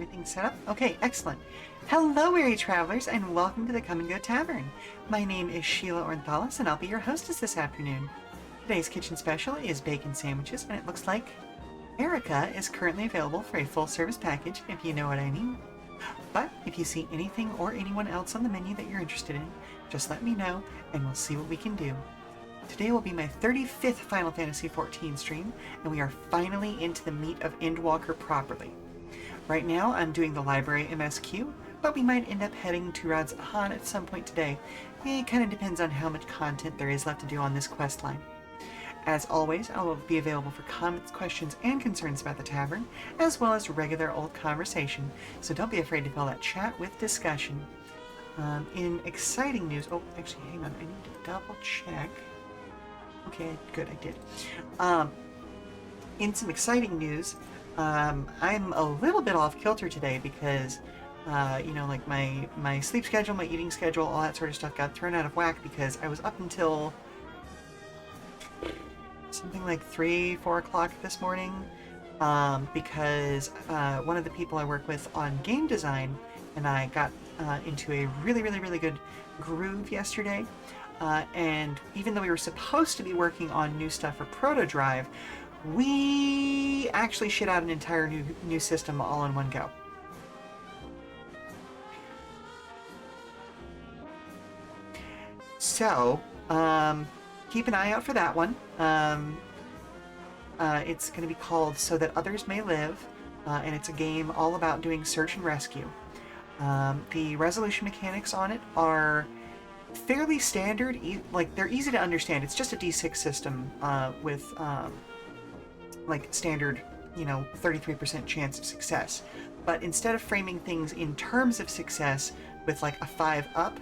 everything set up? Okay, excellent. Hello, weary travelers, and welcome to the Come and Go Tavern. My name is Sheela Ornthalis, and I'll be your hostess this afternoon. Today's kitchen special is bacon sandwiches, and it looks like Erica is currently available for a full-service package, if you know what I mean. But if you see anything or anyone else on the menu that you're interested in, just let me know, and we'll see what we can do. Today will be my 35th Final Fantasy XIV stream, and we are finally into the meat of Endwalker properly. Right now, I'm doing the library MSQ, but we might end up heading to Rad's Han at some point today. It kind of depends on how much content there is left to do on this quest line. As always, I will be available for comments, questions, and concerns about the tavern, as well as regular old conversation, so don't be afraid to fill that chat with discussion. In exciting news... Oh, actually, hang on, I need to double check. Okay, good, I did. In some exciting news, I'm a little bit off kilter today because, you know, like my sleep schedule, my eating schedule, all that sort of stuff got thrown out of whack because I was up until something like 3-4 o'clock this morning because one of the people I work with on game design and I got into a really good groove yesterday. And even though we were supposed to be working on new stuff for Proto Drive, we actually shit out an entire new system all in one go. So, keep an eye out for that one. It's going to be called So That Others May Live, and it's a game all about doing search and rescue. The resolution mechanics on it are fairly standard, like they're easy to understand. It's just a D6 system with like standard, you know, 33% chance of success. But instead of framing things in terms of success with like a 5 up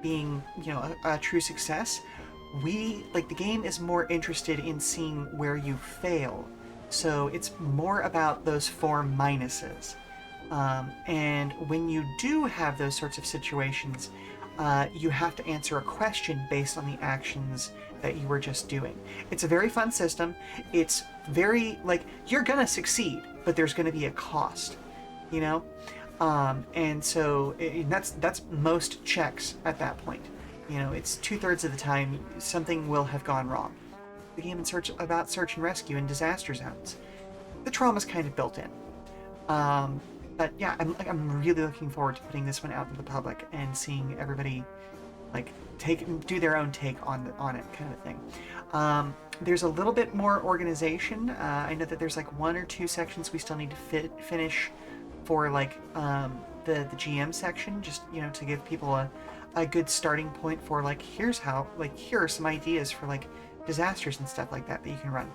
being, you know, a true success, the game is more interested in seeing where you fail. So it's more about those 4 minuses. And when you do have those sorts of situations, you have to answer a question based on the actions that you were just doing. It's a very fun system. It's very, like, you're gonna succeed, but there's gonna be a cost, you know? And so that's most checks at that point. You know, it's 2/3 of the time something will have gone wrong. The game about search and rescue in disaster zones. The trauma's kind of built in. But yeah, I'm really looking forward to putting this one out to the public and seeing everybody like do their own take on it, kind of thing. There's a little bit more organization. I know that there's like 1 or 2 sections we still need to finish for like the GM section, just, you know, to give people a good starting point for like here are some ideas for like disasters and stuff like that you can run.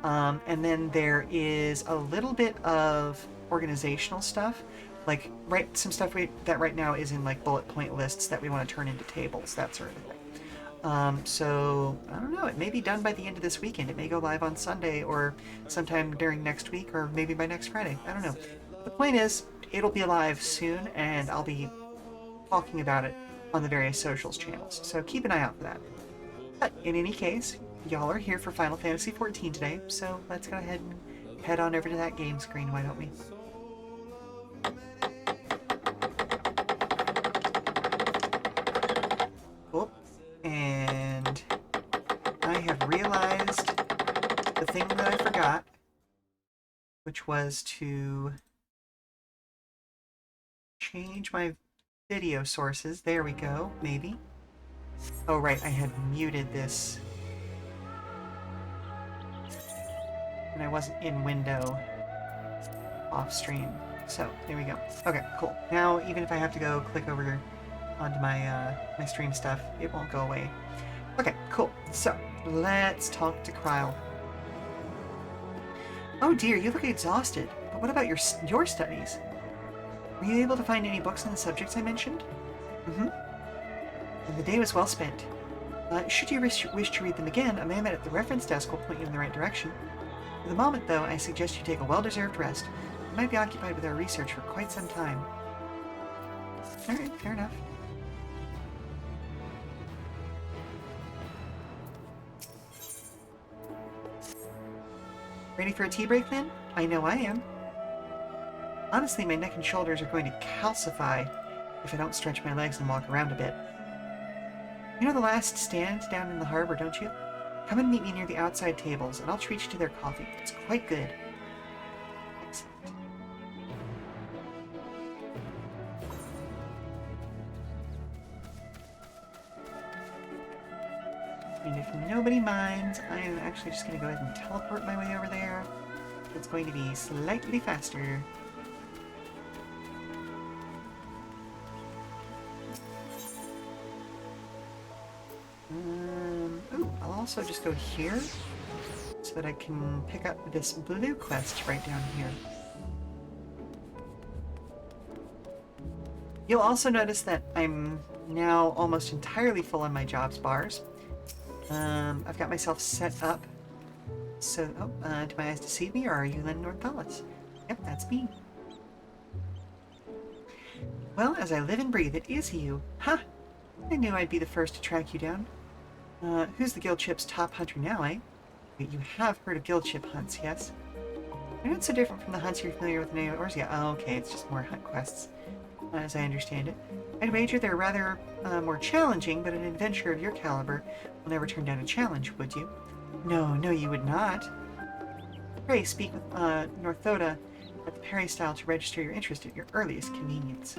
And then there is a little bit of organizational stuff, like some stuff that right now is in like bullet point lists that we want to turn into tables, that sort of thing. So I don't know, it may be done by the end of this weekend. It may go live on Sunday or sometime during next week or maybe by next Friday. I don't know. The point is, it'll be live soon and I'll be talking about it on the various socials channels, so keep an eye out for that. But in any case, y'all are here for Final Fantasy XIV today, so let's go ahead and head on over to that game screen, why don't we? Oh, and I have realized the thing that I forgot, which was to change my video sources. There we go, maybe. Oh right, I had muted this and I wasn't in window off stream. So there we go. Okay, cool. Now even if I have to go click over onto my my stream stuff, it won't go away. Okay, cool. So let's talk to Kryle. Oh dear, you look exhausted. But what about your studies? Were you able to find any books on the subjects I mentioned? Mm-hmm. And the day was well spent. Should you wish to read them again, a man at the reference desk will point you in the right direction. For the moment, though, I suggest you take a well-deserved rest. You might be occupied with our research for quite some time. Alright, fair enough. Ready for a tea break, then? I know I am. Honestly, my neck and shoulders are going to calcify if I don't stretch my legs and walk around a bit. You know the last stand down in the harbor, don't you? Come and meet me near the outside tables, and I'll treat you to their coffee. It's quite good. Excellent. And if nobody minds, I am actually just going to go ahead and teleport my way over there. It's going to be slightly faster. Ooh, I'll also just go here so that I can pick up this blue quest right down here. You'll also notice that I'm now almost entirely full on my jobs bars. I've got myself set up. So, do my eyes deceive me, or are you Lynn Northalis? Yep, that's me. Well, as I live and breathe, it is you. Ha! I knew I'd be the first to track you down. Who's the guild ship's top hunter now, eh? Wait, you have heard of guild ship hunts, yes? They're not so different from the hunts you're familiar with in yours. Yeah, oh, okay, it's just more hunt quests, as I understand it. I'd wager they're rather more challenging, but an adventurer of your caliber will never turn down a challenge, would you? No, you would not. Pray speak with Northoda at the Peristyle to register your interest at your earliest convenience.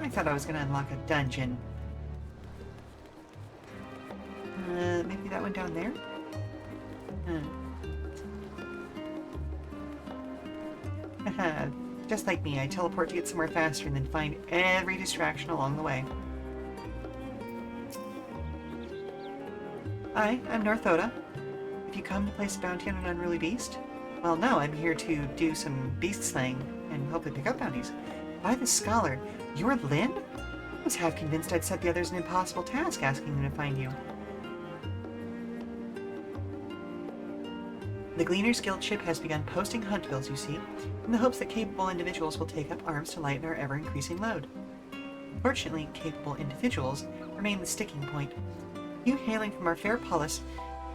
I thought I was going to unlock a dungeon. Maybe that one down there? Haha, just like me, I teleport to get somewhere faster and then find every distraction along the way. Hi, I'm Northoda. Have you come to place a bounty on an unruly beast? Well, no, I'm here to do some beast slaying and hopefully pick up bounties. By the scholar, you're Lynn? I was half convinced I'd set the others an impossible task asking them to find you. The Gleaner's Guild ship has begun posting hunt bills, you see, in the hopes that capable individuals will take up arms to lighten our ever-increasing load. Fortunately, capable individuals remain the sticking point. You hailing from our fair polis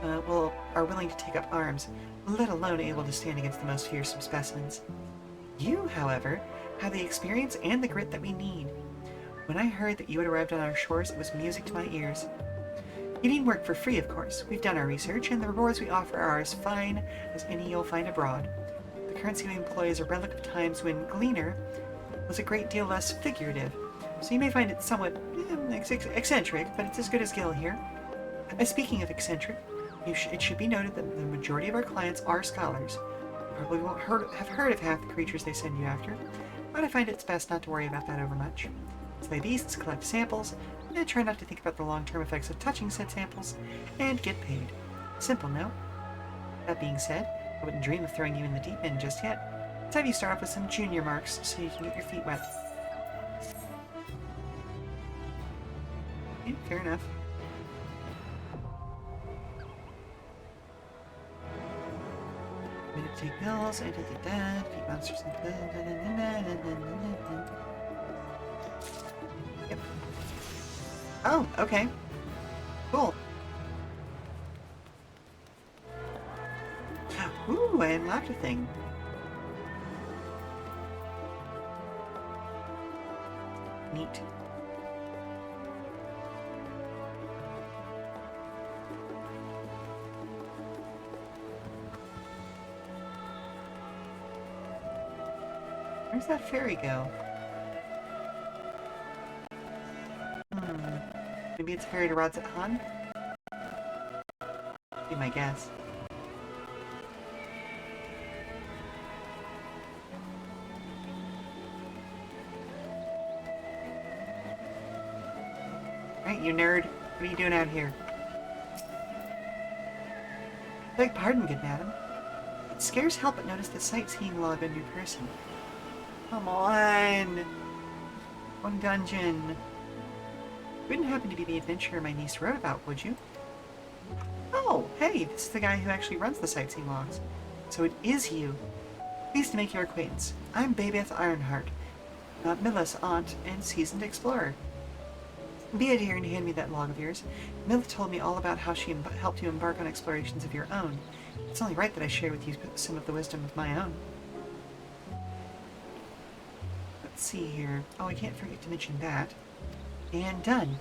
are willing to take up arms, let alone able to stand against the most fearsome specimens. You, however, have the experience and the grit that we need. When I heard that you had arrived on our shores, it was music to my ears. You needn't work for free, of course. We've done our research, and the rewards we offer are as fine as any you'll find abroad. The currency we employ is a relic of times when Gleaner was a great deal less figurative, so you may find it somewhat eccentric, but it's as good as Gil here. Speaking of eccentric, it should be noted that the majority of our clients are scholars. You probably won't have heard of half the creatures they send you after, but I find it's best not to worry about that overmuch. Slay beasts, collect samples, and try not to think about the long-term effects of touching said samples, and get paid. Simple, no? That being said, I wouldn't dream of throwing you in the deep end just yet. Let's have you start off with some junior marks so you can get your feet wet. Okay, fair enough. Minute to take pills, and take that, feed monsters and Yep. Oh, okay. Cool. Ooh, I unlocked a thing. Neat. Where's that fairy go? Maybe it's a fairy to Rodzet Han? Be my guess. Right, you nerd. What are you doing out here? Beg pardon, good madam. I'd scarce help but notice the sightseeing log on your person. Come on! One dungeon. You wouldn't happen to be the adventurer my niece wrote about, would you? Oh, hey, this is the guy who actually runs the sightseeing logs. So it is you. Pleased to make your acquaintance. I'm Babeth Ironheart, Milla's aunt and seasoned explorer. Be a dear and hand me that log of yours. Mila told me all about how she helped you embark on explorations of your own. It's only right that I share with you some of the wisdom of my own. Let's see here. Oh, I can't forget to mention that. And done.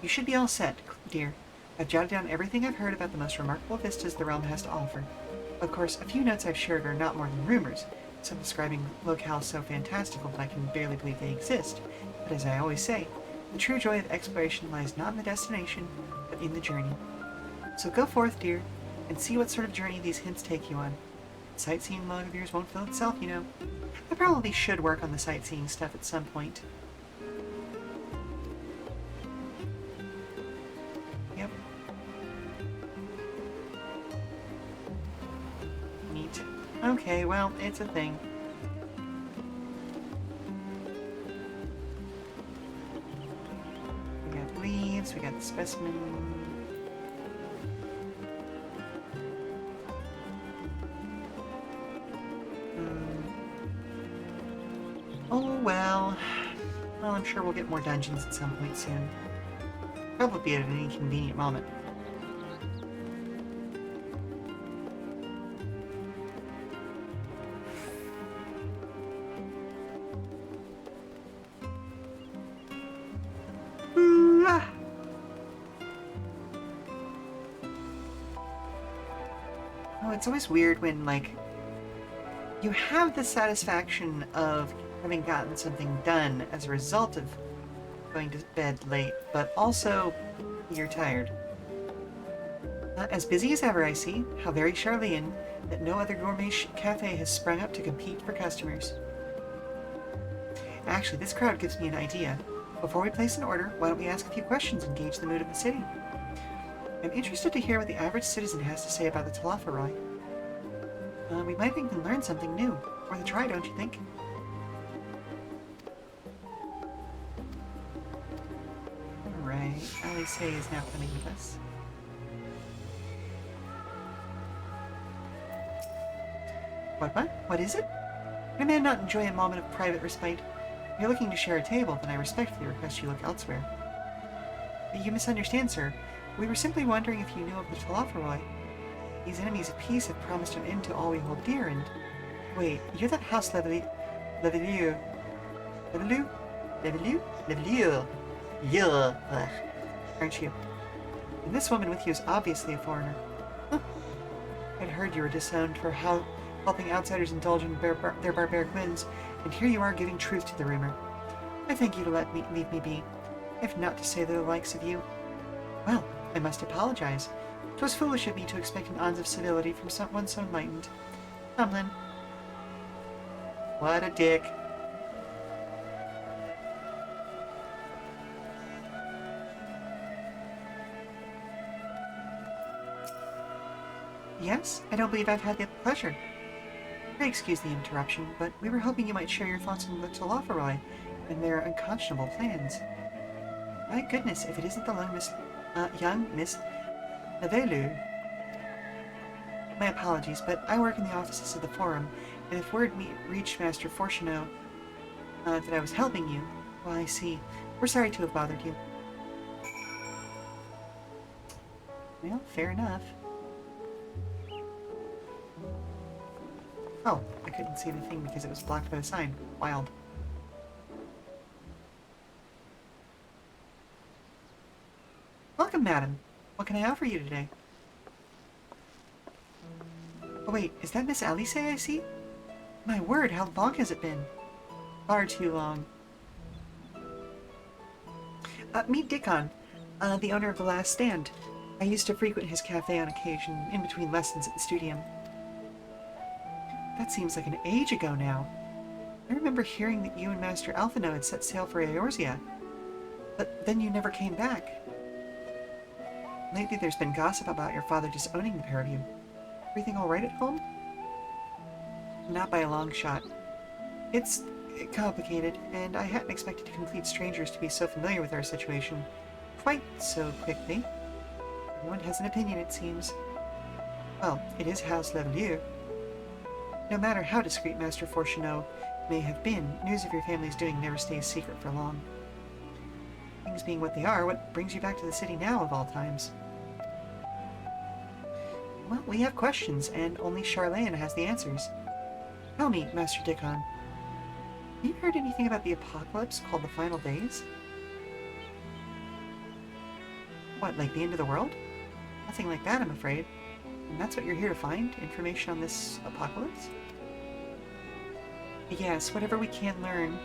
You should be all set, dear. I've jotted down everything I've heard about the most remarkable vistas the realm has to offer. Of course, a few notes I've shared are not more than rumors, some describing locales so fantastical that I can barely believe they exist. But as I always say, the true joy of exploration lies not in the destination, but in the journey. So go forth, dear, and see what sort of journey these hints take you on. The sightseeing log of yours won't fill itself, you know. I probably should work on the sightseeing stuff at some point. Yep. Neat. Okay, well, it's a thing. We got leaves, we got the specimen. Oh, well, I'm sure we'll get more dungeons at some point soon. Probably at any convenient moment. Oh, it's always weird when, like, you have the satisfaction of having gotten something done as a result of going to bed late, but also you're tired. As busy as ever, I see. How very Charlean that no other gourmet cafe has sprung up to compete for customers. Actually, this crowd gives me an idea. Before we place an order, why don't we ask a few questions and gauge the mood of the city? I'm interested to hear what the average citizen has to say about the Talafaroi. We might even learn something new. Worth a try, don't you think? Alright, Alice is now coming with us. What is it? Can a man not enjoy a moment of private respite? If you're looking to share a table, then I respectfully request you look elsewhere. But you misunderstand, sir. We were simply wondering if you knew of the Talafaroi. These enemies of peace have promised an end to all we hold dear, and... Wait, you're that House Levelier? Yeah, aren't you? And this woman with you is obviously a foreigner. Huh. I'd heard you were disowned for helping outsiders indulge in their barbaric whims, and here you are giving truth to the rumor. I thank you to leave me be, if not to say the likes of you. Well, I must apologize. 'Twas foolish of me to expect an ounce of civility from someone so enlightened. Tomlin. What a dick. Yes, I don't believe I've had the pleasure. Pray excuse the interruption, but we were hoping you might share your thoughts on the Talafaroi and their unconscionable plans. My goodness, if it isn't the young Miss Navelu. My apologies, but I work in the offices of the Forum, and if word reached Master Fortuneau that I was helping you, well, I see. We're sorry to have bothered you. Well, fair enough. Oh, I couldn't see the thing because it was blocked by the sign. Wild. Welcome, madam. What can I offer you today? Oh wait, is that Miss Alice I see? My word, how long has it been? Far too long. Meet Dickon, the owner of The Last Stand. I used to frequent his cafe on occasion, in between lessons at the studium. That seems like an age ago now. I remember hearing that you and Master Alphino had set sail for Eorzea. But then you never came back. Lately there's been gossip about your father disowning the pair of you. Everything all right at home? Not by a long shot. It's complicated, and I hadn't expected complete strangers to be so familiar with our situation quite so quickly. Everyone has an opinion, it seems. Well, it is House Levelier. No matter how discreet Master Fortuneau may have been, news of your family's doing never stays secret for long. Things being what they are, what brings you back to the city now of all times? Well, we have questions, and only Charlene has the answers. Tell me, Master Dickon, have you heard anything about the apocalypse called the Final Days? What, like the end of the world? Nothing like that, I'm afraid. And that's what you're here to find? Information on this apocalypse? Yes, whatever we can learn.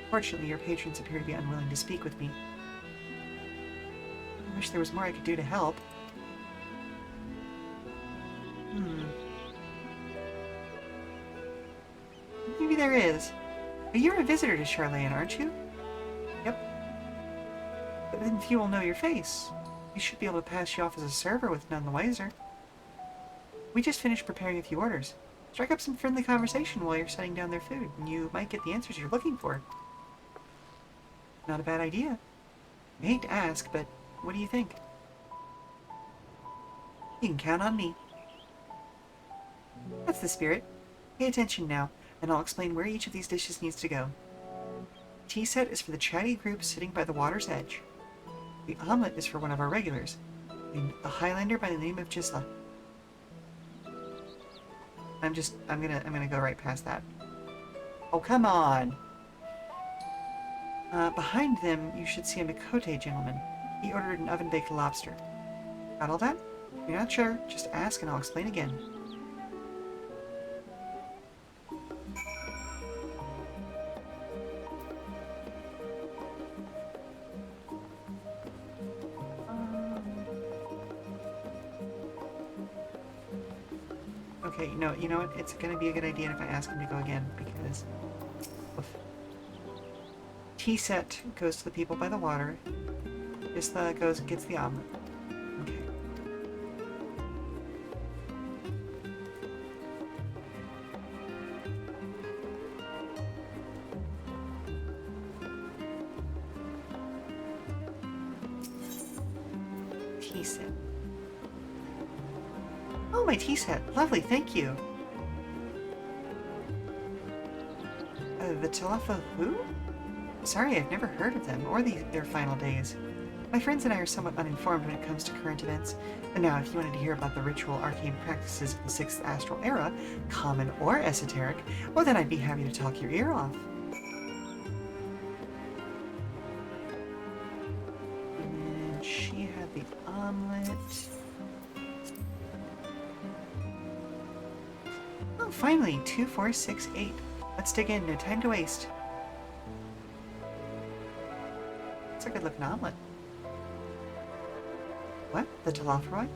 Fortunately, your patrons appear to be unwilling to speak with me. I wish there was more I could do to help. Maybe there is. But you're a visitor to Charlene, aren't you? Yep. But then few will know your face. We should be able to pass you off as a server with none the wiser. We just finished preparing a few orders. Strike up some friendly conversation while you're setting down their food, and you might get the answers you're looking for. Not a bad idea. I hate to ask, but what do you think? You can count on me. That's the spirit. Pay attention now, and I'll explain where each of these dishes needs to go. The tea set is for the chatty group sitting by the water's edge. The omelet is for one of our regulars, and a Highlander by the name of Sheela. I'm gonna go right past that. Oh, come on! Behind them, you should see a Mikote gentleman. He ordered an oven-baked lobster. Got all that? If you're not sure, just ask and I'll explain again. Okay, no, you know what? It's gonna be a good idea if I ask him to go again, because... Oof. Tea set goes to the people by the water. Sheela goes and gets the omelet. Okay. Tea set. Oh, my tea set. Lovely, thank you. The Talafa who? Sorry, I've never heard of them, or their final days. My friends and I are somewhat uninformed when it comes to current events, but now if you wanted to hear about the ritual arcane practices of the 6th Astral Era, common or esoteric, well then I'd be happy to talk your ear off. And she had the omelet. Oh, finally, 2468. Let's dig in, no time to waste. It's a good looking omelet. What? The Talafaroi?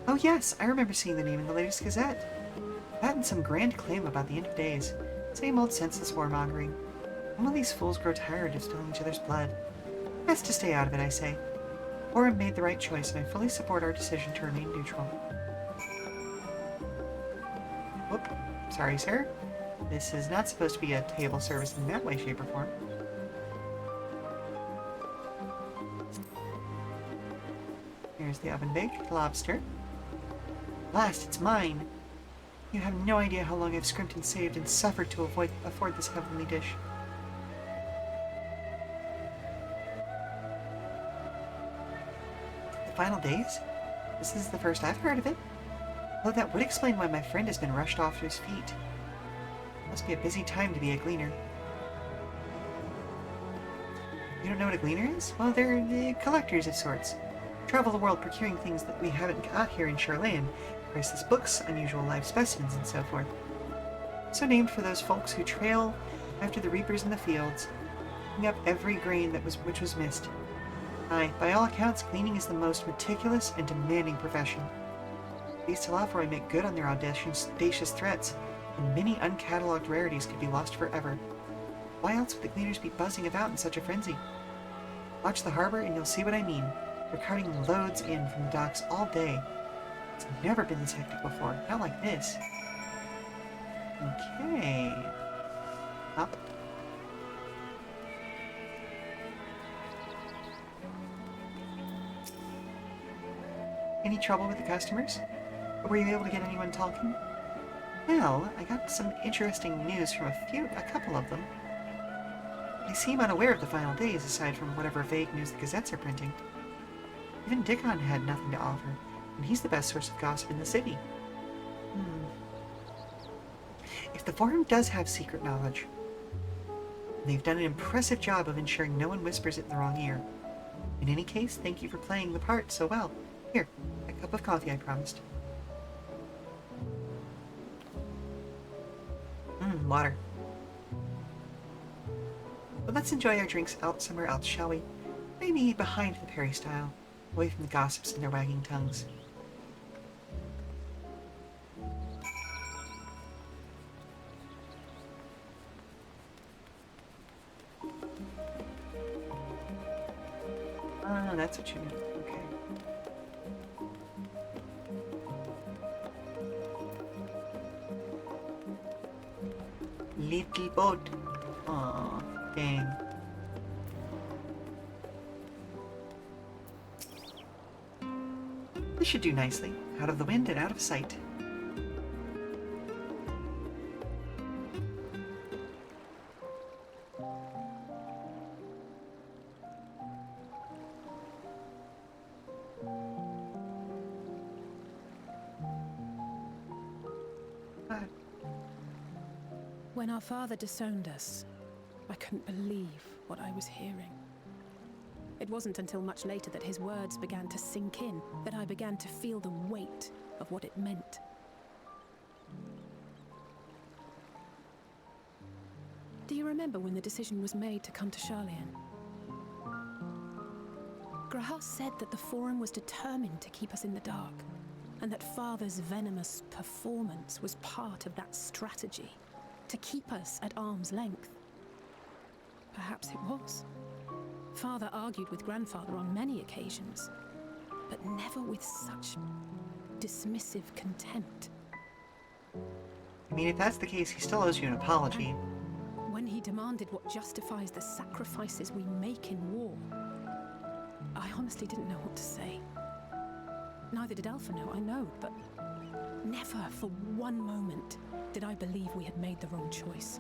Oh yes, I remember seeing the name in the latest Gazette. That and some grand claim about the end of days. Same old senseless warmongering. When will these fools grow tired of spilling each other's blood? Best to stay out of it, I say. Orim made the right choice, and I fully support our decision to remain neutral. Whoop. Sorry, sir. This is not supposed to be a table service in that way, shape, or form. Here's the oven-baked lobster. Last, it's mine. You have no idea how long I've scrimped and saved and suffered to afford this heavenly dish. The final days? This is the first I've heard of it. Although that would explain why my friend has been rushed off to his feet. Must be a busy time to be a gleaner. You don't know what a gleaner is? Well, they're collectors of sorts. Travel the world procuring things that we haven't got here in Charlene, priceless books, unusual live specimens, and so forth. So named for those folks who trail after the reapers in the fields, picking up every grain which was missed. Aye, by all accounts, gleaning is the most meticulous and demanding profession. These Talafaroi make good on their audacious threats, and many uncatalogued rarities could be lost forever. Why else would the gleaners be buzzing about in such a frenzy? Watch the harbor and you'll see what I mean. They're carting loads in from the docks all day. It's never been this hectic before, not like this. Okay. Up. Any trouble with the customers? Or were you able to get anyone talking? Well, I got some interesting news from a couple of them. They seem unaware of the final days, aside from whatever vague news the gazettes are printing. Even Dickon had nothing to offer, and he's the best source of gossip in the city. If the Forum does have secret knowledge, they've done an impressive job of ensuring no one whispers it in the wrong ear. In any case, thank you for playing the part so well. Here, a cup of coffee I promised. Water. But let's enjoy our drinks out somewhere else, shall we? Maybe behind the peristyle, away from the gossips and their wagging tongues. Ah, that's what you mean. Okay. Little boat. Aw, dang. This should do nicely. Out of the wind and out of sight. When our father disowned us, I couldn't believe what I was hearing. It wasn't until much later that his words began to sink in, that I began to feel the weight of what it meant. Do you remember when the decision was made to come to Charlian? Graham said that the Forum was determined to keep us in the dark, and that Father's venomous performance was part of that strategy, to keep us at arm's length. Perhaps it was. Father argued with Grandfather on many occasions, but never with such dismissive contempt. I mean, if that's the case, he still owes you an apology. When he demanded what justifies the sacrifices we make in war, I honestly didn't know what to say. Neither did Alpha know, I know, but never for one moment did I believe we had made the wrong choice.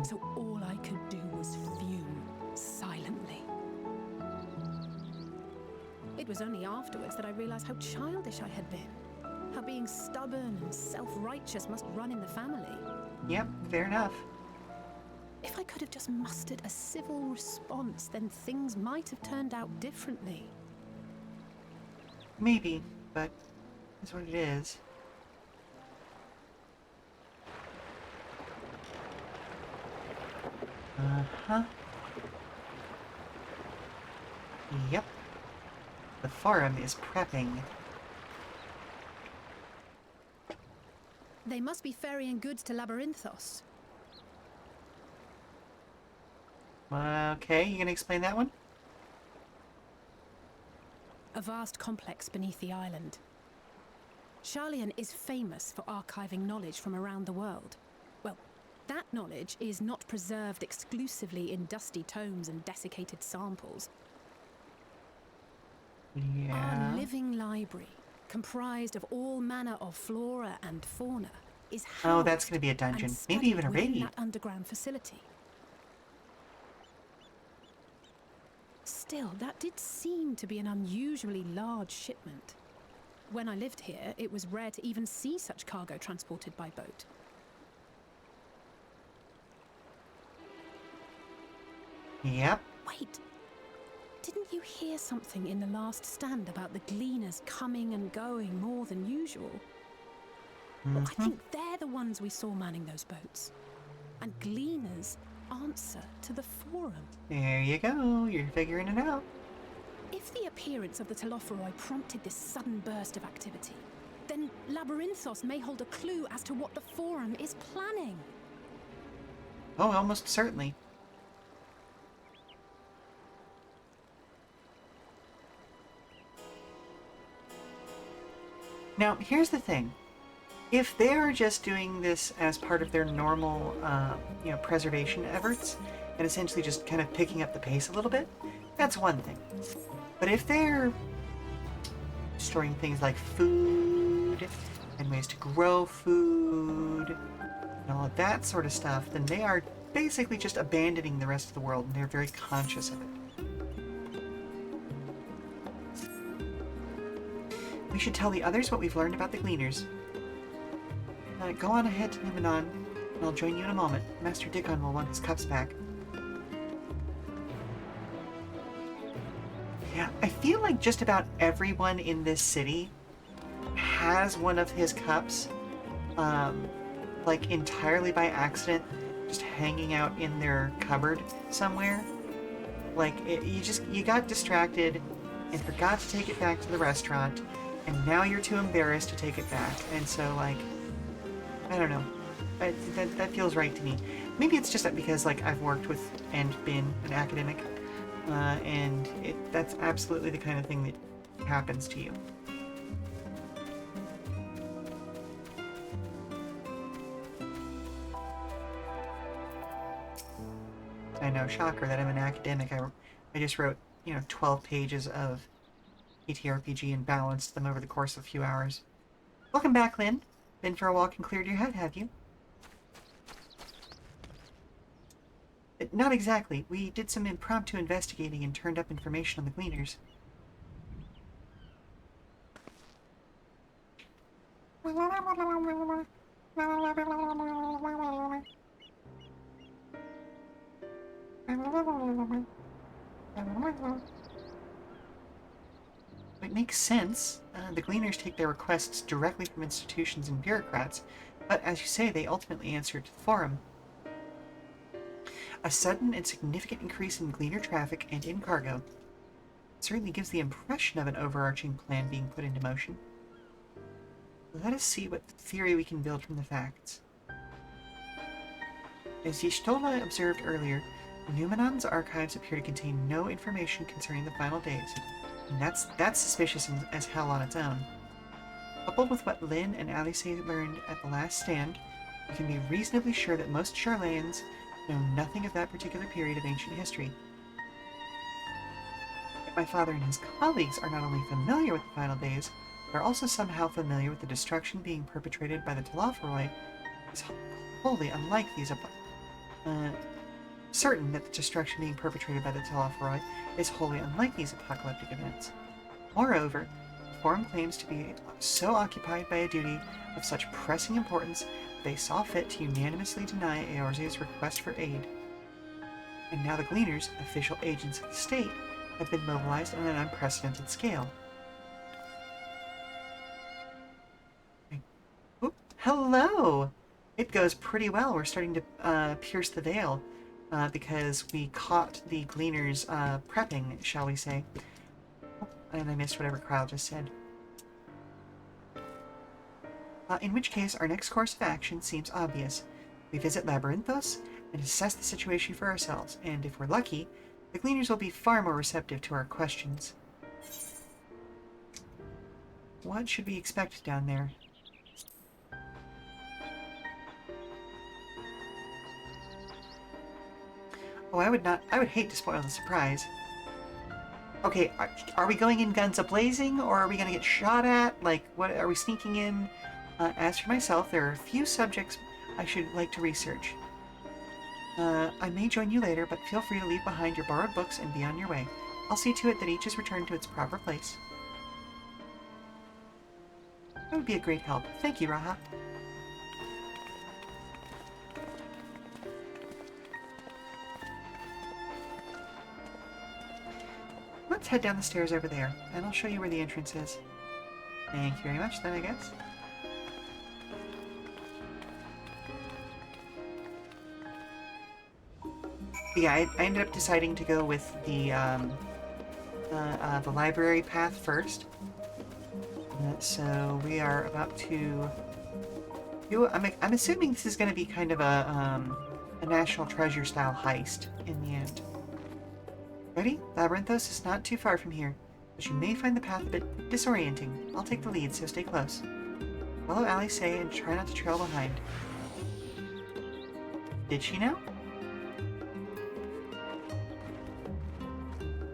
So all I could do was fume silently. It was only afterwards that I realized how childish I had been. How being stubborn and self-righteous must run in the family. Yep, fair enough. If I could have just mustered a civil response, then things might have turned out differently. Maybe, but that's what it is. Uh-huh. Yep. The Forum is prepping. They must be ferrying goods to Labyrinthos. Okay, you gonna explain that one? A vast complex beneath the island. Charlian is famous for archiving knowledge from around the world. Well, that knowledge is not preserved exclusively in dusty tomes and desiccated samples. Yeah. Our living library, comprised of all manner of flora and fauna, is housed Oh, that's gonna be a dungeon. and Maybe even a studied raid. within that underground facility. Still, that did seem to be an unusually large shipment. When I lived here, it was rare to even see such cargo transported by boat. Yep. Wait, didn't you hear something in the last stand about the gleaners coming and going more than usual? Well, I think they're the ones we saw manning those boats. And gleaners answer to the Forum. There you go. You're figuring it out. If the appearance of the Telophoroi prompted this sudden burst of activity, then Labyrinthos may hold a clue as to what the Forum is planning. Oh, almost certainly. Now, here's the thing. If they're just doing this as part of their normal, preservation efforts, and essentially just kind of picking up the pace a little bit, that's one thing. But if they're storing things like food food and ways to grow food and all of that sort of stuff, then they are basically just abandoning the rest of the world, and they're very conscious of it. We should tell the others what we've learned about the Gleaners. Go on ahead to Numenon, and I'll join you in a moment. Master Dickon will want his cups back. Yeah, I feel like just about everyone in this city has one of his cups, like entirely by accident, just hanging out in their cupboard somewhere. Like, you got distracted and forgot to take it back to the restaurant, and now you're too embarrassed to take it back. And so, like, I don't know. That feels right to me. Maybe it's just that because, like, I've worked with and been an academic, and that's absolutely the kind of thing that happens to you. I know, shocker that I'm an academic. I just wrote, 12 pages of ATRPG and balanced them over the course of a few hours. Welcome back, Lynn. Been for a walk and cleared your head, have you? Not exactly. We did some impromptu investigating and turned up information on the Gleaners. It makes sense. The Gleaners take their requests directly from institutions and bureaucrats, but as you say, they ultimately answer to the Forum. A sudden and significant increase in Gleaner traffic and in cargo certainly gives the impression of an overarching plan being put into motion. Let us see what theory we can build from the facts. As Y'shtola observed earlier, Numenon's archives appear to contain no information concerning the final days, and that's suspicious as hell on its own. Coupled with what Lynn and Alice learned at the last stand, we can be reasonably sure that most Charlayans know nothing of that particular period of ancient history. Yet my father and his colleagues are not only familiar with the final days, but are also somehow familiar with the destruction being perpetrated by the Talafaroi. Is wholly unlike these certain that the destruction being perpetrated by the Talafaroi is wholly unlike these apocalyptic events. Moreover, the Forum claims to be so occupied by a duty of such pressing importance they saw fit to unanimously deny Eorzea's request for aid. And now the Gleaners, official agents of the state, have been mobilized on an unprecedented scale. Oop, hello! It goes pretty well. We're starting to pierce the veil because we caught the Gleaners prepping, shall we say. Oh, and I missed whatever Kyle just said. In which case, our next course of action seems obvious. We visit Labyrinthos and assess the situation for ourselves, and if we're lucky, the Gleaners will be far more receptive to our questions. What should we expect down there? Oh, I would hate to spoil the surprise. Okay, are we going in guns a-blazing, or are we going to get shot at? Like, what, are we sneaking in? As for myself, there are a few subjects I should like to research. I may join you later, but feel free to leave behind your borrowed books and be on your way. I'll see to it that each is returned to its proper place. That would be a great help. Thank you, Raha. Let's head down the stairs over there, and I'll show you where the entrance is. Thank you very much, then, I guess. Yeah, I ended up deciding to go with the library path first. So we are about to do. I'm assuming this is going to be kind of a National Treasure style heist in the end. Ready? Labyrinthos is not too far from here, but you may find the path a bit disorienting. I'll take the lead, so stay close. Follow Alice and try not to trail behind. Did she now?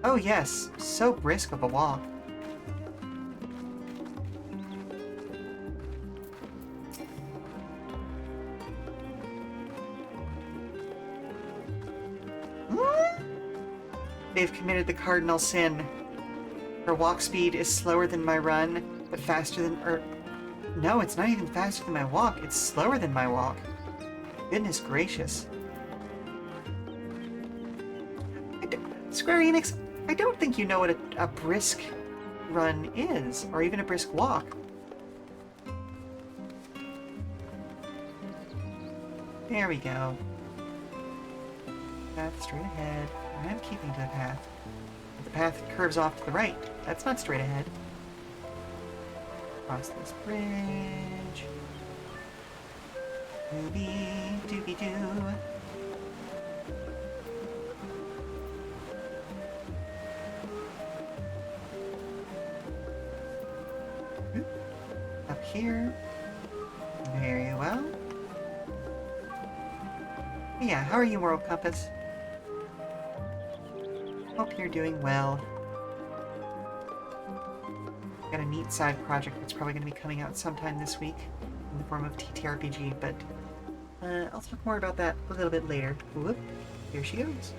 Oh yes, so brisk of a walk. They've committed the cardinal sin. Her walk speed is slower than my run, but faster than... no, it's not even faster than my walk. It's slower than my walk. Goodness gracious. Square Enix, I don't think you know what a brisk run is, or even a brisk walk. There we go. Path straight ahead. I'm keeping to the path. But the path curves off to the right. That's not straight ahead. Cross this bridge. Doobie doobie doo. Up here. Very well. Yeah, how are you, World Compass? Hope you're doing well. Got a neat side project that's probably going to be coming out sometime this week in the form of TTRPG, but I'll talk more about that a little bit later. Whoop, here she goes.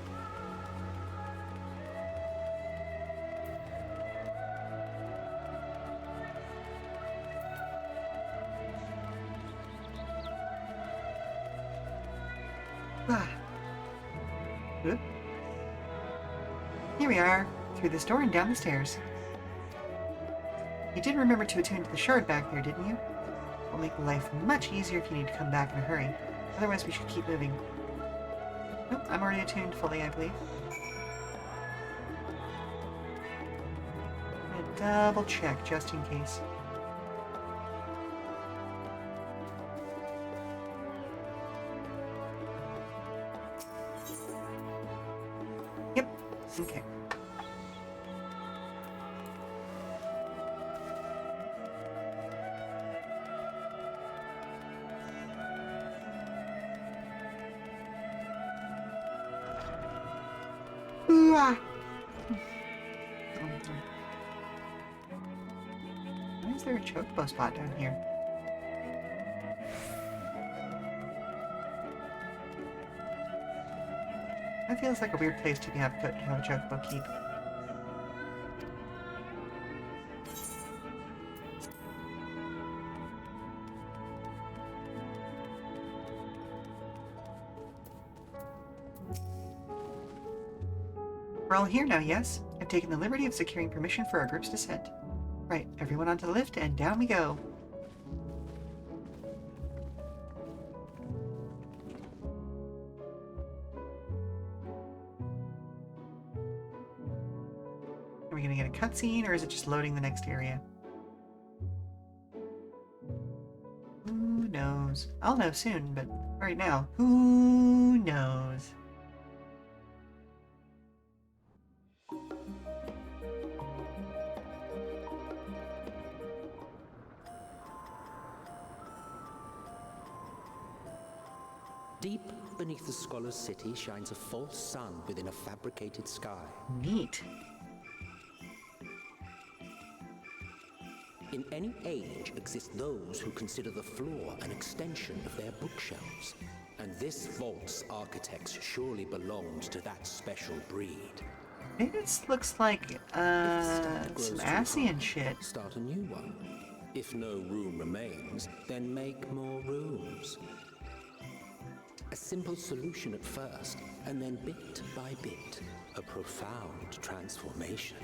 Ah. Whoop. Here we are, through this door and down the stairs. You did remember to attune to the shard back there, didn't you? It'll make life much easier if you need to come back in a hurry. Otherwise, we should keep moving. Nope, I'm already attuned fully, I believe. I'm gonna double check, just in case. Yep, okay. Why is there a chocobo spot down here? That feels like a weird place to have a chocobo keep. We're all here now, yes? I've taken the liberty of securing permission for our group's descent. Right, everyone onto the lift, and down we go. Are we gonna get a cutscene, or is it just loading the next area? Who knows? I'll know soon, but right now, who knows? Deep beneath the scholar's city shines a false sun within a fabricated sky. Neat. In any age exist those who consider the floor an extension of their bookshelves. And this vault's architects surely belonged to that special breed. Maybe this looks like, some Asian shit. Start a new one. If no room remains, then make more rooms. A simple solution at first, and then bit by bit, a profound transformation.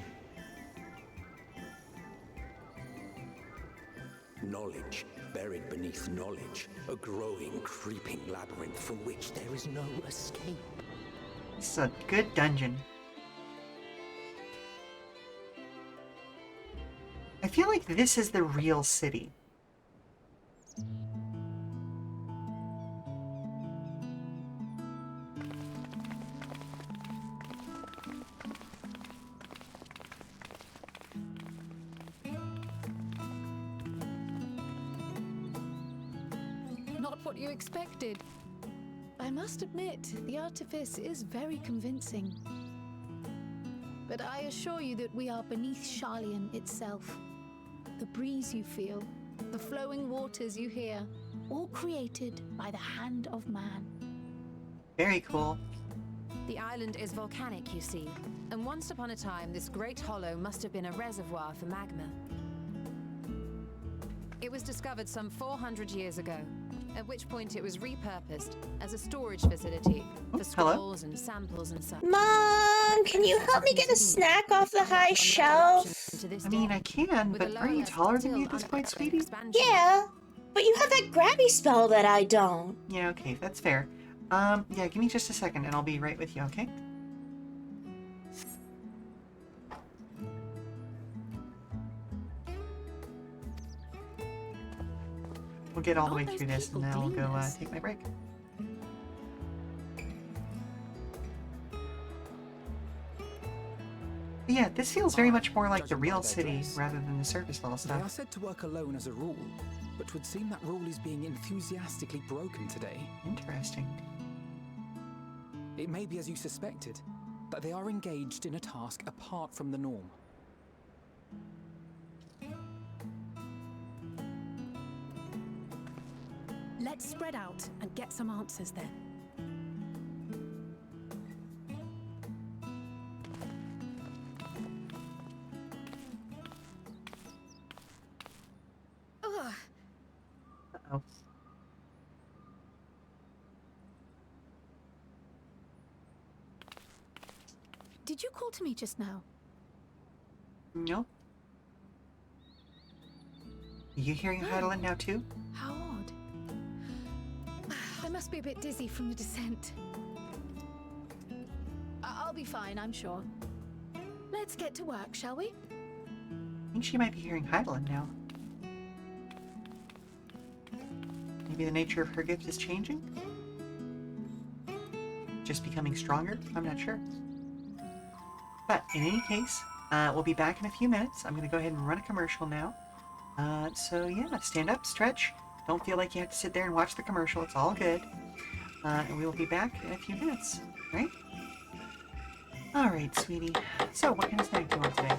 Knowledge buried beneath knowledge, a growing, creeping labyrinth from which there is no escape. This is a good dungeon. I feel like this is the real city. Not what you expected. I must admit, the artifice is very convincing. But I assure you that we are beneath Sharlayan itself. The breeze you feel, the flowing waters you hear, all created by the hand of man. Very cool. The island is volcanic, you see. And once upon a time, this great hollow must have been a reservoir for magma. It was discovered some 400 years ago, at which point it was repurposed as a storage facility for hello? scrolls and samples and such. Mom, can you help me get a snack off the high shelf? I mean, I can, but aren't you taller than me at this point, sweetie? Yeah, but you have that grabby spell that I don't. Yeah, okay, that's fair. Yeah, give me just a second and I'll be right with you, okay? We'll get all the way Aren't through those this and people then I'll go gleaners? take my break. But yeah, this feels very much more like the judging by real their city dress. rather than the surface level They are stuff. said to work alone as a rule, but would seem that rule is being enthusiastically broken today. Interesting. It may be as you suspected, that they are engaged in a task apart from the norm. Let's spread out and get some answers then. Ugh. Uh-oh. Did you call to me just now? No? Are you hearing Heidelin now too? How odd. I must be a bit dizzy from the descent. I'll be fine, I'm sure. Let's get to work, shall we? I think she might be hearing Heidelin now. Maybe the nature of her gift is changing? Just becoming stronger? I'm not sure. But in any case, we'll be back in a few minutes. I'm going to go ahead and run a commercial now. So yeah, stand up, stretch. Don't feel like you have to sit there and watch the commercial. It's all good. And we will be back in a few minutes, right? Alright, sweetie. So, what kind of snack do you want today?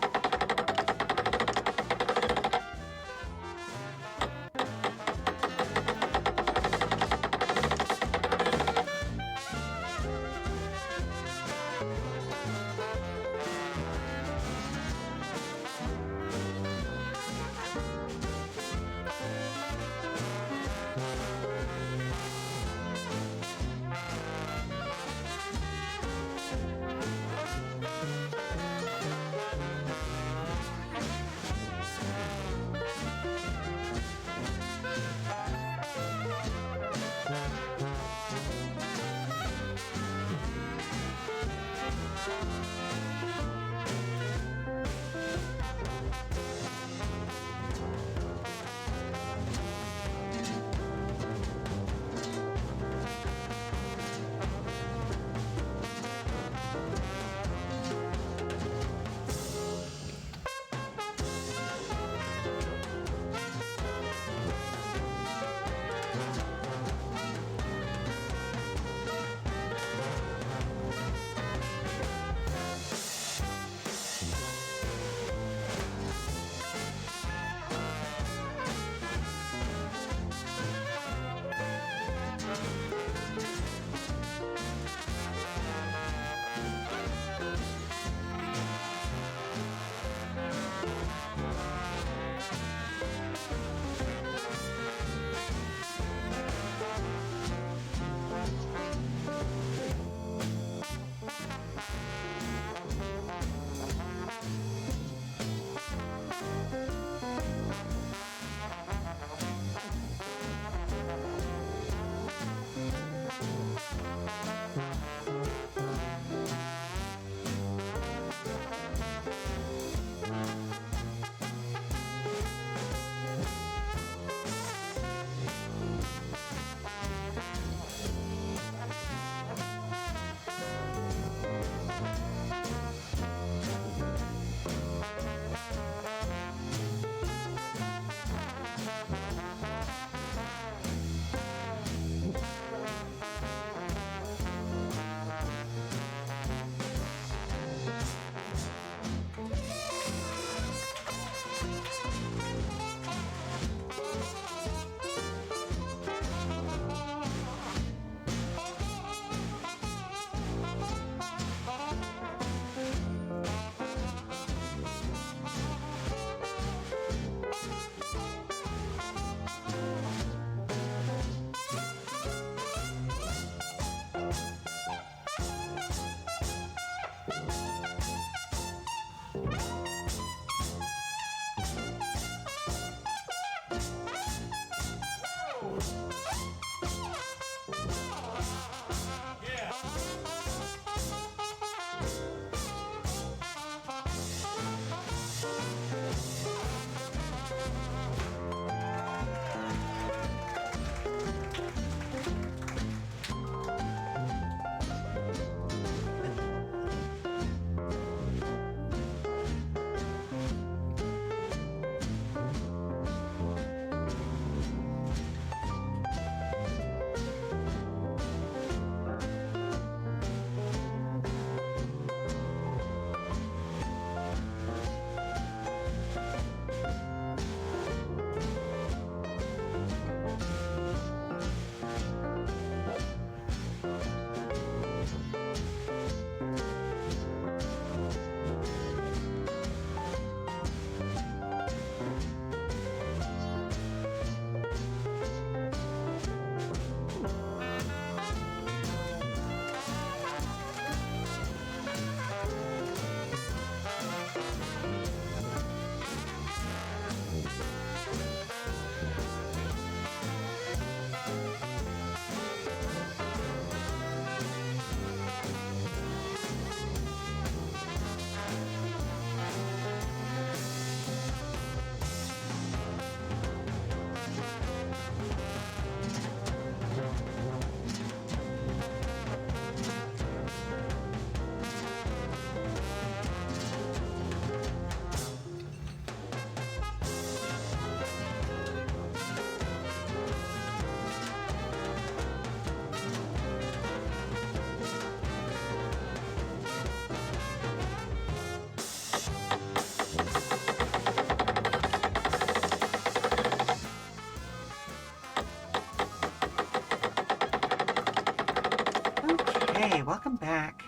welcome back.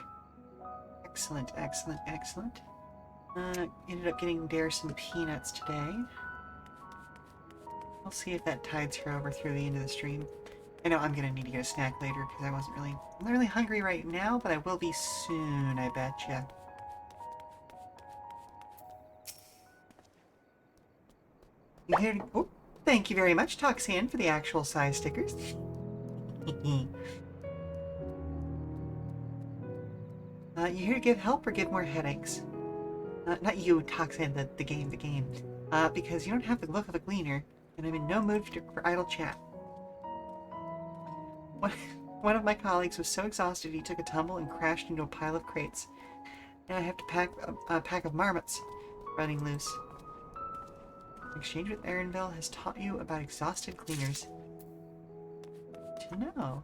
Excellent, excellent, excellent. Ended up getting Dare some peanuts today. I'll see if that tides her over through the end of the stream. I know I'm gonna need to get a snack later because I'm not really hungry right now, but I will be soon, I betcha. You here to, oh, thank you very much, Toxan, for the actual size stickers. You here to give help or give more headaches? Not you, Toxan, the game. Because you don't have the look of a gleaner, and I'm in no mood for idle chat. One of my colleagues was so exhausted he took a tumble and crashed into a pile of crates. Now I have to pack a pack of marmots running loose. Exchange with Erinville has taught you about exhausted cleaners. To know.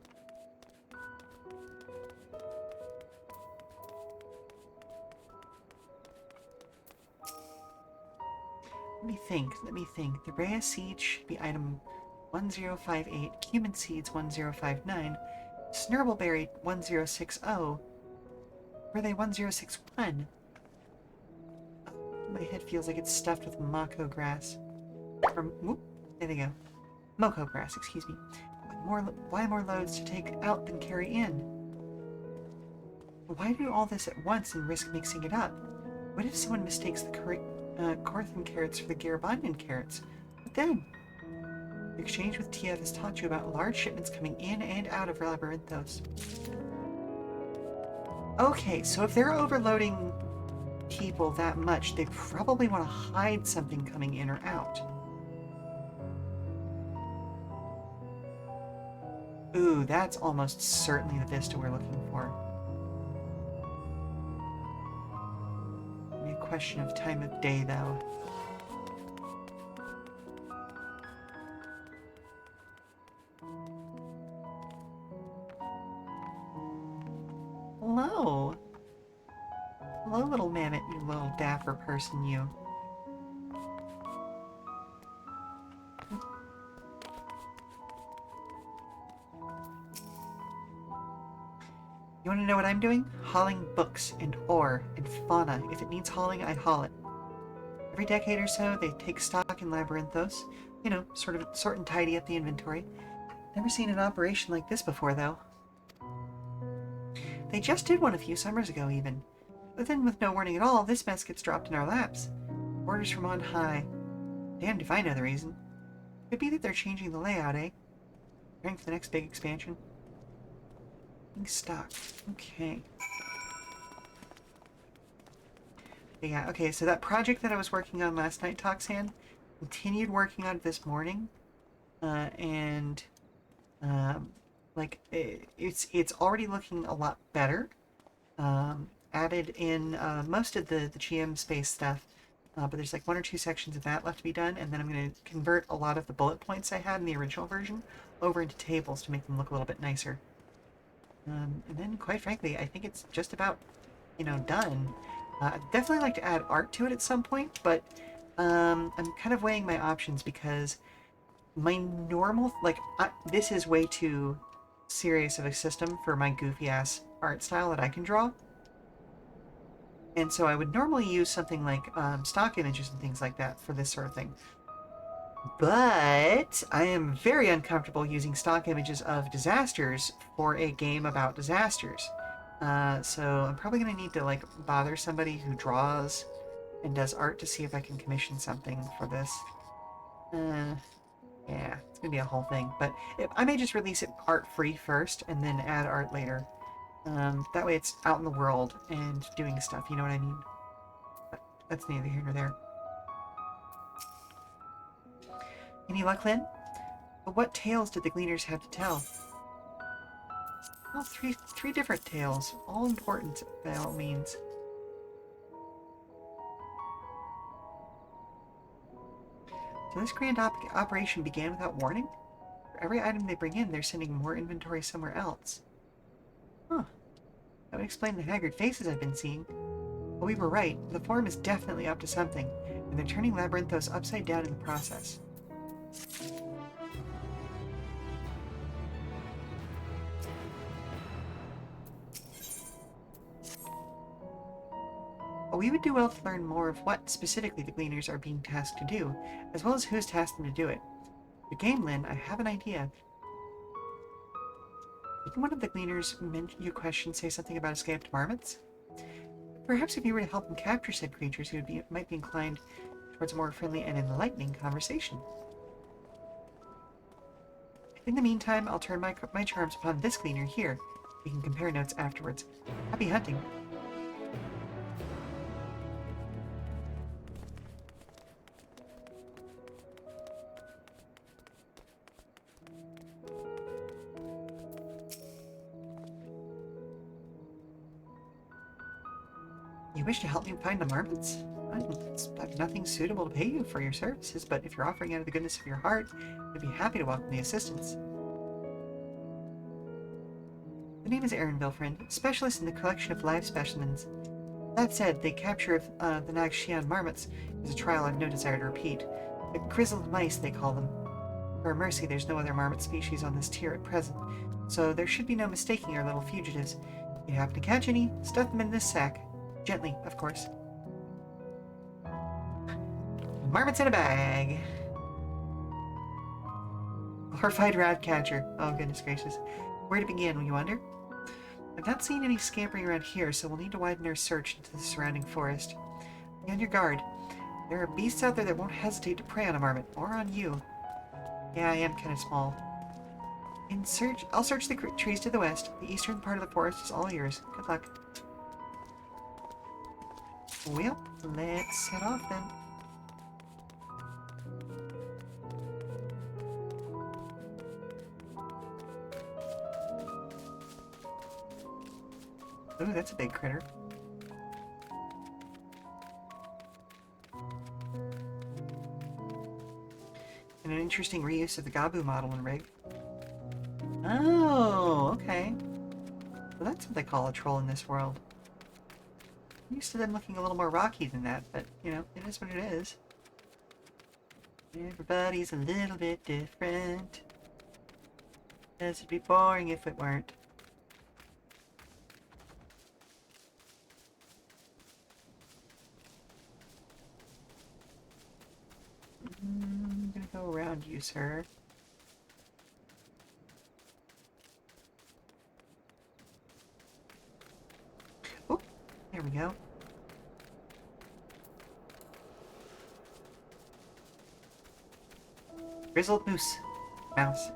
Let me think. The Rhea Seed should be item 1058, Cumin Seeds 1059, Snurbbleberry 1060. Were they 1061? My head feels like it's stuffed with mako grass. Whoop, there they go. Moko grass, excuse me. Why more loads to take out than carry in? Why do all this at once and risk mixing it up? What if someone mistakes the Corthan carrots for the Garabondan carrots? What then? The exchange with TF has taught you about large shipments coming in and out of Labyrinthos. Okay, so if they're overloading people that much, they probably want to hide something coming in or out. Ooh, that's almost certainly the vista we're looking for. Maybe a question of time of day, though. Hello. Hello, little mammoth, you little dapper person, you. You want to know what I'm doing? Hauling books and ore and fauna. If it needs hauling, I haul it. Every decade or so, they take stock in Labyrinthos. You know, sort and tidy up the inventory. Never seen an operation like this before, though. They just did one a few summers ago, even. But then, with no warning at all, this mess gets dropped in our laps. Orders from on high. Damned if I know the reason. Could be that they're changing the layout, eh? Preparing for the next big expansion. Stock. Okay. Yeah, okay, so that project that I was working on last night, Toxan, continued working on it this morning. It's already looking a lot better. Added in most of the GM space stuff, but there's like 1 or 2 sections of that left to be done, and then I'm going to convert a lot of the bullet points I had in the original version over into tables to make them look a little bit nicer. And then, quite frankly, I think it's just about, done. I'd definitely like to add art to it at some point, but I'm kind of weighing my options because my normal, this is way too serious of a system for my goofy-ass art style that I can draw. And so I would normally use something like stock images and things like that for this sort of thing. But I am very uncomfortable using stock images of disasters for a game about disasters. So I'm probably going to need to bother somebody who draws and does art to see if I can commission something for this. Yeah, it's going to be a whole thing. But I may just release it art-free first and then add art later. That way it's out in the world and doing stuff, you know what I mean? But that's neither here nor there. Any luck, Lynn? But what tales did the Gleaners have to tell? Well, three different tales, all important by all means. So this grand operation began without warning? For every item they bring in, they're sending more inventory somewhere else. Huh. That would explain the haggard faces I've been seeing. But we were right. The Forum is definitely up to something, and they're turning Labyrinthos upside down in the process. We would do well to learn more of what specifically the Gleaners are being tasked to do, as well as who's tasked them to do it. The game, Lynn, I have an idea. Didn't one of the Gleaners you questioned say something about escaped marmots? Perhaps if you were to help him capture said creatures, he might be inclined towards a more friendly and enlightening conversation. In the meantime, I'll turn my charms upon this Gleaner here. We can compare notes afterwards. Happy hunting! You wish to help me find the marmots? I have nothing suitable to pay you for your services, but if you're offering out of the goodness of your heart, I'd be happy to welcome the assistance. The name is Aaron Vilfriend, specialist in the collection of live specimens. That said, the capture of the Nagshian marmots is a trial I've no desire to repeat. The grizzled mice, they call them. For mercy, there's no other marmot species on this tier at present, so there should be no mistaking our little fugitives. If you happen to catch any, stuff them in this sack. Gently, of course. Marmots in a bag! Horrified rat catcher. Oh, goodness gracious. Where to begin, you wonder? I've not seen any scampering around here, so we'll need to widen our search into the surrounding forest. Be on your guard. There are beasts out there that won't hesitate to prey on a marmot, or on you. Yeah, I am kind of small. I'll search the trees to the west. The eastern part of the forest is all yours. Good luck. Well, let's head off then. Ooh, that's a big critter. And an interesting reuse of the Gabu model and rig. Oh, okay. Well, that's what they call a troll in this world. I'm used to them looking a little more rocky than that, but, you know, it is what it is. Everybody's a little bit different. This would be boring if it weren't. I'm gonna go around you, sir. Oh, there we go. Grizzled moose. Mouse.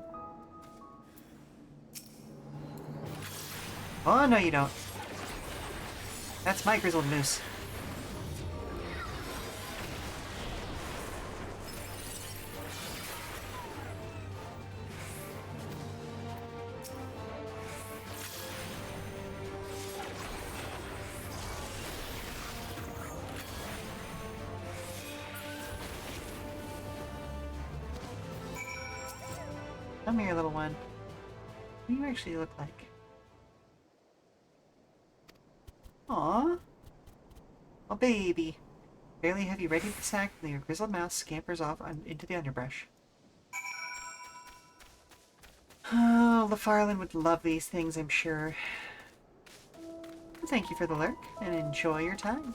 Oh, no you don't. That's my grizzled moose. Come here, little one. What do you actually look like? Aww. Oh, baby. Barely have you readied the sack when your grizzled mouse scampers off into the underbrush. Oh, LaFarlin would love these things, I'm sure. Thank you for the lurk, and enjoy your time.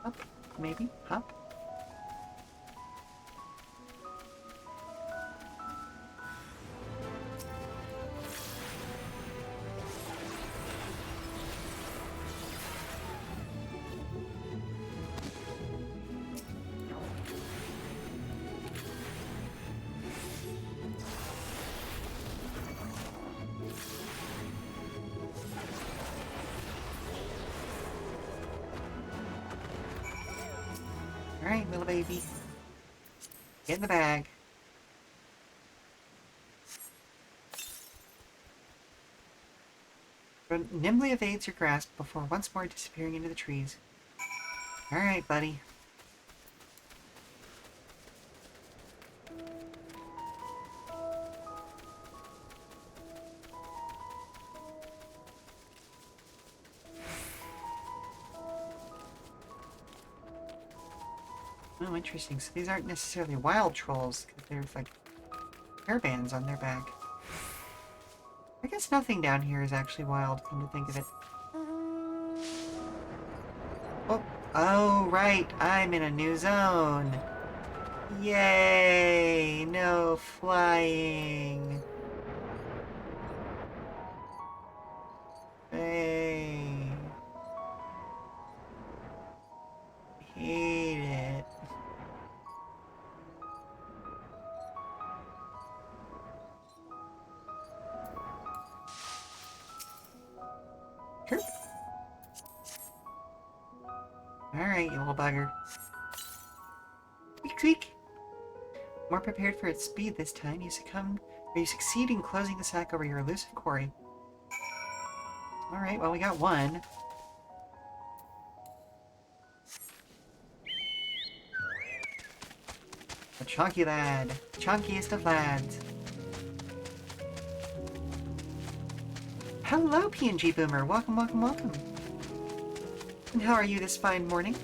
Up, maybe? Hop? Alright, little baby. Get in the bag. But nimbly evades your grasp before once more disappearing into the trees. Alright, buddy. Oh, interesting. So these aren't necessarily wild trolls, because there's like hairbands on their back. I guess nothing down here is actually wild, come to think of it. Oh, oh, right. I'm in a new zone. Yay! No flying. Hey. Hate it. Sure. Alright, you little bugger. Squeak, squeak. More prepared for its speed this time, you succeed in closing the sack over your elusive quarry. Alright, well, we got one. A chunky lad. Chunkiest of lads. Hello, PNG Boomer. Welcome, welcome, welcome. And how are you this fine morning?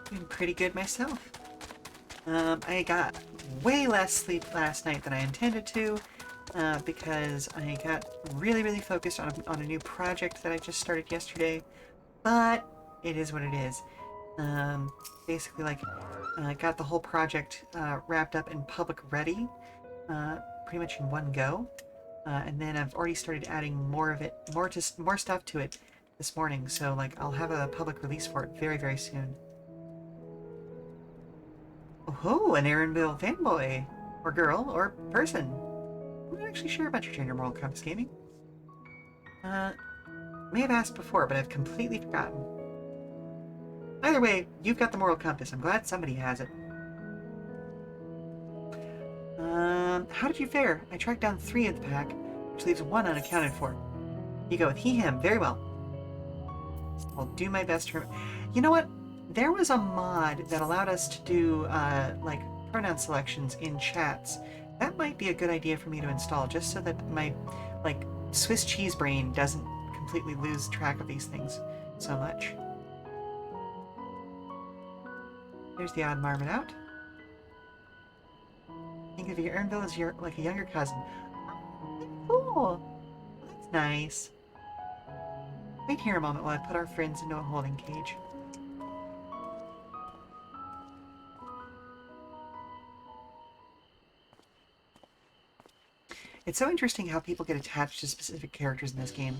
Doing pretty good myself. I got way less sleep last night than I intended to, because I got really focused on a new project that I just started yesterday, but it is what it is. Basically, like, I got the whole project wrapped up and public ready, pretty much in one go, and then I've already started adding more stuff to it this morning, so like I'll have a public release for it very soon. Oh, an Aaronville fanboy, or girl, or person. I'm not actually sure about your gender, Moral Compass Gaming. May have asked before, but I've completely forgotten. Either way, you've got the moral compass. I'm glad somebody has it. How did you fare? I tracked down 3 of the pack, which leaves 1 unaccounted for. You go with he, him. Very well. I'll do my best to... You know what? There was a mod that allowed us to do, like, pronoun selections in chats. That might be a good idea for me to install, just so that my, like, Swiss cheese brain doesn't completely lose track of these things so much. There's the odd marmot out. Think of your Ernville as like a younger cousin. Oh, cool. That's nice. Wait here a moment while I put our friends into a holding cage. It's so interesting how people get attached to specific characters in this game.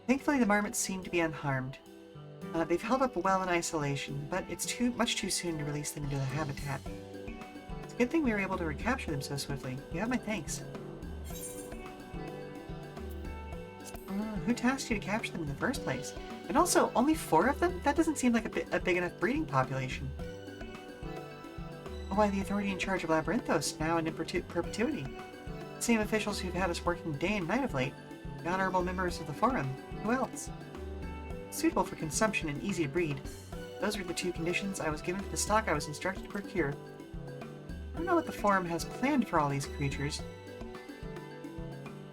Thankfully, the marmots seem to be unharmed. They've held up well in isolation, but it's much too soon to release them into the habitat. It's a good thing we were able to recapture them so swiftly. You have my thanks. Who tasked you to capture them in the first place? And also, only 4 of them? That doesn't seem like a big enough breeding population. Oh, why, the authority in charge of Labyrinthos, now in perpetuity. The same officials who've had us working day and night of late. The honorable members of the Forum. Who else? Suitable for consumption and easy to breed. Those were the 2 conditions I was given for the stock I was instructed to procure. I don't know what the Forum has planned for all these creatures,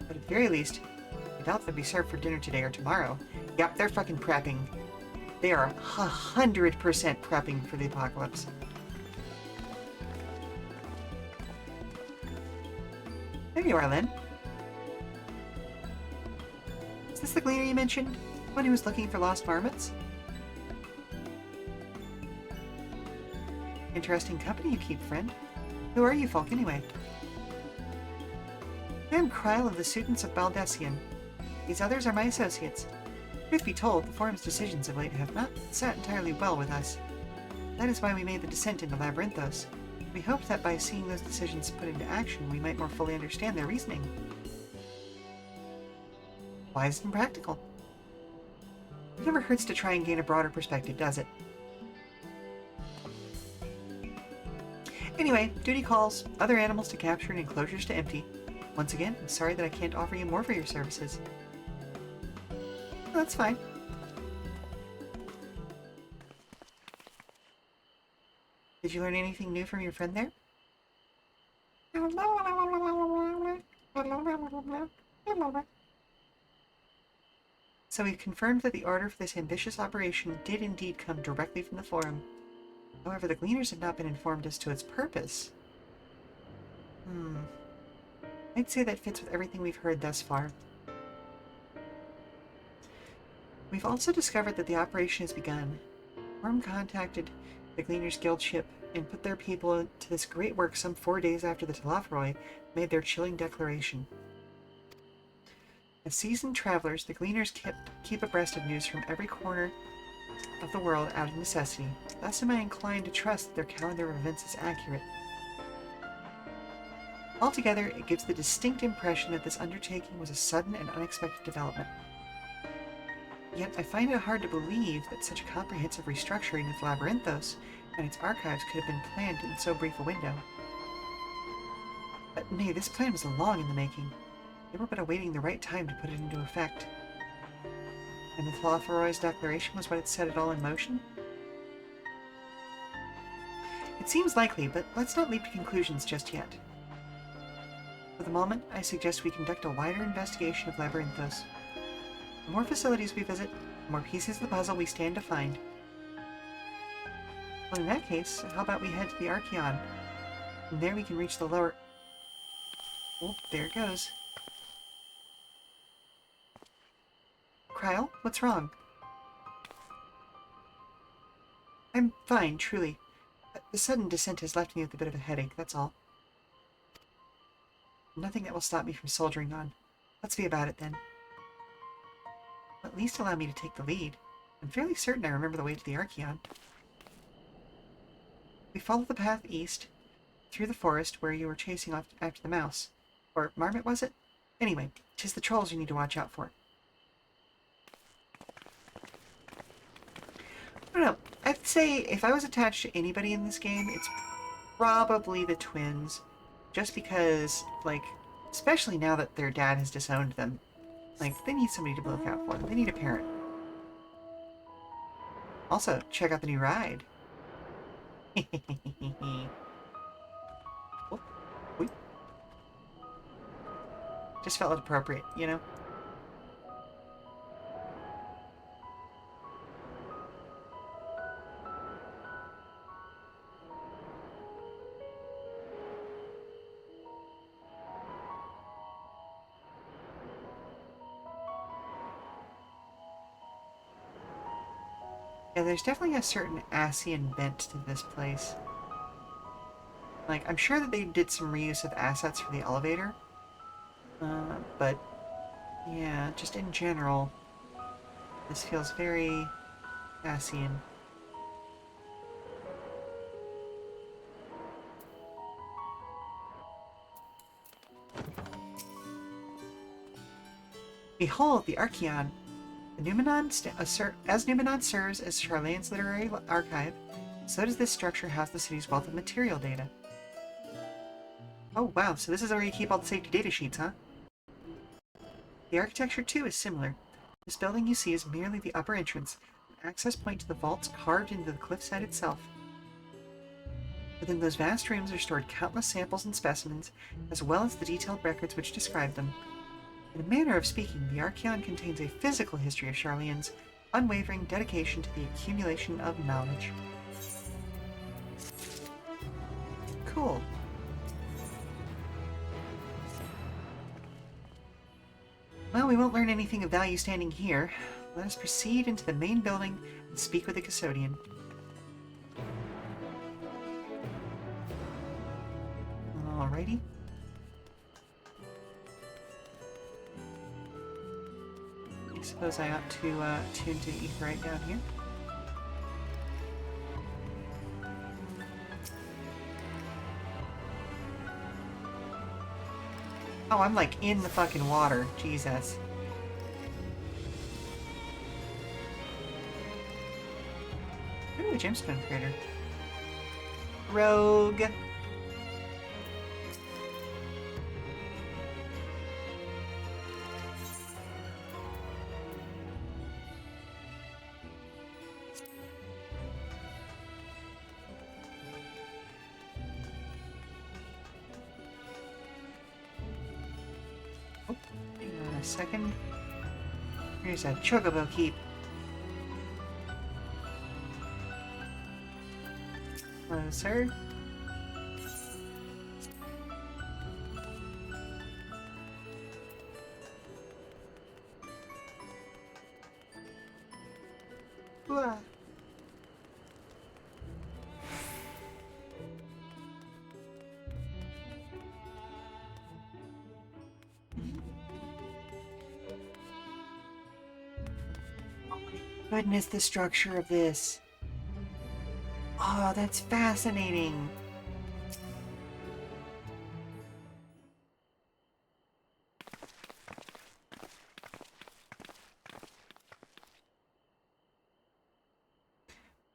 but at the very least, I doubt they'll be served for dinner today or tomorrow. Yep, they're fucking prepping. They are 100% prepping for the apocalypse. There you are, Len. Is this the gleaner you mentioned? One who was looking for lost marmots? Interesting company you keep, friend. Who are you folk, anyway? I am Kryle of the Students of Baldessian. These others are my associates. Truth be told, the Forum's decisions of late have not sat entirely well with us. That is why we made the descent into Labyrinthos. We hoped that by seeing those decisions put into action, we might more fully understand their reasoning. Wise and practical. It never hurts to try and gain a broader perspective, does it? Anyway, duty calls, other animals to capture and enclosures to empty. Once again, I'm sorry that I can't offer you more for your services. Well, that's fine. Did you learn anything new from your friend there? So we've confirmed that the order for this ambitious operation did indeed come directly from the Forum. However, the Gleaners have not been informed as to its purpose. I'd say that fits with everything we've heard thus far. We've also discovered that the operation has begun. Forum contacted the Gleaners Guild ship and put their people to this great work some 4 days after the Telophoroi made their chilling declaration. As seasoned travelers, the Gleaners keep abreast of news from every corner of the world out of necessity. Thus am I inclined to trust that their calendar of events is accurate. Altogether, it gives the distinct impression that this undertaking was a sudden and unexpected development. Yet I find it hard to believe that such a comprehensive restructuring of Labyrinthos and its archives could have been planned in so brief a window. But nay, this plan was long in the making. They were but awaiting the right time to put it into effect. And the Telophoroi's declaration was what set it all in motion? It seems likely, but let's not leap to conclusions just yet. For the moment, I suggest we conduct a wider investigation of Labyrinthos. The more facilities we visit, the more pieces of the puzzle we stand to find. Well, in that case, how about we head to the Archeon? From there we can reach the lower... Oh, there it goes. Kryl, what's wrong? I'm fine, truly. The sudden descent has left me with a bit of a headache, that's all. Nothing that will stop me from soldiering on. Let's be about it, then. At least allow me to take the lead. I'm fairly certain I remember the way to the Archeon. We follow the path east, through the forest where you were chasing off after the mouse. Or marmot, was it? Anyway, 'tis the trolls you need to watch out for. I don't know. I'd say if I was attached to anybody in this game, it's probably the twins. Just because, like, especially now that their dad has disowned them, like, they need somebody to look out for them. They need a parent. Also, check out the new ride. Oh, wait. Just felt appropriate, you know? Yeah, there's definitely a certain Asian bent to this place. Like, I'm sure that they did some reuse of assets for the elevator. But, yeah, just in general, this feels very Asian. Behold, the Archeon! The as Numenon serves as Charlane's literary archive, so does this structure house the city's wealth of material data. Oh wow, so this is where you keep all the safety data sheets, huh? The architecture, too, is similar. This building you see is merely the upper entrance, an access point to the vaults carved into the cliffside itself. Within those vast rooms are stored countless samples and specimens, as well as the detailed records which describe them. In a manner of speaking, the Archeon contains a physical history of Charlene's unwavering dedication to the accumulation of knowledge. Cool. Well, we won't learn anything of value standing here. Let us proceed into the main building and speak with the custodian. Alrighty. I suppose I ought to tune to the ether right down here. Oh, I'm like in the fucking water. Jesus. Ooh, a gemstone crater. Rogue. a second. Here's a chocobo keep. Hello, sir. Blah. Goodness, the structure of this. Oh, that's fascinating.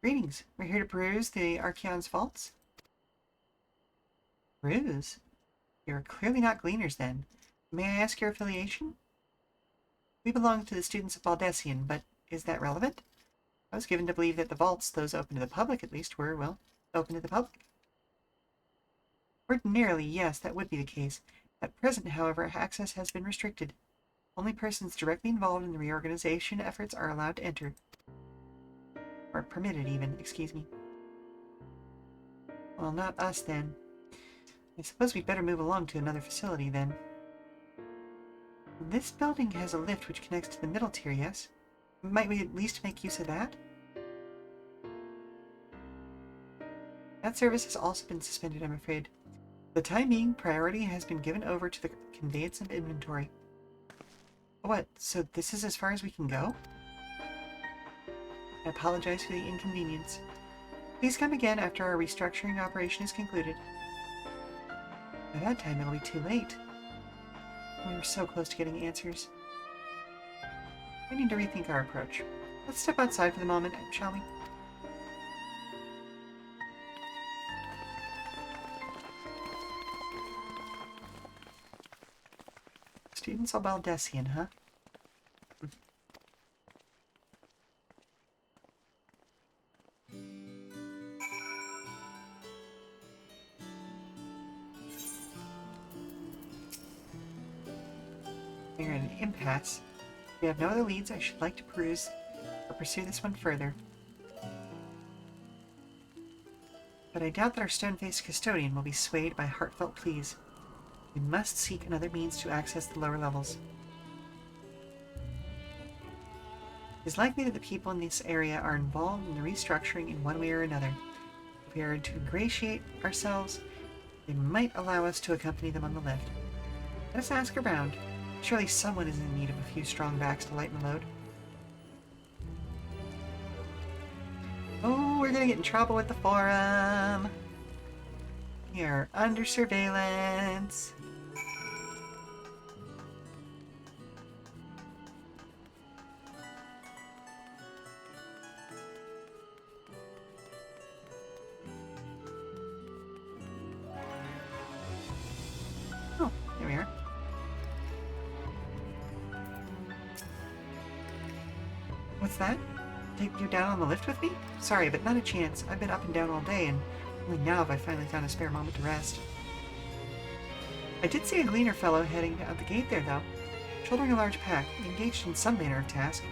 Greetings. We're here to peruse the Archeon's vaults. Peruse? You're clearly not gleaners, then. May I ask your affiliation? We belong to the students of Baldessian, but is that relevant? I was given to believe that the vaults, those open to the public at least, were, well, open to the public. Ordinarily, yes, that would be the case. At present, however, access has been restricted. Only persons directly involved in the reorganization efforts are allowed to enter. Or permitted, even, excuse me. Well, not us, then. I suppose we'd better move along to another facility, then. This building has a lift which connects to the middle tier, yes? Might we at least make use of that? That service has also been suspended, I'm afraid. For the time being, priority has been given over to the conveyance of inventory. What? So this is as far as we can go? I apologize for the inconvenience. Please come again after our restructuring operation is concluded. By that time, it'll be too late. We were so close to getting answers. We need to rethink our approach. Let's step outside for the moment, shall we? Students of Baldessian, huh? We're in an impasse. If we have no other leads, I should like to peruse or pursue this one further. But I doubt that our stone-faced custodian will be swayed by heartfelt pleas. We must seek another means to access the lower levels. It is likely that the people in this area are involved in the restructuring in one way or another. If we are to ingratiate ourselves, they might allow us to accompany them on the lift. Let us ask around. Surely someone is in need of a few strong backs to lighten the load. Oh, we're gonna get in trouble with the forum. We are under surveillance. Oh, there we are. What's that? Take you down on the lift with me? Sorry, but not a chance. I've been up and down all day, and only now have I finally found a spare moment to rest. I did see a gleaner fellow heading out the gate there, though. Shouldering a large pack, engaged in some manner of task.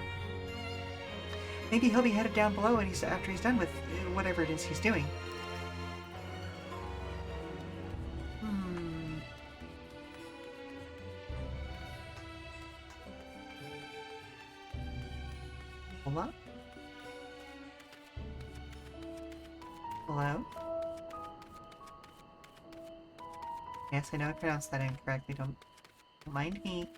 Maybe he'll be headed down below and after he's done with whatever it is he's doing. Hello? Hello? Yes, I know I pronounced that incorrectly. Don't mind me.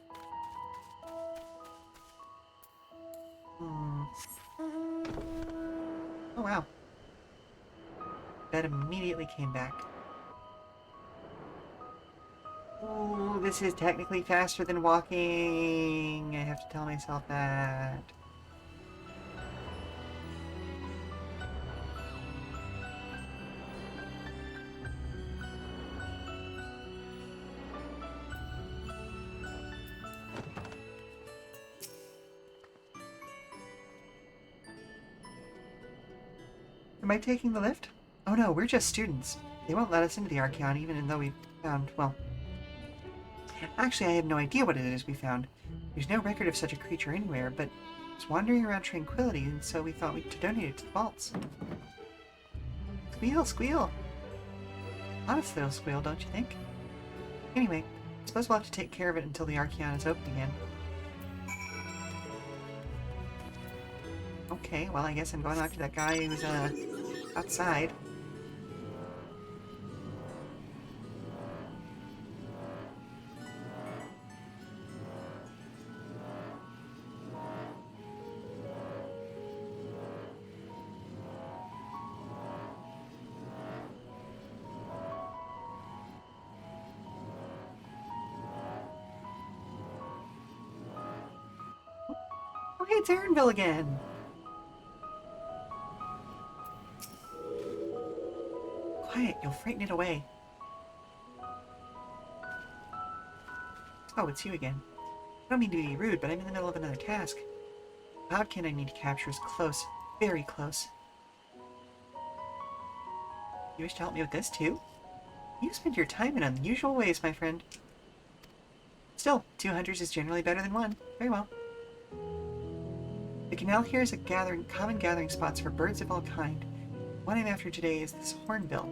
Oh, wow. That immediately came back. Oh, this is technically faster than walking. I have to tell myself that. Am I taking the lift? Oh no, we're just students. They won't let us into the Archeon even though we found, well... Actually, I have no idea what it is we found. There's no record of such a creature anywhere, but it's wandering around Tranquility, and so we thought to donate it to the vaults. Squeal, squeal! Honest little squeal, don't you think? Anyway, I suppose we'll have to take care of it until the Archeon is open again. Okay, well I guess I'm going after that guy who's, outside. Oh hey, it's Aaronville again! Quiet, you'll frighten it away. Oh, it's you again. I don't mean to be rude, but I'm in the middle of another task. The Cloudkin I need to capture is close. Very close. You wish to help me with this, too? You spend your time in unusual ways, my friend. Still, 2 hunters is generally better than 1. Very well. The canal here is a common gathering spots for birds of all kind. One I'm after today is this hornbill.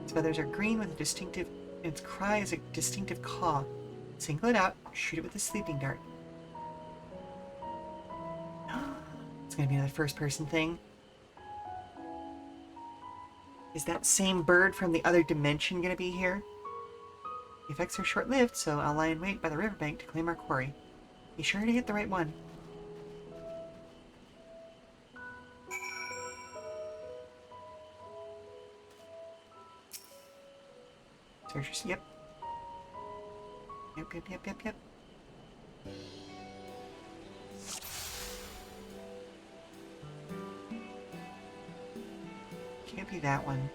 Its feathers are green with a distinctive, and its cry is a distinctive caw. Single it out, shoot it with a sleeping dart. It's gonna be another first-person thing. Is that same bird from the other dimension gonna be here? The effects are short-lived, so I'll lie in wait by the riverbank to claim our quarry. Be sure to hit the right one. Searchers, yep. Yep. Can't be that one.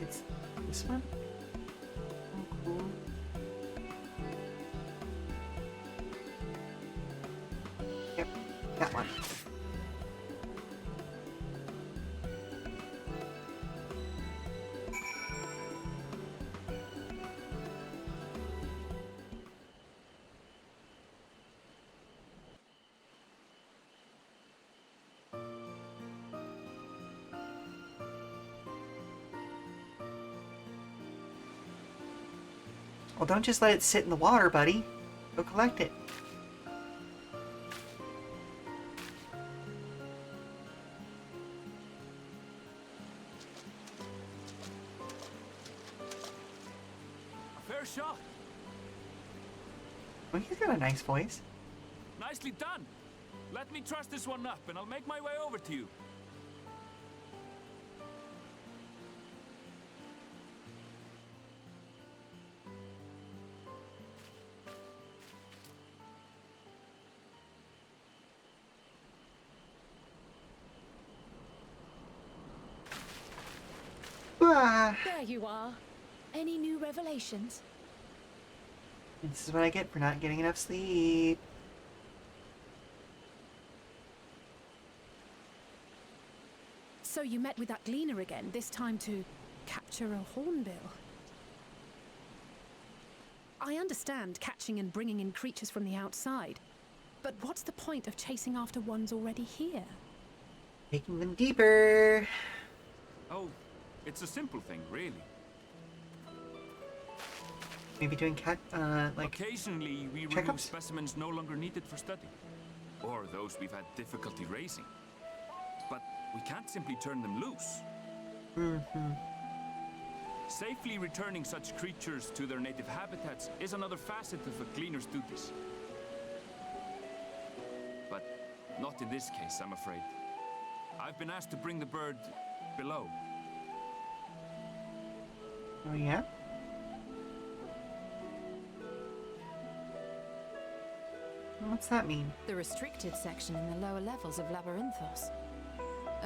It's this one? Oh, cool. Yep, that one. Well, don't just let it sit in the water, buddy. Go collect it. A fair shot. Well, he's got a nice voice. Nicely done. Let me truss this one up and I'll make my way over to you. Ah, There you are. Any new revelations? this is what I get for not getting enough sleep. So you met with that gleaner again, this time to capture a hornbill. I understand catching and bringing in creatures from the outside, but what's the point of chasing after ones already here? Taking them deeper. Oh, it's a simple thing, really. Maybe doing like Occasionally, we remove checkups? specimens no longer needed for study, or those we've had difficulty raising. But we can't simply turn them loose. Safely returning such creatures to their native habitats is another facet of a cleaner's duties. But not in this case, I'm afraid. I've been asked to bring the bird below. Oh yeah? What's that mean? The restricted section in the lower levels of Labyrinthos.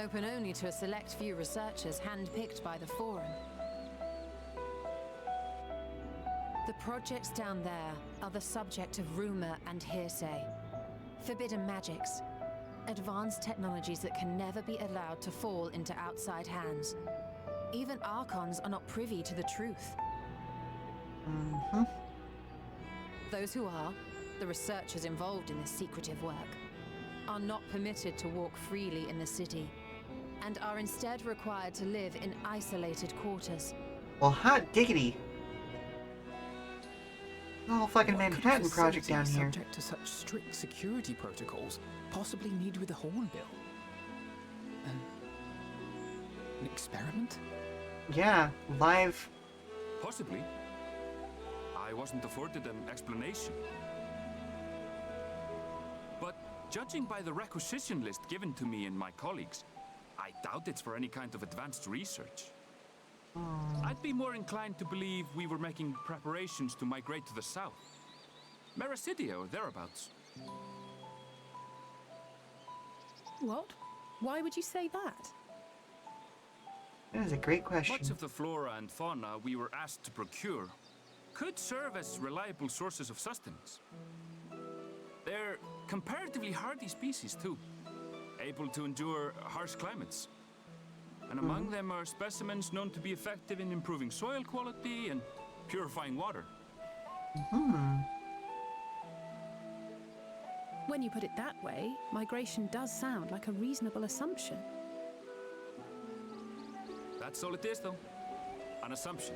Open only to a select few researchers handpicked by the Forum. The projects down there are the subject of rumor and hearsay. Forbidden magics. Advanced technologies that can never be allowed to fall into outside hands. Even Archons are not privy to the truth. Those who are, the researchers involved in this secretive work, are not permitted to walk freely in the city, and are instead required to live in isolated quarters. Well, hot diggity. The whole fucking What could a Manhattan Project down facility here. subject to such strict security protocols possibly need with a hornbill? An experiment? Yeah, live. Possibly. I wasn't afforded an explanation. But judging by the requisition list given to me and my colleagues, I doubt it's for any kind of advanced research. I'd be more inclined to believe we were making preparations to migrate to the south. Mericidia or thereabouts. What? Why would you say that? That is a great question. Much of the flora and fauna we were asked to procure could serve as reliable sources of sustenance. They're comparatively hardy species too, able to endure harsh climates. And among them are specimens known to be effective in improving soil quality and purifying water. When you put it that way, migration does sound like a reasonable assumption. That's all it is, though. An assumption.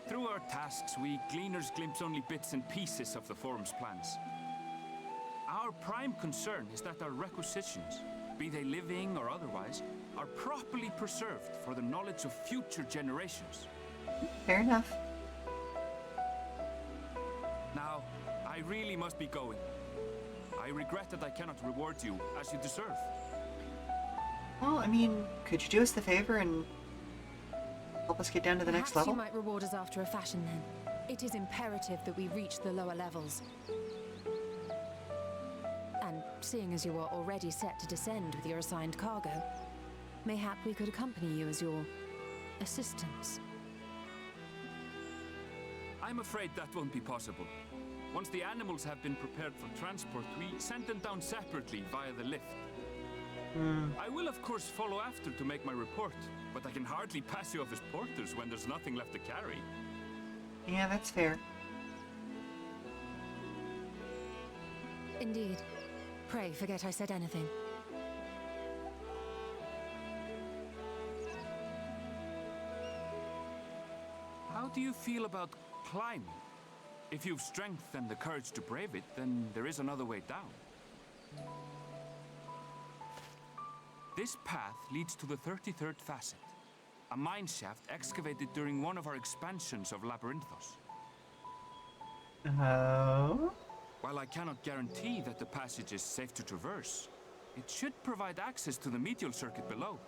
Through our tasks, we gleaners glimpse only bits and pieces of the forum's plans. Our prime concern is that our requisitions, be they living or otherwise, are properly preserved for the knowledge of future generations. Fair enough. Now, I really must be going. I regret that I cannot reward you as you deserve. Well, I mean, could you do us the favor and help us get down to the next Perhaps level? you might reward us after a fashion then. It is imperative that we reach the lower levels. And seeing as you are already set to descend with your assigned cargo, mayhap we could accompany you as your assistants. I'm afraid that won't be possible. Once the animals have been prepared for transport, we send them down separately via the lift. I will, of course, follow after to make my report, but I can hardly pass you off as porters when there's nothing left to carry. Yeah, that's fair. Indeed. Pray forget I said anything. How do you feel about climbing? If you've strength and the courage to brave it, then there is another way down. This path leads to the 33rd facet, a mine shaft excavated during one of our expansions of Labyrinthos. Oh? While I cannot guarantee that the passage is safe to traverse, it should provide access to the medial circuit below.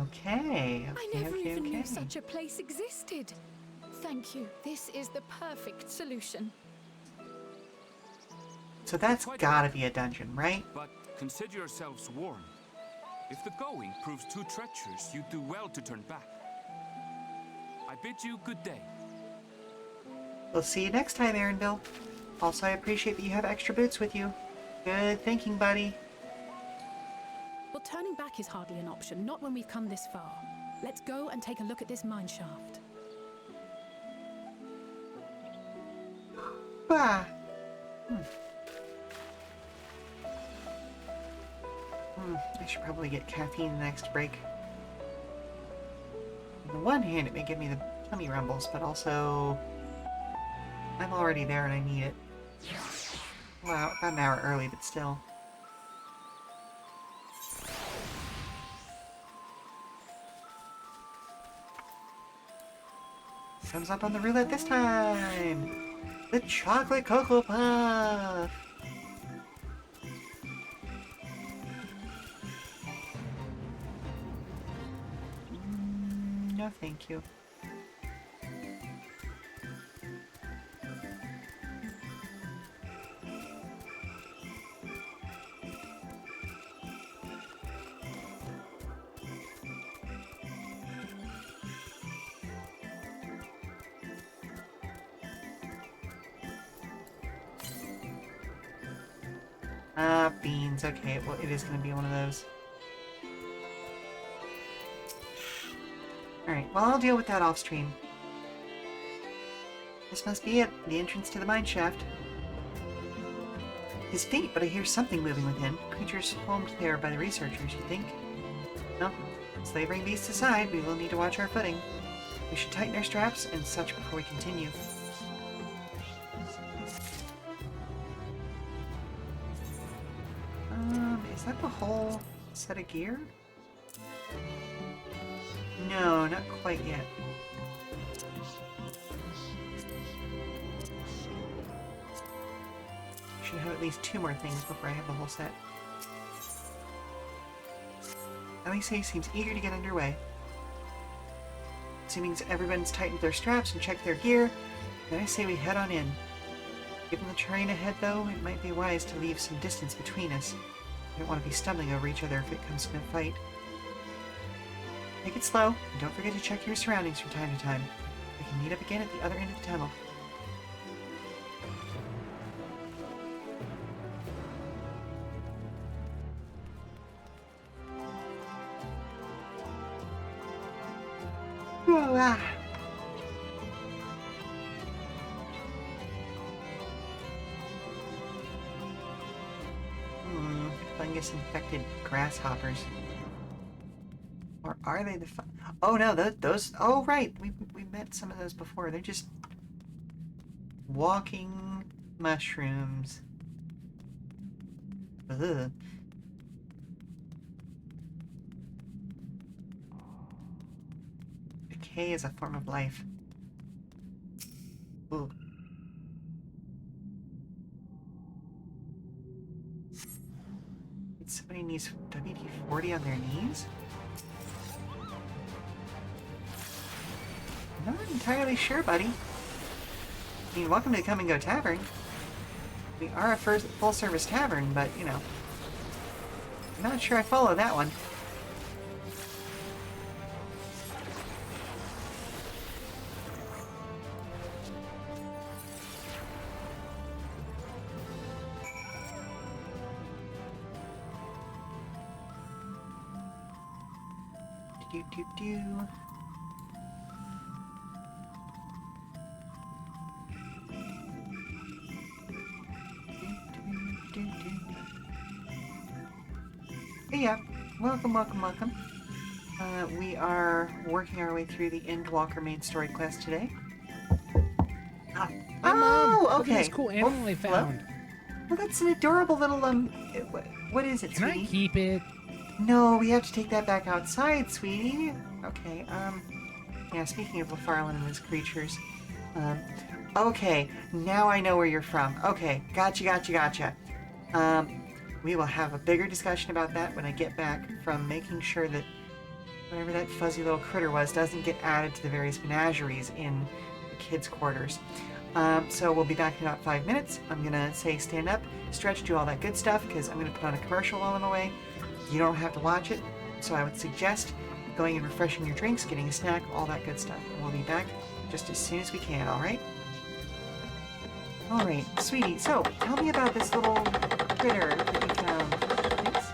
Okay. I never even okay. knew such a place existed. Thank you. This is the perfect solution. So that's gotta be a dungeon, right? But consider yourselves warned. If the going proves too treacherous, you do well to turn back. I bid you good day. We'll see you next time, Aaronville. Also, I appreciate that you have extra boots with you. Good thinking, buddy. Well, turning back is hardly an option, not when we've come this far. Let's go and take a look at this mine shaft. Bah! I should probably get caffeine the next break. On the one hand, it may give me the tummy rumbles, but also I'm already there and I need it. Well, about an hour early, but still. Comes up on the roulette this time! The chocolate cocoa puff! No, thank you. Ah, beans. Okay, well, it is going to be one of those. Alright, well, I'll deal with that off stream. This must be it, the entrance to the mine shaft. His feet, but I hear something moving within. Creatures homed there by the researchers, you think? No. Slavering beasts aside, we will need to watch our footing. We should tighten our straps and such before we continue. Is that the whole set of gear? No, not quite yet. Should have at least 2 more things before I have the whole set. Elise seems eager to get underway. Assuming everyone's tightened their straps and checked their gear, then I say we head on in. Given the terrain ahead, though, it might be wise to leave some distance between us. I don't want to be stumbling over each other if it comes to a fight. Take it slow, and don't forget to check your surroundings from time to time. We can meet up again at the other end of the tunnel. Oh, ah. Fungus-infected grasshoppers. Or are they the oh no, those... Oh right, we met some of those before. They're just walking mushrooms. Ugh. Decay is a form of life. Ooh. Somebody needs WD-40 on their knees? I'm not entirely sure, buddy. I mean, welcome to Come and Go Tavern. We are a full-service tavern, but, you know, I'm not sure I follow that one. Do. Hey, yeah. Welcome. We are working our way through the Endwalker main story quest today. Hey, Mom, look at okay. this cool animal I found. Well, that's an adorable little, what is it, Can sweetie? I keep it? No, we have to take that back outside, sweetie. Okay, yeah, speaking of LaFarlane and his creatures, okay, now I know where you're from. Okay, gotcha. We will have a bigger discussion about that when I get back from making sure that whatever that fuzzy little critter was doesn't get added to the various menageries in the kids' quarters. So we'll be back in about 5 minutes. I'm gonna say stand up, stretch, do all that good stuff, because I'm gonna put on a commercial while I'm away. You don't have to watch it, so I would suggest going and refreshing your drinks, getting a snack, all that good stuff. And we'll be back just as soon as we can, alright? Alright, sweetie, so tell me about this little critter that you found, please.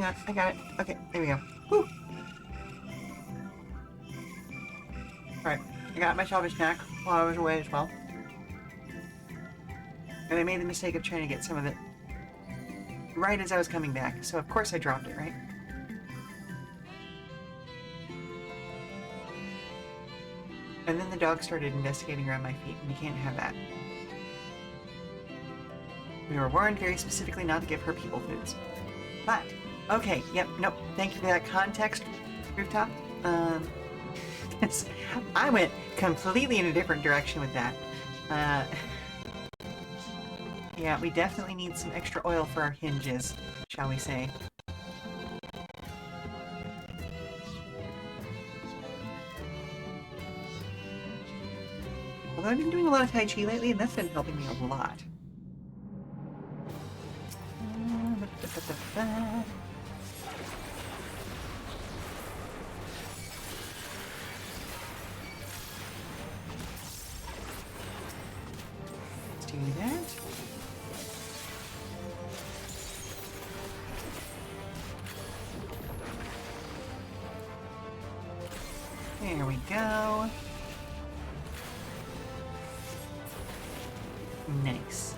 on, I got it. Okay, there we go. Woo! Alright, I got myself a snack while I was away as well. And I made the mistake of trying to get some of it right as I was coming back, so of course I dropped it, right? And then the dog started investigating around my feet, and we can't have that. We were warned very specifically not to give her people foods. But, okay, yep, nope, thank you for that context, Rooftop. I went completely in a different direction with that. Yeah, we definitely need some extra oil for our hinges, shall we say. Although I've been doing a lot of Tai Chi lately, and that's been helping me a lot. Let's do that. There we go. Nice.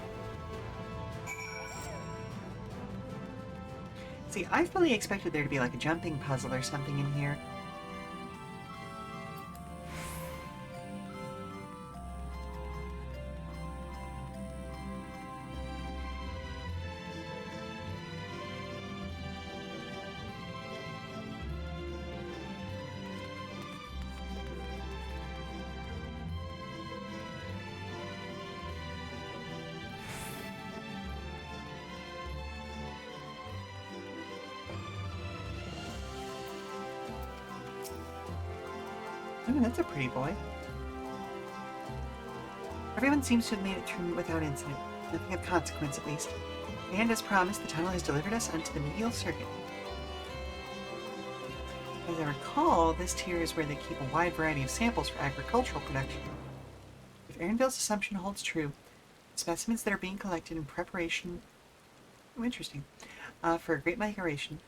See, I fully expected there to be like a jumping puzzle or something in here. Ooh, that's a pretty boy. Everyone seems to have made it through without incident. Nothing of consequence, at least. And as promised, the tunnel has delivered us onto the medial circuit. As I recall, this tier is where they keep a wide variety of samples for agricultural production. If Erinville's assumption holds true, specimens that are being collected in preparation... Oh, interesting. For a great migration,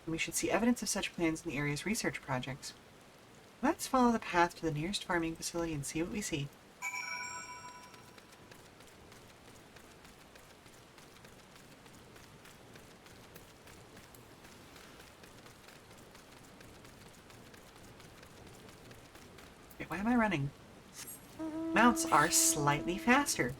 and we should see evidence of such plans in the area's research projects. Let's follow the path to the nearest farming facility and see what we see. Wait, why am I running? Mounts are slightly faster.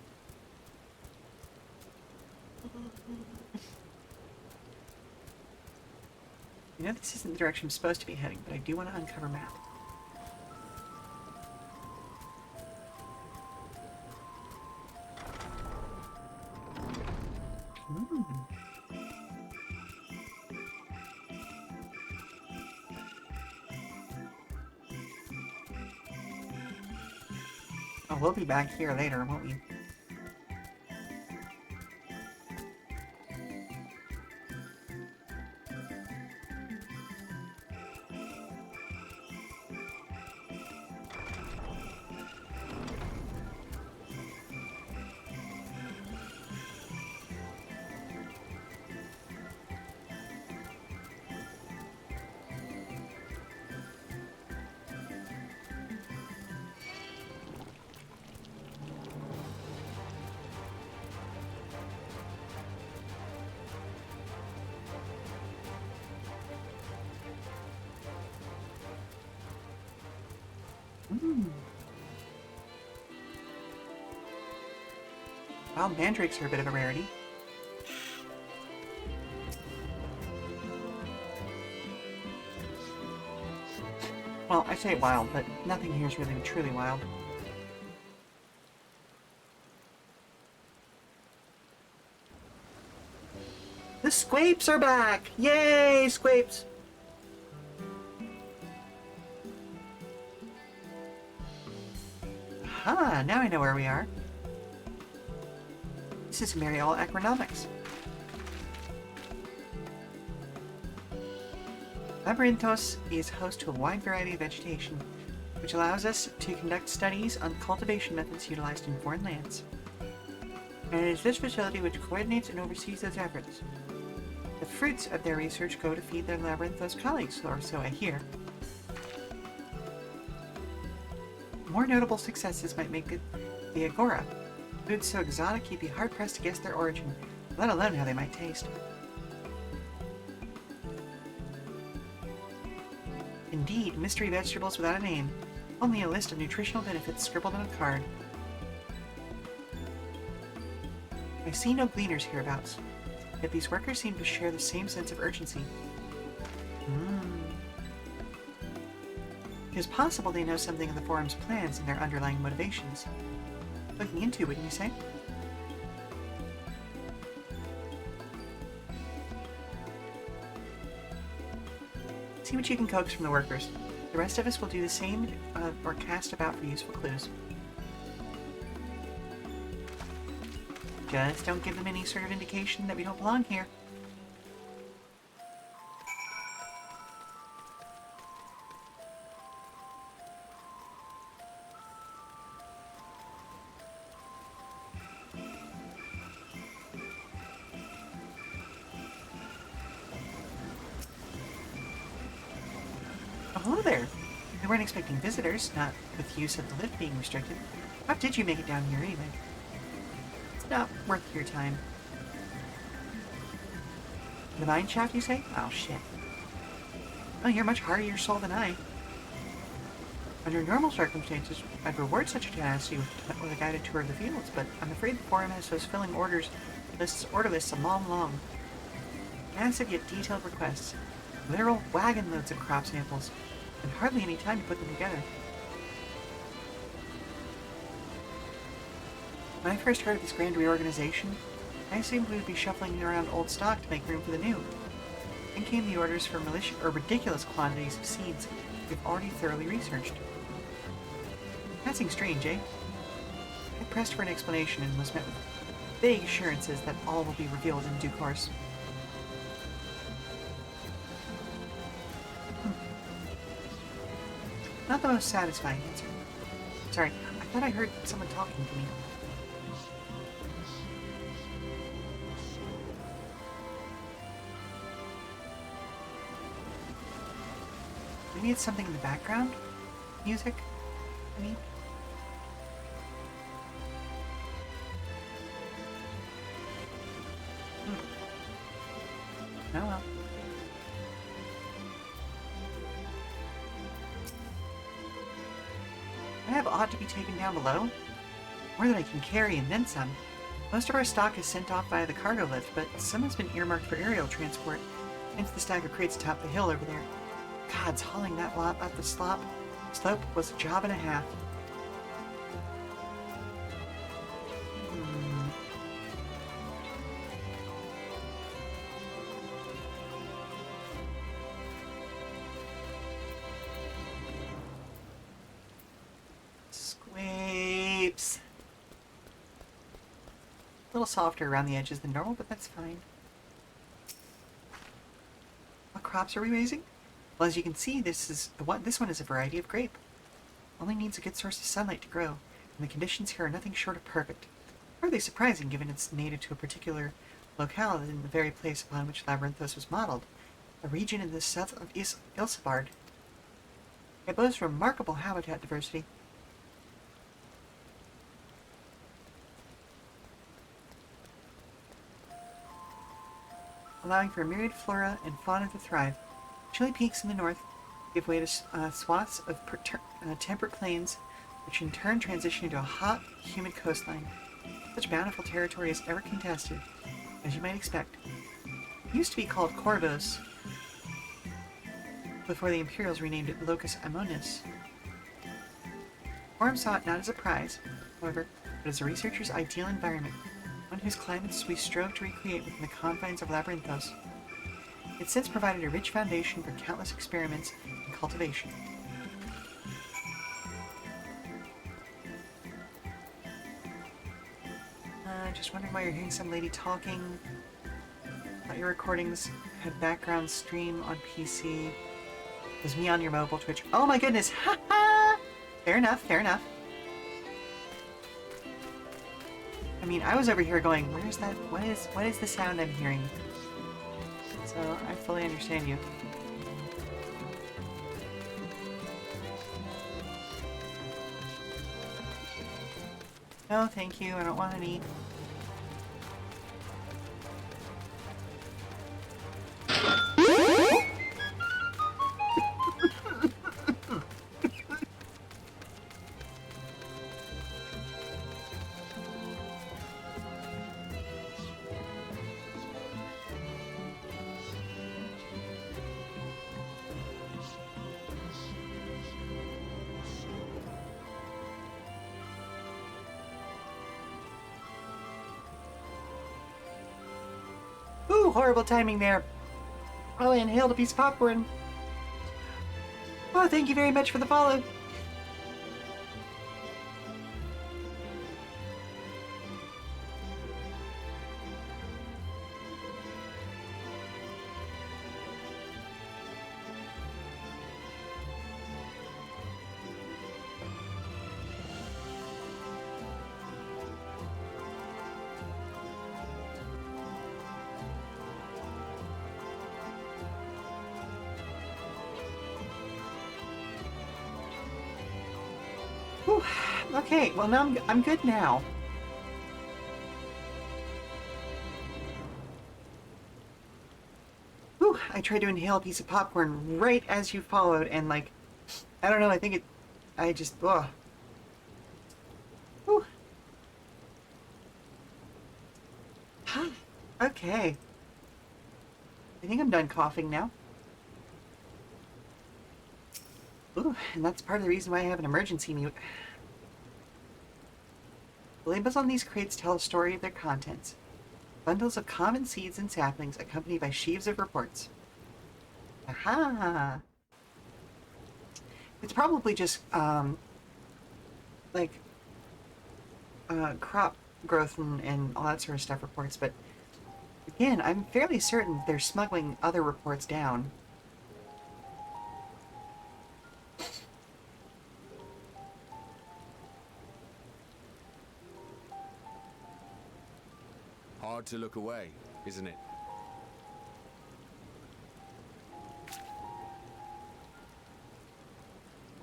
You know this isn't the direction I'm supposed to be heading, but I do want to uncover map. Oh, we'll be back here later, won't we? Wild mandrakes are a bit of a rarity. Well, I say wild, but nothing here is really truly wild. The squapes are back! Yay, squapes! Aha, now I know where we are. This is Mariel Agronomics. Labyrinthos is host to a wide variety of vegetation, which allows us to conduct studies on cultivation methods utilized in foreign lands. And it is this facility which coordinates and oversees those efforts. The fruits of their research go to feed their Labyrinthos colleagues, or so I hear. More notable successes might make it the Agora. Foods so exotic you'd be hard-pressed to guess their origin, let alone how they might taste. Indeed, mystery vegetables without a name. Only a list of nutritional benefits scribbled on a card. I see no gleaners hereabouts, yet these workers seem to share the same sense of urgency. It is possible they know something of the forum's plans and their underlying motivations. Looking into, wouldn't you say? See what you can coax from the workers. The rest of us will do the same, or cast about for useful clues. Just don't give them any sort of indication that we don't belong here. Hello there. We weren't expecting visitors, not with use of the lift being restricted. How did you make it down here anyway? It's not worth your time. The mine shaft, you say? Oh, shit. Oh, you're much harder your soul than I. Under normal circumstances, I'd reward such a tenacity with a guided tour of the fields, but I'm afraid the forum has those filling order lists a mile long. Massive yet detailed requests. Literal wagon loads of crop samples, and hardly any time to put them together. When I first heard of this grand reorganization, I assumed we would be shuffling around old stock to make room for the new. Then came the orders for ridiculous quantities of seeds we've already thoroughly researched. Passing strange, eh? I pressed for an explanation and was met with vague assurances that all will be revealed in due course. Not the most satisfying answer. Sorry, I thought I heard someone talking to me. Maybe it's something in the background? Music? I mean? Oh well. I have ought to be taken down below? More than I can carry and then some. Most of our stock is sent off via the cargo lift, but some has been earmarked for aerial transport, hence the stack of crates atop the hill over there. Gods, hauling that lot up the slope was a job and a half. Squeeps. A little softer around the edges than normal, but that's fine. What crops are we raising? Well, as you can see, this one is a variety of grape. Only needs a good source of sunlight to grow, and the conditions here are nothing short of perfect. Hardly surprising, given it's native to a particular locale in the very place upon which Labyrinthos was modeled, a region in the south of Ilsabard. It boasts remarkable habitat diversity. Allowing for a myriad flora and fauna to thrive. Chilly peaks in the north give way to swaths of temperate plains, which in turn transition into a hot, humid coastline. Such bountiful territory is ever contested, as you might expect. It used to be called Corvos, before the Imperials renamed it Locus Amonis. Forum saw it not as a prize, however, but as a researcher's ideal environment, one whose climates we strove to recreate within the confines of Labyrinthos. It's since provided a rich foundation for countless experiments and cultivation. Just wondering why you're hearing some lady talking. Thought your recordings had background stream on PC. It was me on your mobile Twitch. Oh my goodness! Ha ha! Fair enough, fair enough. I mean, I was over here going, where's that? What is the sound I'm hearing? So I fully understand you. No, thank you. I don't want any. Ooh, horrible timing there. Oh, I inhaled a piece of popcorn. Oh, thank you very much for the follow. Whew. Okay, well now I'm good now. Whew, I tried to inhale a piece of popcorn right as you followed, and like, I don't know, I think I just, ugh. Whew. Okay. I think I'm done coughing now. Ooh, and that's part of the reason why I have an emergency mute. The labels on these crates tell a story of their contents. Bundles of common seeds and saplings accompanied by sheaves of reports. Aha! It's probably just, like, crop growth and all that sort of stuff reports, but again, I'm fairly certain they're smuggling other reports down. Hard to look away, isn't it?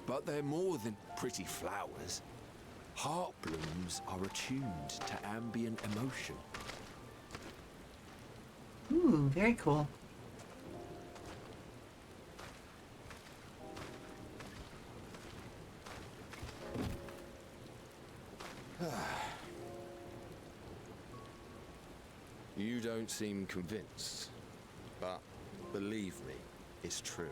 But they're more than pretty flowers. Heart blooms are attuned to ambient emotion. Ooh, very cool. You don't seem convinced, but believe me, it's true.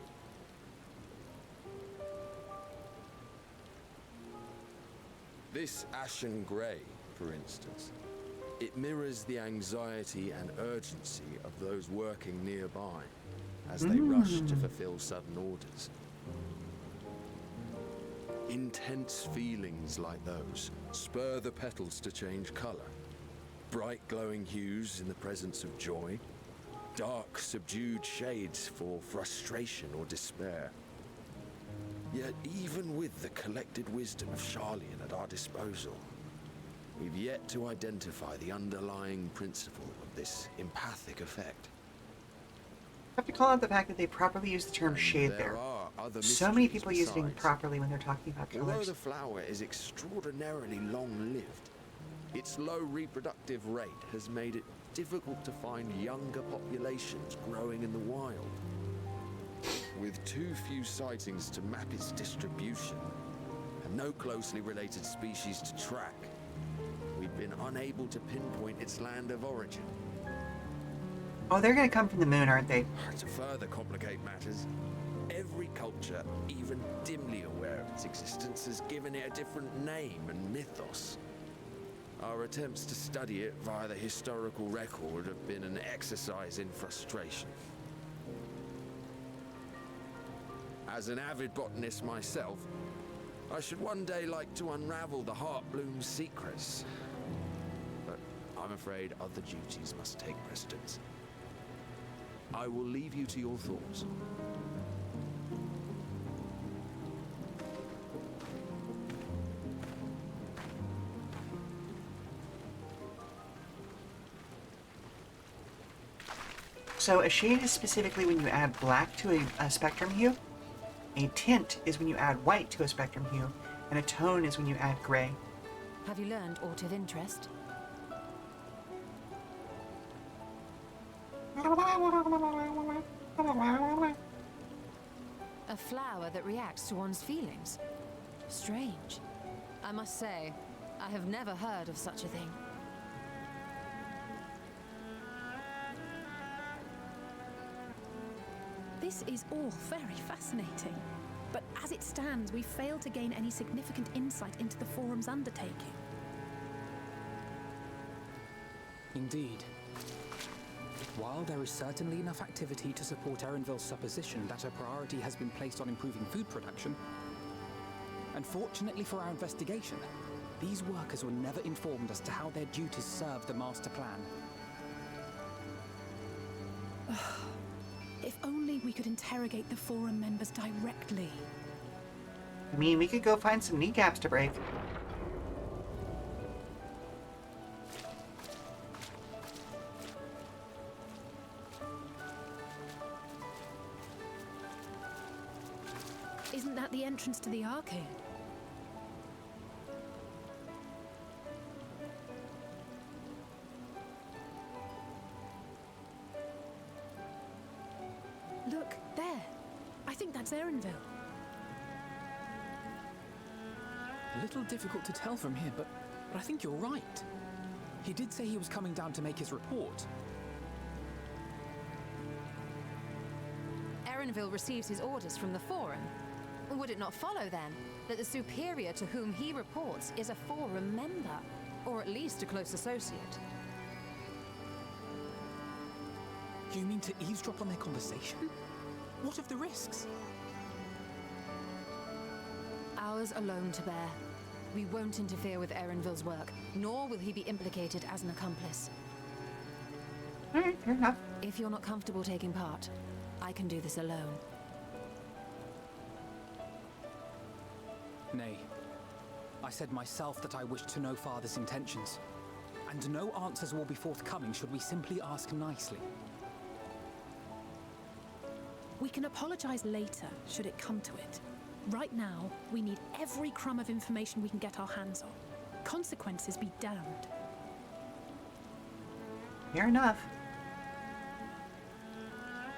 This ashen grey, for instance, it mirrors the anxiety and urgency of those working nearby as they rush to fulfill sudden orders. Intense feelings like those spur the petals to change colour. Bright glowing hues in the presence of joy, dark subdued shades for frustration or despair. Yet even with the collected wisdom of Charlian at our disposal, we've yet to identify the underlying principle of this empathic effect. I have to call out the fact that they properly use the term shade there. So many people use it improperly when they're talking about Although colors. the flower is extraordinarily long-lived, its low reproductive rate has made it difficult to find younger populations growing in the wild. With too few sightings to map its distribution, and no closely related species to track, we've been unable to pinpoint its land of origin. Oh, they're gonna come from the moon, aren't they? To further complicate matters, every culture, even dimly aware of its existence, has given it a different name and mythos. Our attempts to study it via the historical record have been an exercise in frustration. As an avid botanist myself, I should one day like to unravel the Heartbloom's secrets. But I'm afraid other duties must take precedence. I will leave you to your thoughts. So a shade is specifically when you add black to a spectrum hue. A tint is when you add white to a spectrum hue. And a tone is when you add gray. Have you learned aught of interest? A flower that reacts to one's feelings. Strange. I must say, I have never heard of such a thing. This is all very fascinating. But as it stands, we fail to gain any significant insight into the Forum's undertaking. Indeed. While there is certainly enough activity to support Erenville's supposition that a priority has been placed on improving food production, unfortunately for our investigation, these workers were never informed as to how their duties serve the master plan. If only we could interrogate the Forum members directly. I mean, we could go find some kneecaps to break. Isn't that the entrance to the arcade? Look, there. I think that's Erenville. A little difficult to tell from here, but I think you're right. He did say he was coming down to make his report. Erenville receives his orders from the Forum. Would it not follow, then, that the superior to whom he reports is a Forum member, or at least a close associate? You mean to eavesdrop on their conversation? What of the risks? Ours alone to bear. We won't interfere with Erenville's work, nor will he be implicated as an accomplice. Alright, fair enough. If you're not comfortable taking part, I can do this alone. Nay. I said myself that I wished to know Father's intentions. And no answers will be forthcoming should we simply ask nicely. We can apologize later, should it come to it. Right now, we need every crumb of information we can get our hands on. Consequences be damned. Fair enough.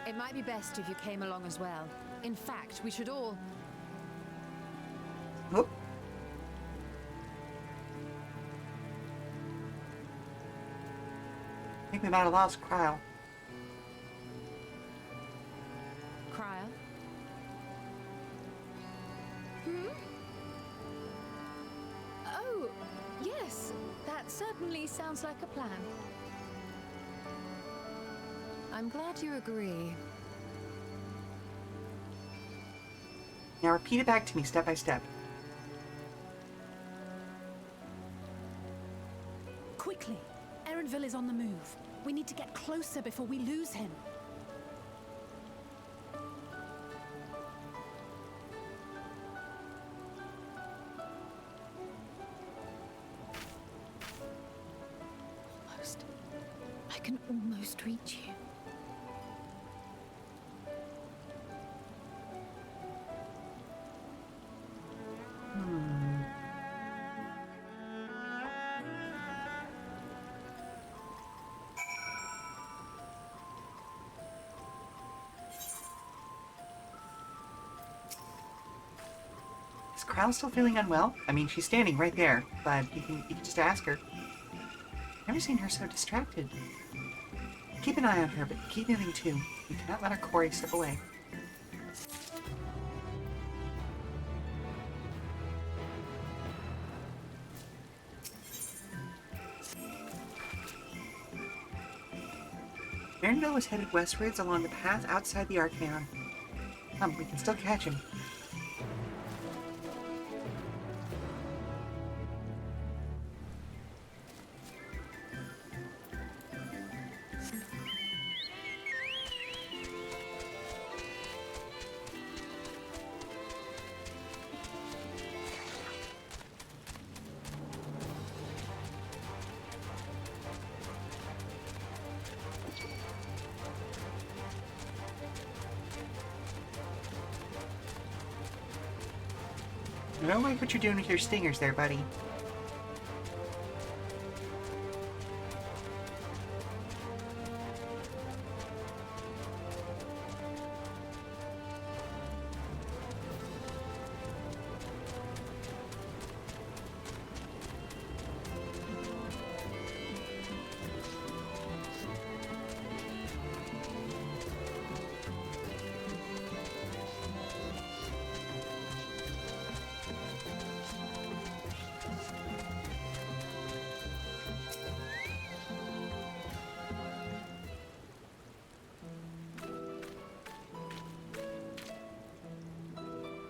It might be best if you came along as well. In fact, we should all... Oop. I think we might have lost Cryle. Cryo? Oh, yes. That certainly sounds like a plan. I'm glad you agree. Now repeat it back to me step by step. Quickly! Erenville is on the move. We need to get closer before we lose him. Almost. I can almost reach you. Is Cryle still feeling unwell? I mean, she's standing right there, but you can just ask her. Never seen her so distracted. Keep an eye on her, but keep moving too. You cannot let our quarry slip away. Erenville was headed westwards along the path outside the Archaon. We can still catch him. I don't like what you're doing with your stingers there, buddy.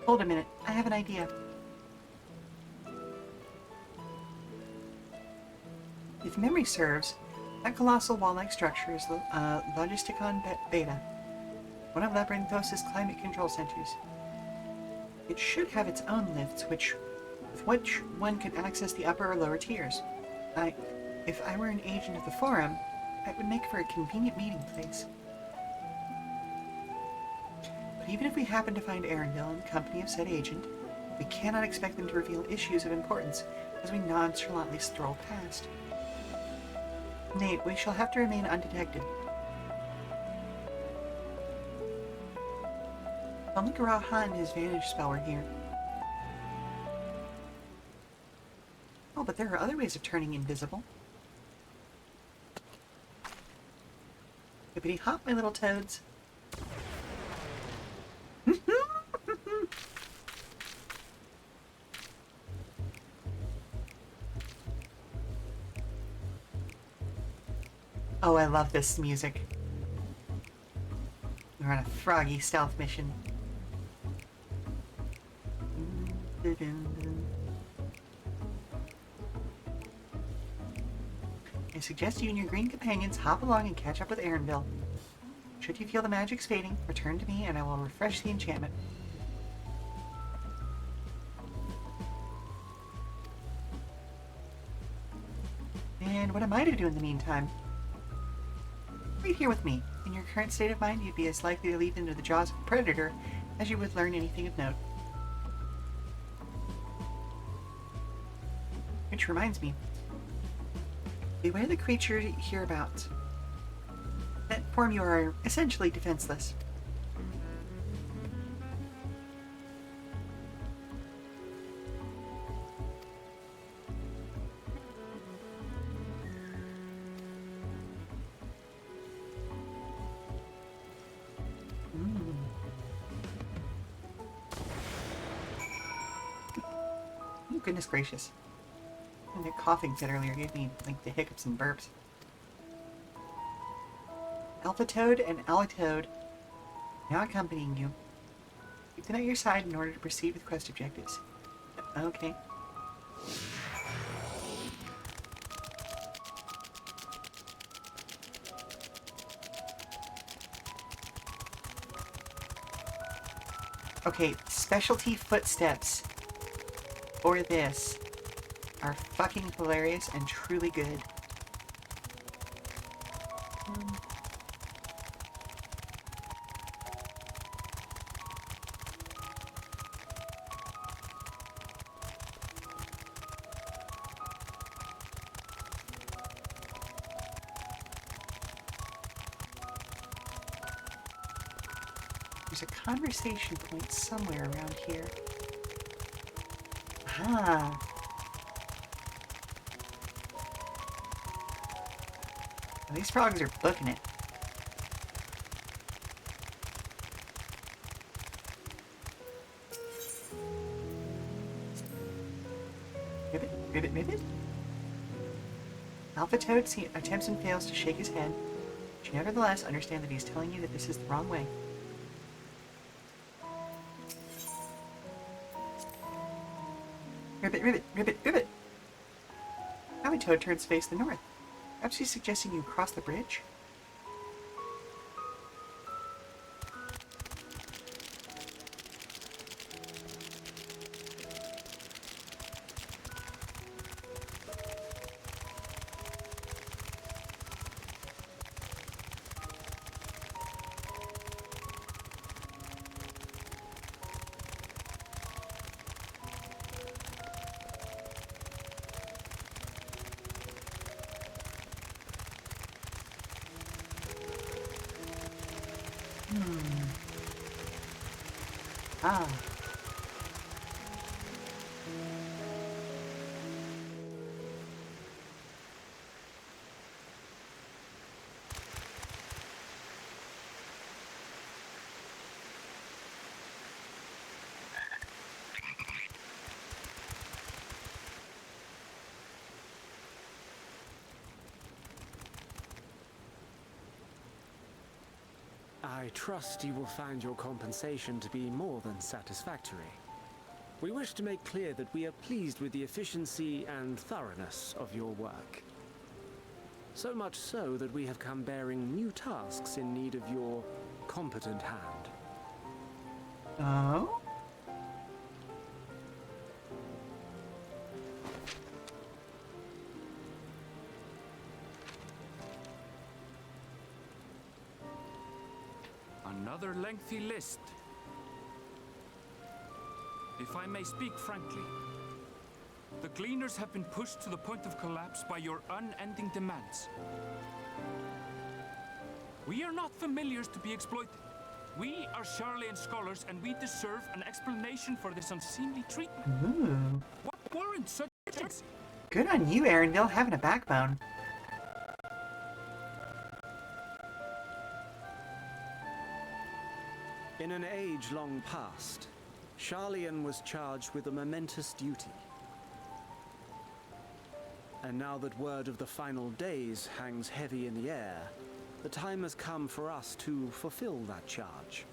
Hold a minute. I have an idea. If memory serves, that colossal wall-like structure is the Logisticon Beta, one of Labyrinthos' climate control centers. It should have its own lifts, with which one could access the upper or lower tiers. If I were an agent of the Forum, that would make for a convenient meeting place. But even if we happen to find Arendelle in the company of said agent, we cannot expect them to reveal issues of importance as we nonchalantly stroll past. Nate, we shall have to remain undetected. Only Garaha and his vanish spell were here. Oh, but there are other ways of turning invisible. Hippity hop, my little toads. Oh, I love this music. We're on a froggy stealth mission. I suggest you and your green companions hop along and catch up with Arendelle. Should you feel the magic's fading, return to me and I will refresh the enchantment. And what am I to do in the meantime? Right here with me. In your current state of mind, you'd be as likely to leap into the jaws of a predator as you would learn anything of note. Which reminds me, beware the creature hereabouts. That form you are essentially defenseless. Oh, goodness gracious. And that coughing fit earlier gave me, like, the hiccups and burps. Alpha Toad and Alitoad now accompanying you. Keep them at your side in order to proceed with quest objectives. Okay. Okay, specialty footsteps for this are fucking hilarious and truly good. There's a conversation point somewhere around here. Ah. Well, these frogs are booking it. Ribbit, ribbit, ribbit. Alpha Toad attempts and fails to shake his head, but you nevertheless understand that he's telling you that this is the wrong way. Ribbit, ribbit, ribbit, ribbit! Howie Toad turns to face the north. Perhaps he's suggesting you cross the bridge? Ah. I trust you will find your compensation to be more than satisfactory. We wish to make clear that we are pleased with the efficiency and thoroughness of your work. So much so that we have come bearing new tasks in need of your competent hand. Oh? Another lengthy list. If I may speak frankly, the Gleaners have been pushed to the point of collapse by your unending demands. We are not familiars to be exploited. We are Charlian scholars, and we deserve an explanation for this unseemly treatment. Ooh. What warrants such urgency? Good on you, Arendelle, having a backbone. In an age long past, Charlian was charged with a momentous duty. And now that word of the final days hangs heavy in the air, the time has come for us to fulfill that charge.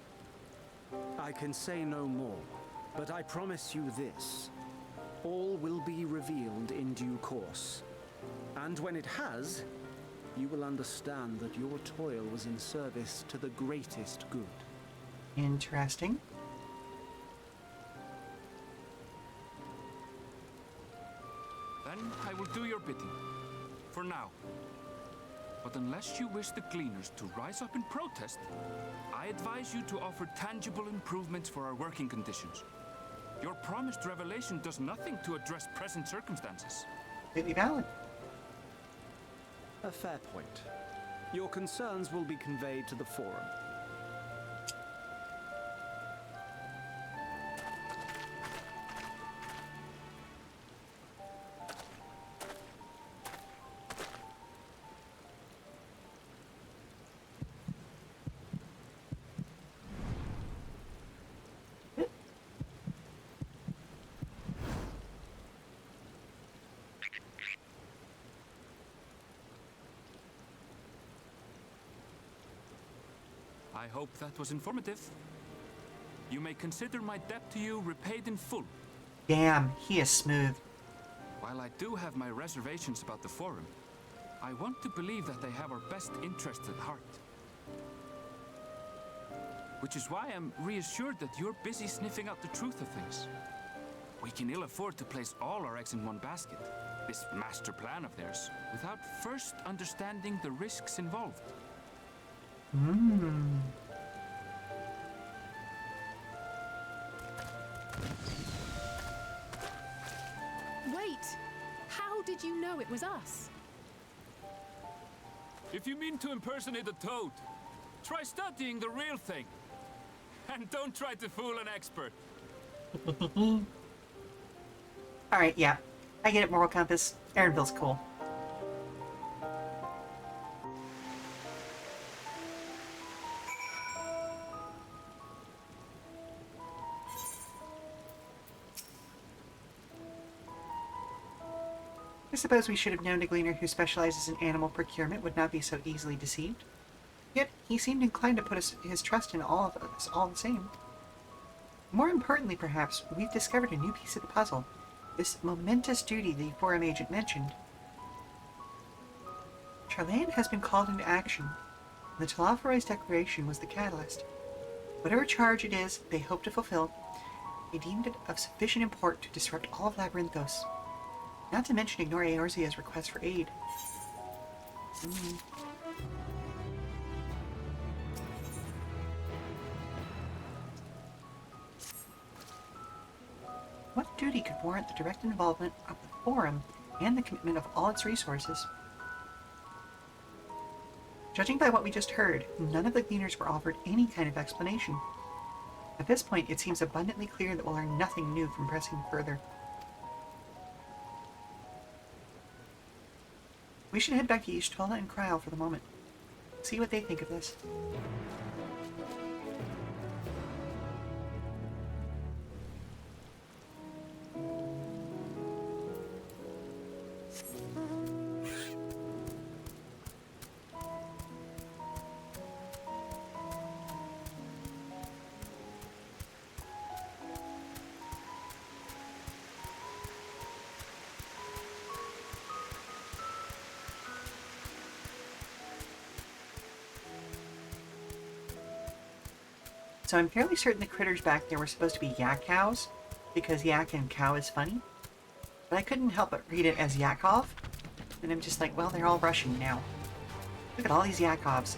I can say no more, but I promise you this. All will be revealed in due course. And when it has, you will understand that your toil was in service to the greatest good. Interesting. Then I will do your bidding. For now. But unless you wish the Gleaners to rise up in protest, I advise you to offer tangible improvements for our working conditions. Your promised revelation does nothing to address present circumstances. Completely valid. A fair point. Your concerns will be conveyed to the Forum. I hope that was informative. You may consider my debt to you repaid in full. Damn, he is smooth. While I do have my reservations about the Forum, I want to believe that they have our best interests at heart. Which is why I'm reassured that you're busy sniffing out the truth of things. We can ill afford to place all our eggs in one basket, this master plan of theirs, without first understanding the risks involved. Wait! How did you know it was us? If you mean to impersonate a toad, try studying the real thing. And don't try to fool an expert. Alright, yeah. I get it, Moral Compass. Arendville's cool. I suppose we should have known a gleaner who specializes in animal procurement would not be so easily deceived. Yet, he seemed inclined to put his trust in all of us all the same. More importantly, perhaps, we've discovered a new piece of the puzzle. This momentous duty the Forum agent mentioned. Charlayan has been called into action, and the Talafaroy's declaration was the catalyst. Whatever charge it is they hope to fulfill, they deemed it of sufficient import to disrupt all of Labyrinthos. Not to mention ignore Eorzea's request for aid. What duty could warrant the direct involvement of the Forum and the commitment of all its resources? Judging by what we just heard, none of the cleaners were offered any kind of explanation. At this point, it seems abundantly clear that we'll learn nothing new from pressing further. We should head back to Y'shtola and Kryl for the moment. See what they think of this. So I'm fairly certain the critters back there were supposed to be yak cows, because yak and cow is funny. But I couldn't help but read it as Yakov, and I'm just like, well, they're all Russian now. Look at all these Yakovs.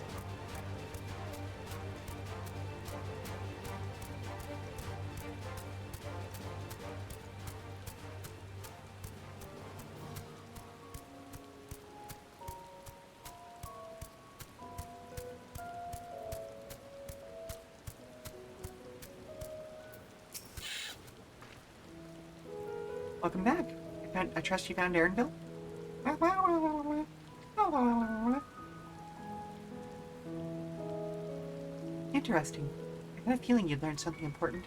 Welcome back. I trust you found Erinville? Interesting. I had a feeling you'd learned something important,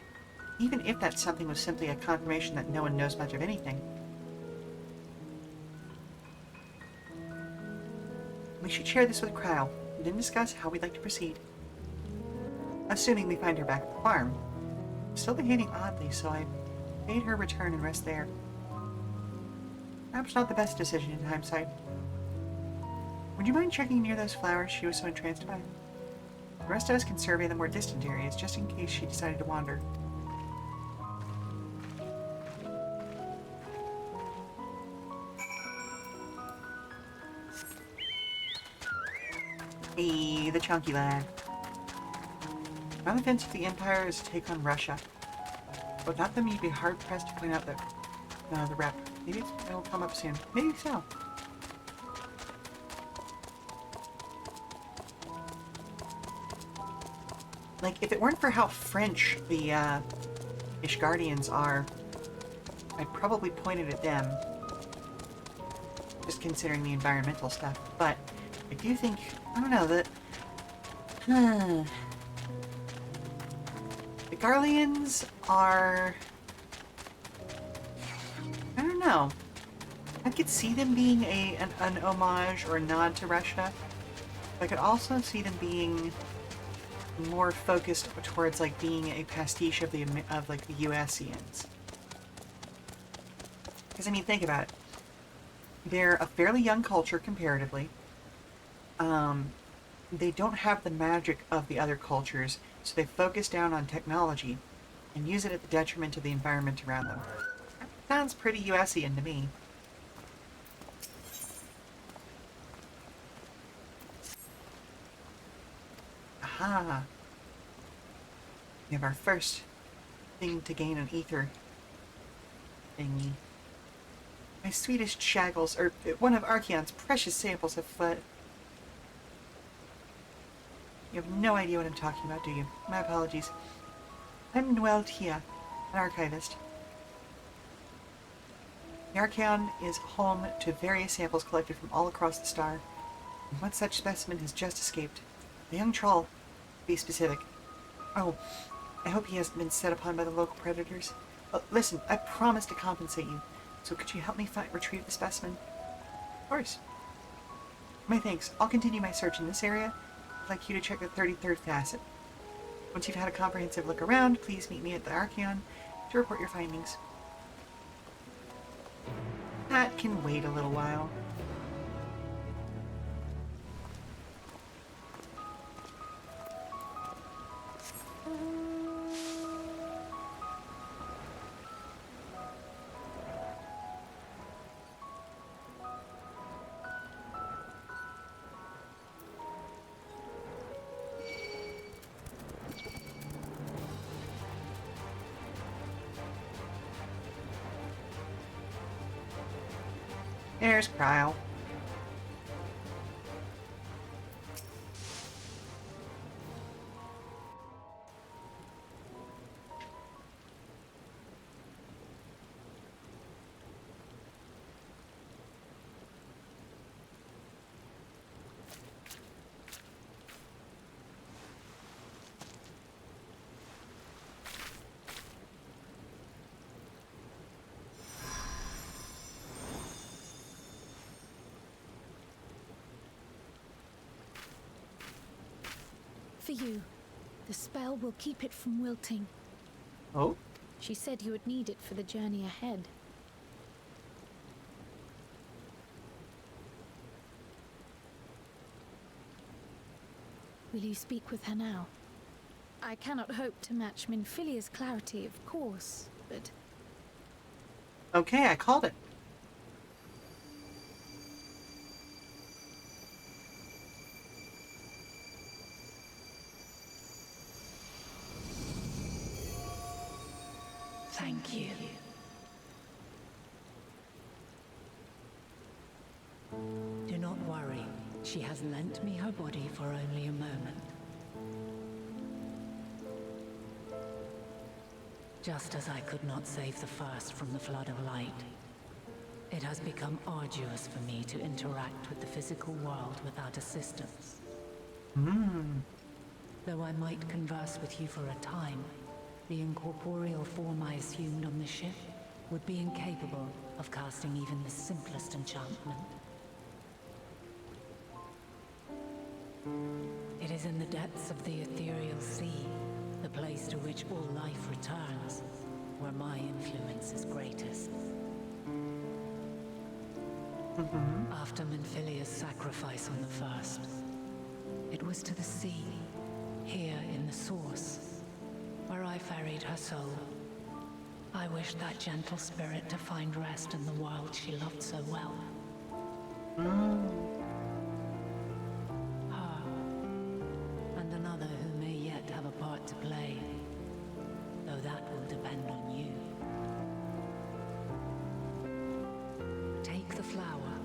even if that something was simply a confirmation that no one knows much of anything. We should share this with Kryl, and then discuss how we'd like to proceed. Assuming we find her back at the farm. Still behaving oddly, so I made her return and rest there. Perhaps not the best decision in hindsight. Would you mind checking near those flowers she was so entranced by? The rest of us can survey the more distant areas, just in case she decided to wander. Hey, the chunky lad. On the fence of the Empire is to take on Russia. Without them, you'd be hard-pressed to point out that the rep. Maybe it'll come up soon. Maybe so. Like, if it weren't for how French the Ishgardians are, I'd probably point it at them. Just considering the environmental stuff. But I do think, I don't know, that... The Garleans are... I don't know. I could see them being an homage or a nod to Russia. I could also see them being more focused towards like being a pastiche of the USians. Because I mean, think about it. They're a fairly young culture comparatively. They don't have the magic of the other cultures, so they focus down on technology and use it at the detriment of the environment around them. Sounds pretty USian to me. Aha! We have our first thing to gain an ether thingy. My sweetest shaggles, or one of Archeon's precious samples, have fled. You have no idea what I'm talking about, do you? My apologies. I'm Noel Tia, an archivist. The Archeon is home to various samples collected from all across the star, and one such specimen has just escaped. A young troll, to be specific. Oh, I hope he hasn't been set upon by the local predators. Listen, I promise to compensate you, so could you help me retrieve the specimen? Of course. My thanks. I'll continue my search in this area. I'd like you to check the 33rd facet. Once you've had a comprehensive look around, please meet me at the Archeon to report your findings. That can wait a little while. There's Kryl. you. The spell will keep it from wilting. Oh? She said you would need it for the journey ahead. Will you speak with her now? I cannot hope to match Minfilia's clarity, of course, but... Okay, I called it. Thank you. Do not worry. She has lent me her body for only a moment. Just as I could not save the first from the flood of light, it has become arduous for me to interact with the physical world without assistance. Though I might converse with you for a time, the incorporeal form I assumed on the ship would be incapable of casting even the simplest enchantment. It is in the depths of the ethereal sea, the place to which all life returns, where my influence is greatest. After Minfilia's sacrifice on the first, it was to the sea, here in the source, where I ferried her soul. I wished that gentle spirit to find rest in the world she loved so well. Her, and another who may yet have a part to play, though that will depend on you. Take the flower,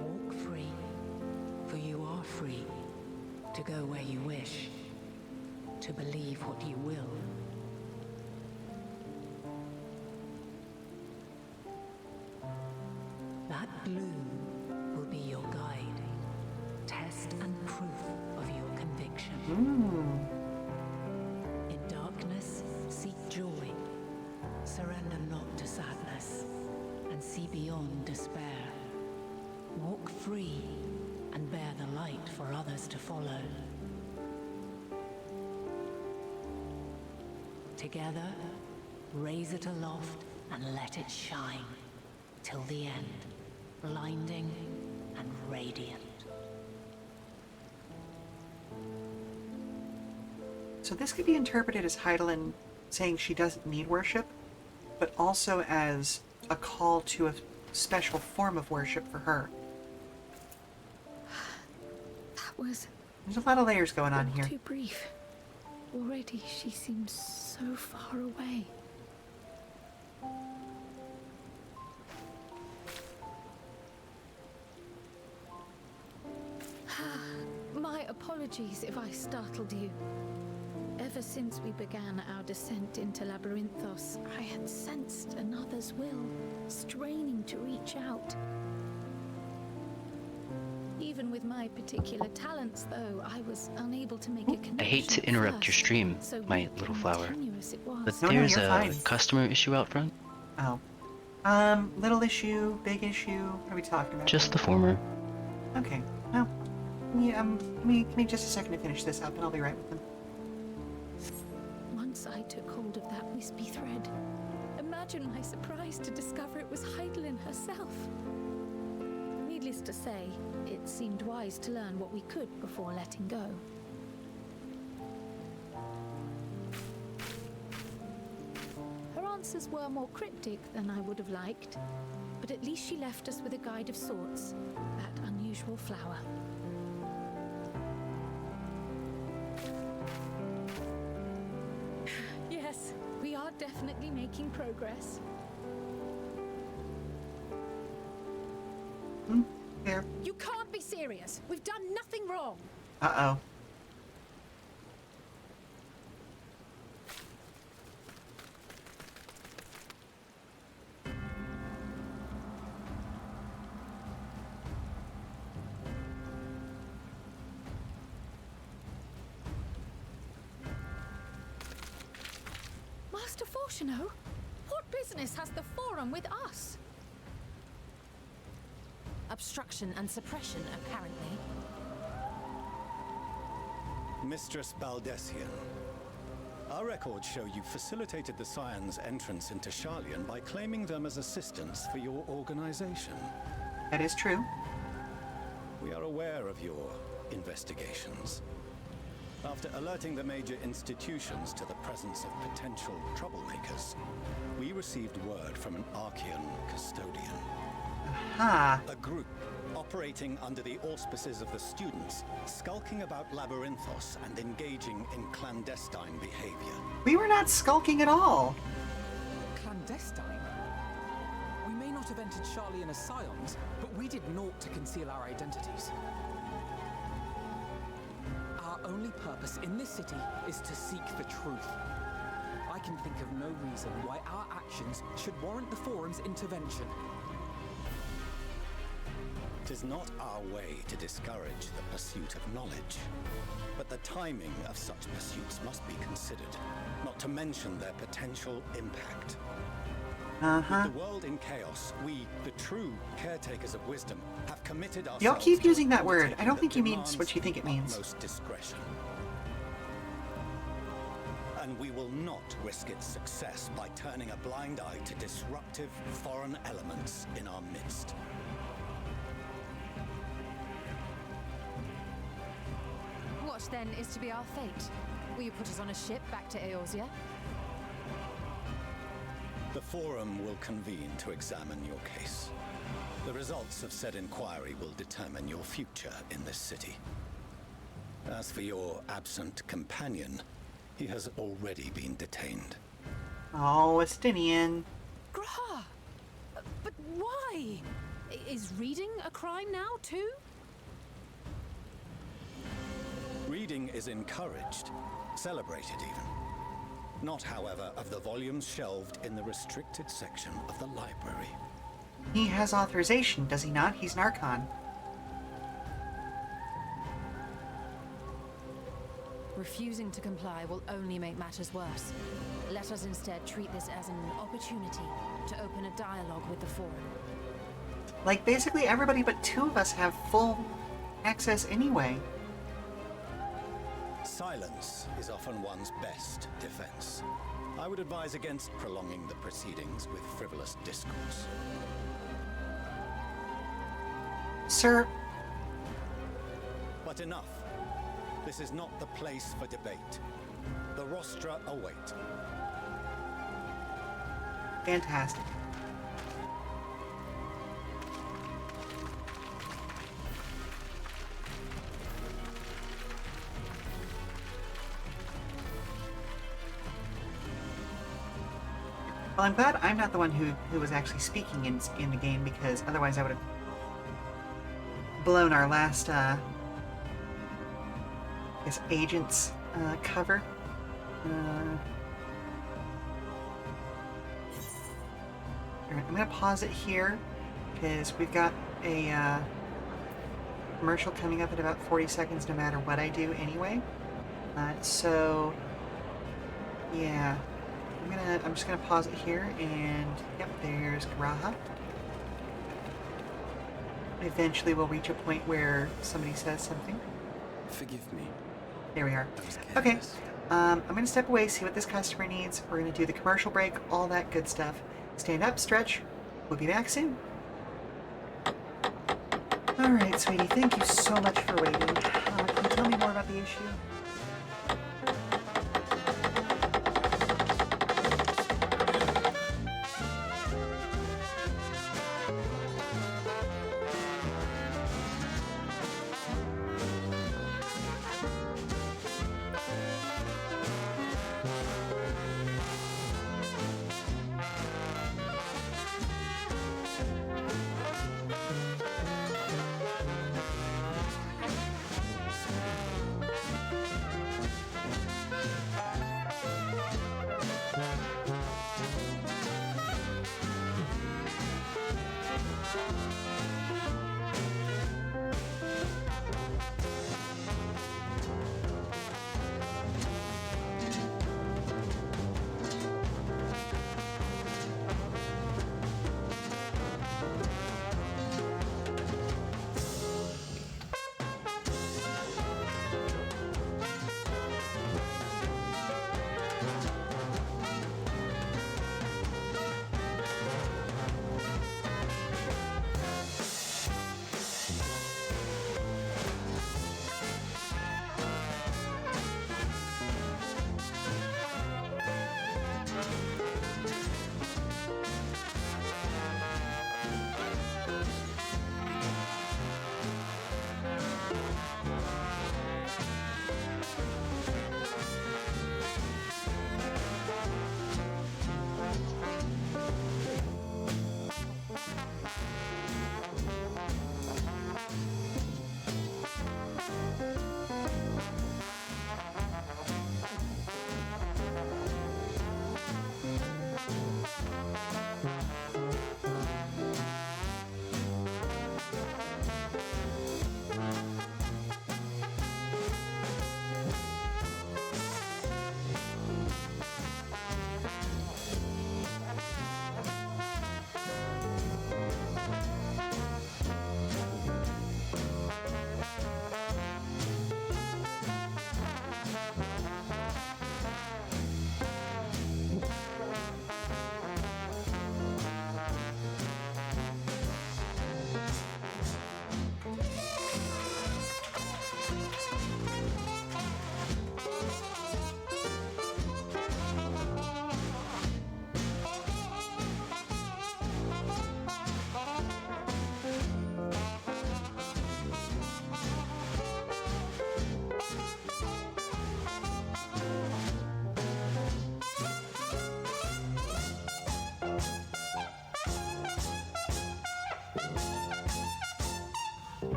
walk free, for you are free, to go where you wish, to believe what you will. That bloom will be your guide, test and proof of your conviction. In darkness, seek joy. Surrender not to sadness, and see beyond despair. Walk free, and bear the light for others to follow. Together, raise it aloft and let it shine, till the end, blinding and radiant. So this could be interpreted as Heidelin saying she doesn't need worship, but also as a call to a special form of worship for her. That was... There's a lot of layers going on here. too brief. Already she seems so far away. My apologies if I startled you. Ever since we began our descent into Labyrinthos, I had sensed another's will, straining to reach out. Even with my particular talents, though, I was unable to make a connection. I hate to interrupt your stream, so my little flower, but No, there's you're a fine. customer issue out front. Oh. Little issue, big issue, what are we talking about? Just the former. Okay, well, yeah, give me just a second to finish this up and I'll be right with them. Once I took hold of that wispy thread, imagine my surprise to discover it was Heidelin herself. Needless to say, it seemed wise to learn what we could before letting go. Her answers were more cryptic than I would have liked, but at least she left us with a guide of sorts, that unusual flower. Yes, we are definitely making progress. Here. You can't be serious. We've done nothing wrong. Uh-oh. Master Fortuno, what business has the Forum with us? Obstruction and suppression, apparently. Mistress Baldessian. Our records show you facilitated the Scions' entrance into Sharlian by claiming them as assistants for your organization. That is true. We are aware of your investigations. After alerting the major institutions to the presence of potential troublemakers, we received word from an Archean custodian. Aha. A group operating under the auspices of the students, skulking about Labyrinthos and engaging in clandestine behavior. We were not skulking at all. Clandestine? We may not have entered Sharlian as Scions, but we did naught to conceal our identities. Our only purpose in this city is to seek the truth. I can think of no reason why our actions should warrant the Forum's intervention. It is not our way to discourage the pursuit of knowledge, but the timing of such pursuits must be considered, not to mention their potential impact. With the world in chaos, we, the true caretakers of wisdom, have committed ourselves. Y'all keep using that word. I don't think he means what you think it means. Utmost discretion. And we will not risk its success by turning a blind eye to disruptive foreign elements in our midst. What then is to be our fate? Will you put us on a ship back to Eorzea? The Forum will convene to examine your case. The results of said inquiry will determine your future in this city. As for your absent companion, he has already been detained. Oh, Estinian. Grah! But why? Is reading a crime now, too? Reading is encouraged, celebrated even. Not, however, of the volumes shelved in the restricted section of the library. He has authorization, does he not? He's an Archon. Refusing to comply will only make matters worse. Let us instead treat this as an opportunity to open a dialogue with the Forum. Like, basically everybody but two of us have full access anyway. Silence is often one's best defense. I would advise against prolonging the proceedings with frivolous discourse. Sir. But enough. This is not the place for debate. The rostra await. Fantastic. Well, I'm glad I'm not the one who was actually speaking in the game, because otherwise I would have blown our last, I guess, agent's cover. Alright, I'm going to pause it here, because we've got a commercial coming up in about 40 seconds no matter what I do anyway. So, yeah. I'm just gonna pause it here, and yep, there's Garaha. Eventually we'll reach a point where somebody says something. Forgive me. There we are. Okay, I'm gonna step away, see what this customer needs. We're gonna do the commercial break, all that good stuff. Stand up, stretch. We'll be back soon. Alright, sweetie, thank you so much for waiting. Can you tell me more about the issue?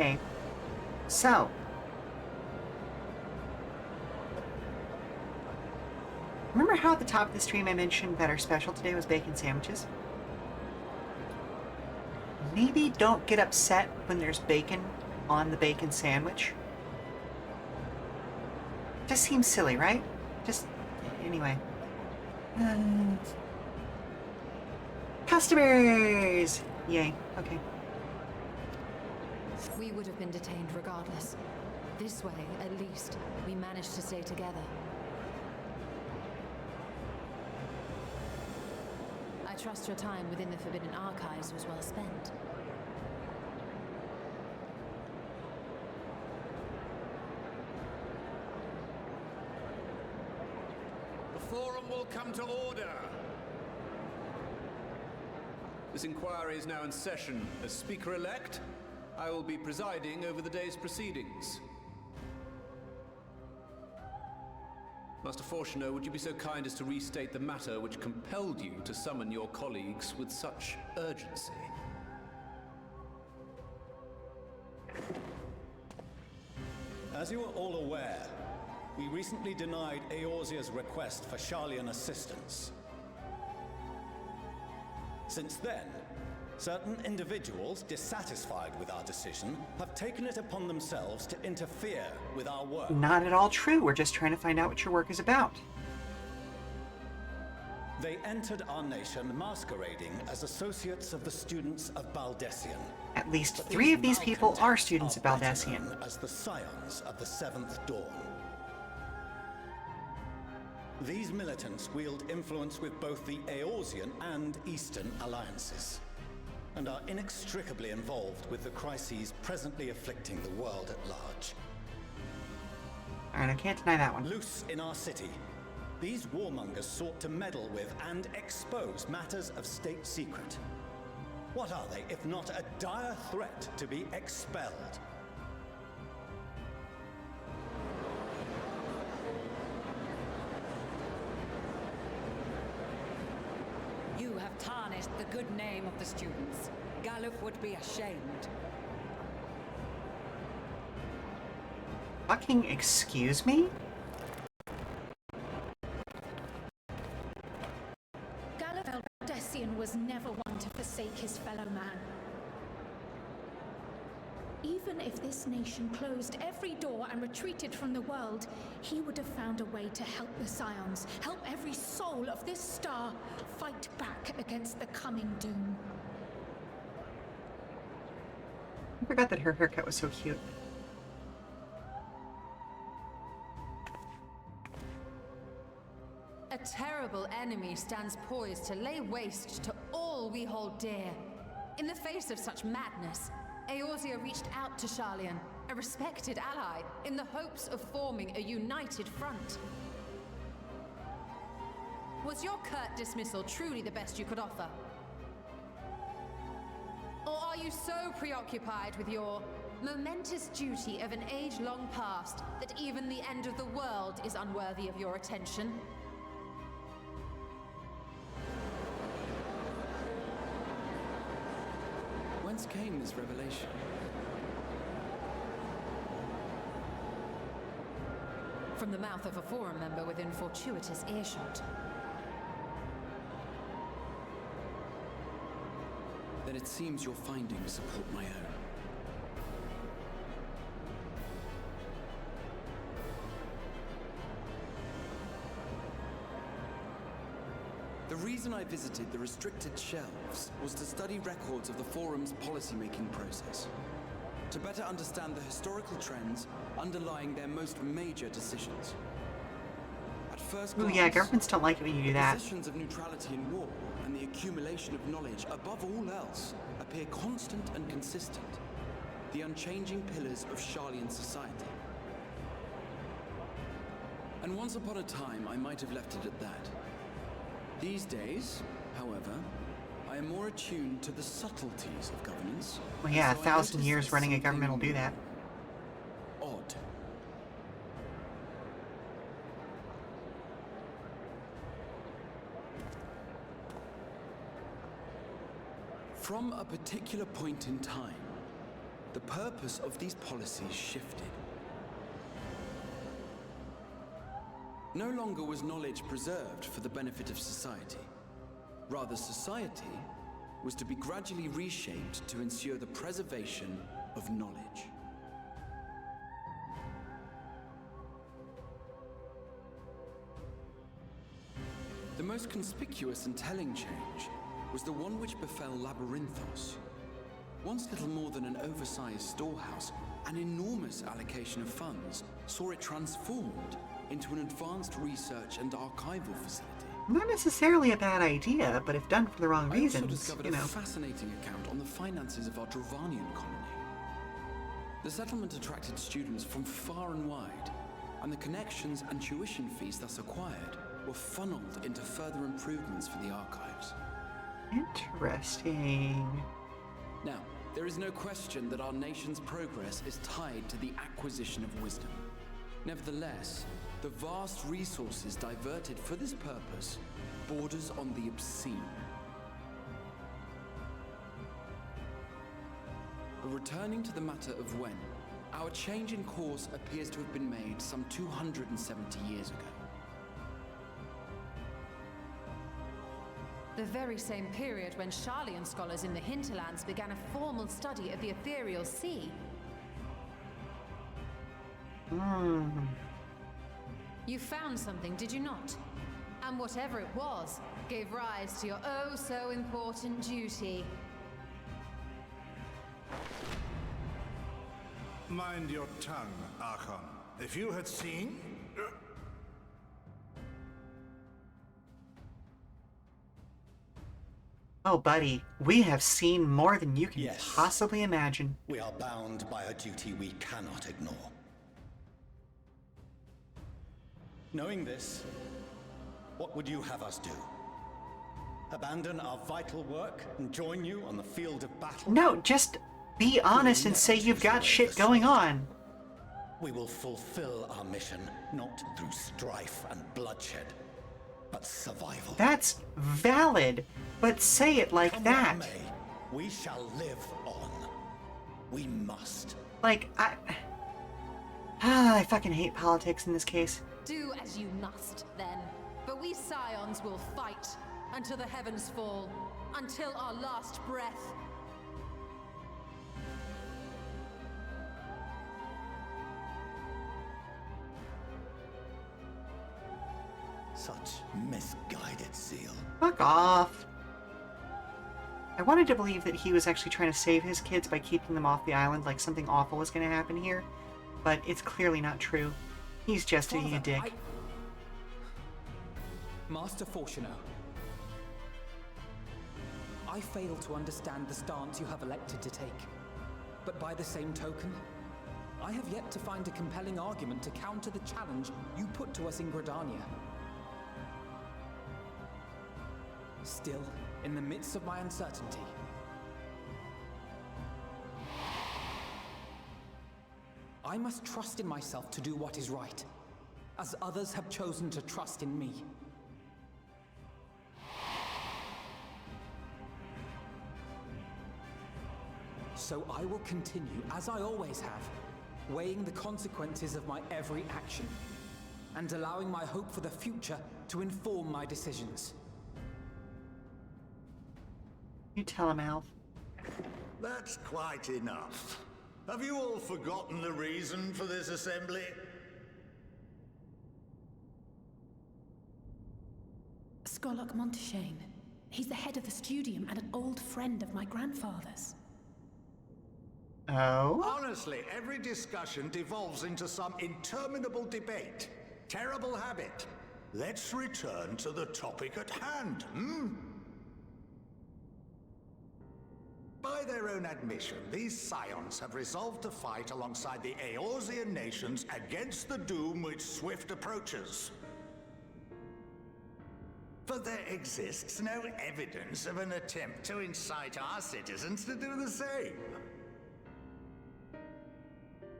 Okay. So. Remember how at the top of the stream I mentioned that our special today was bacon sandwiches? Maybe don't get upset when there's bacon on the bacon sandwich. Just seems silly, right? Just, anyway. Customers! Yay, okay. We would have been detained regardless. This way, at least, we managed to stay together. I trust your time within the Forbidden Archives was well spent. The forum will come to order. This inquiry is now in session. As Speaker-elect, I will be presiding over the day's proceedings. Master Fortuner, would you be so kind as to restate the matter which compelled you to summon your colleagues with such urgency? As you are all aware, we recently denied Eorzea's request for Sharlayan assistance. Since then, certain individuals dissatisfied with our decision have taken it upon themselves to interfere with our work. Not at all true. We're just trying to find out what your work is about. They entered our nation masquerading as associates of the students of Baldessian. At least 3 of these people are students of Baldessian. As the scions of the Seventh Dawn. These militants wield influence with both the Eorzean and Eastern alliances, and are inextricably involved with the crises presently afflicting the world at large. Alright, I can't deny that one. Loose in our city, these warmongers sought to meddle with and expose matters of state secret. What are they, if not a dire threat to be expelled? You have tarnished the good name of the students. Galuf would be ashamed. Fucking excuse me? Galuf Baldessian was never one to forsake his fellow man. Even if this nation closed every door and retreated from the world, he would have found a way to help the Scions, help every soul of this star fight back against the coming doom. I forgot that her haircut was so cute. A terrible enemy stands poised to lay waste to all we hold dear. In the face of such madness, Eorzea reached out to Sharlayan, a respected ally, in the hopes of forming a united front. Was your curt dismissal truly the best you could offer? Or are you so preoccupied with your momentous duty of an age long past that even the end of the world is unworthy of your attention? Whence came this revelation? From the mouth of a forum member within fortuitous earshot. Then it seems your findings support my own. The reason I visited the restricted shelves was to study records of the Forum's policy-making process, to better understand the historical trends underlying their most major decisions. At first glance, Ooh, yeah, governments don't like it when you do that. positions of neutrality in war and the accumulation of knowledge above all else appear constant and consistent, the unchanging pillars of Sharlayan society. And once upon a time, I might have left it at that. These days, however, I am more attuned to the subtleties of governance. Well, yeah, so 1,000 years running a government will do that. Odd. From a particular point in time, the purpose of these policies shifted. No longer was knowledge preserved for the benefit of society. Rather, society was to be gradually reshaped to ensure the preservation of knowledge. The most conspicuous and telling change was the one which befell Labyrinthos. Once little more than an oversized storehouse, an enormous allocation of funds saw it transformed into an advanced research and archival facility. Not necessarily a bad idea, but if done for the wrong I also reasons, discovered you know. a fascinating account on the finances of our Dravanian colony. The settlement attracted students from far and wide, and the connections and tuition fees thus acquired were funneled into further improvements for the archives. Interesting. Now, there is no question that our nation's progress is tied to the acquisition of wisdom. Nevertheless, the vast resources diverted for this purpose borders on the obscene. But returning to the matter of when, our change in course appears to have been made some 270 years ago. The very same period when Sharlayan scholars in the hinterlands began a formal study of the ethereal sea. You found something, did you not? And whatever it was, gave rise to your oh-so-important duty. Mind your tongue, Archon. If you had seen... Oh, buddy, we have seen more than you can Yes. possibly imagine. We are bound by a duty we cannot ignore. Knowing this, what would you have us do? Abandon our vital work and join you on the field of battle? No, just be honest and say you've got shit going on. We will fulfill our mission, not through strife and bloodshed, but survival. That's valid, but say it like Come that. what may, we shall live on. We must. Like, I fucking hate politics in this case. Do as you must, then. But we Scions will fight until the heavens fall, until our last breath. Such misguided zeal. Fuck off. I wanted to believe that he was actually trying to save his kids by keeping them off the island, like something awful was going to happen here, but it's clearly not true. He's just a dick. Master Fortuno, I fail to understand the stance you have elected to take. But by the same token, I have yet to find a compelling argument to counter the challenge you put to us in Gridania. Still, in the midst of my uncertainty, I must trust in myself to do what is right, as others have chosen to trust in me. So I will continue, as I always have, weighing the consequences of my every action, and allowing my hope for the future to inform my decisions. You tell him, Alf. That's quite enough. Have you all forgotten the reason for this assembly? Skolok Monteshane. He's the head of the studium and an old friend of my grandfather's. Oh? Honestly, every discussion devolves into some interminable debate. Terrible habit. Let's return to the topic at hand, By their own admission, these Scions have resolved to fight alongside the Eorzean nations against the doom which swift approaches. But there exists no evidence of an attempt to incite our citizens to do the same.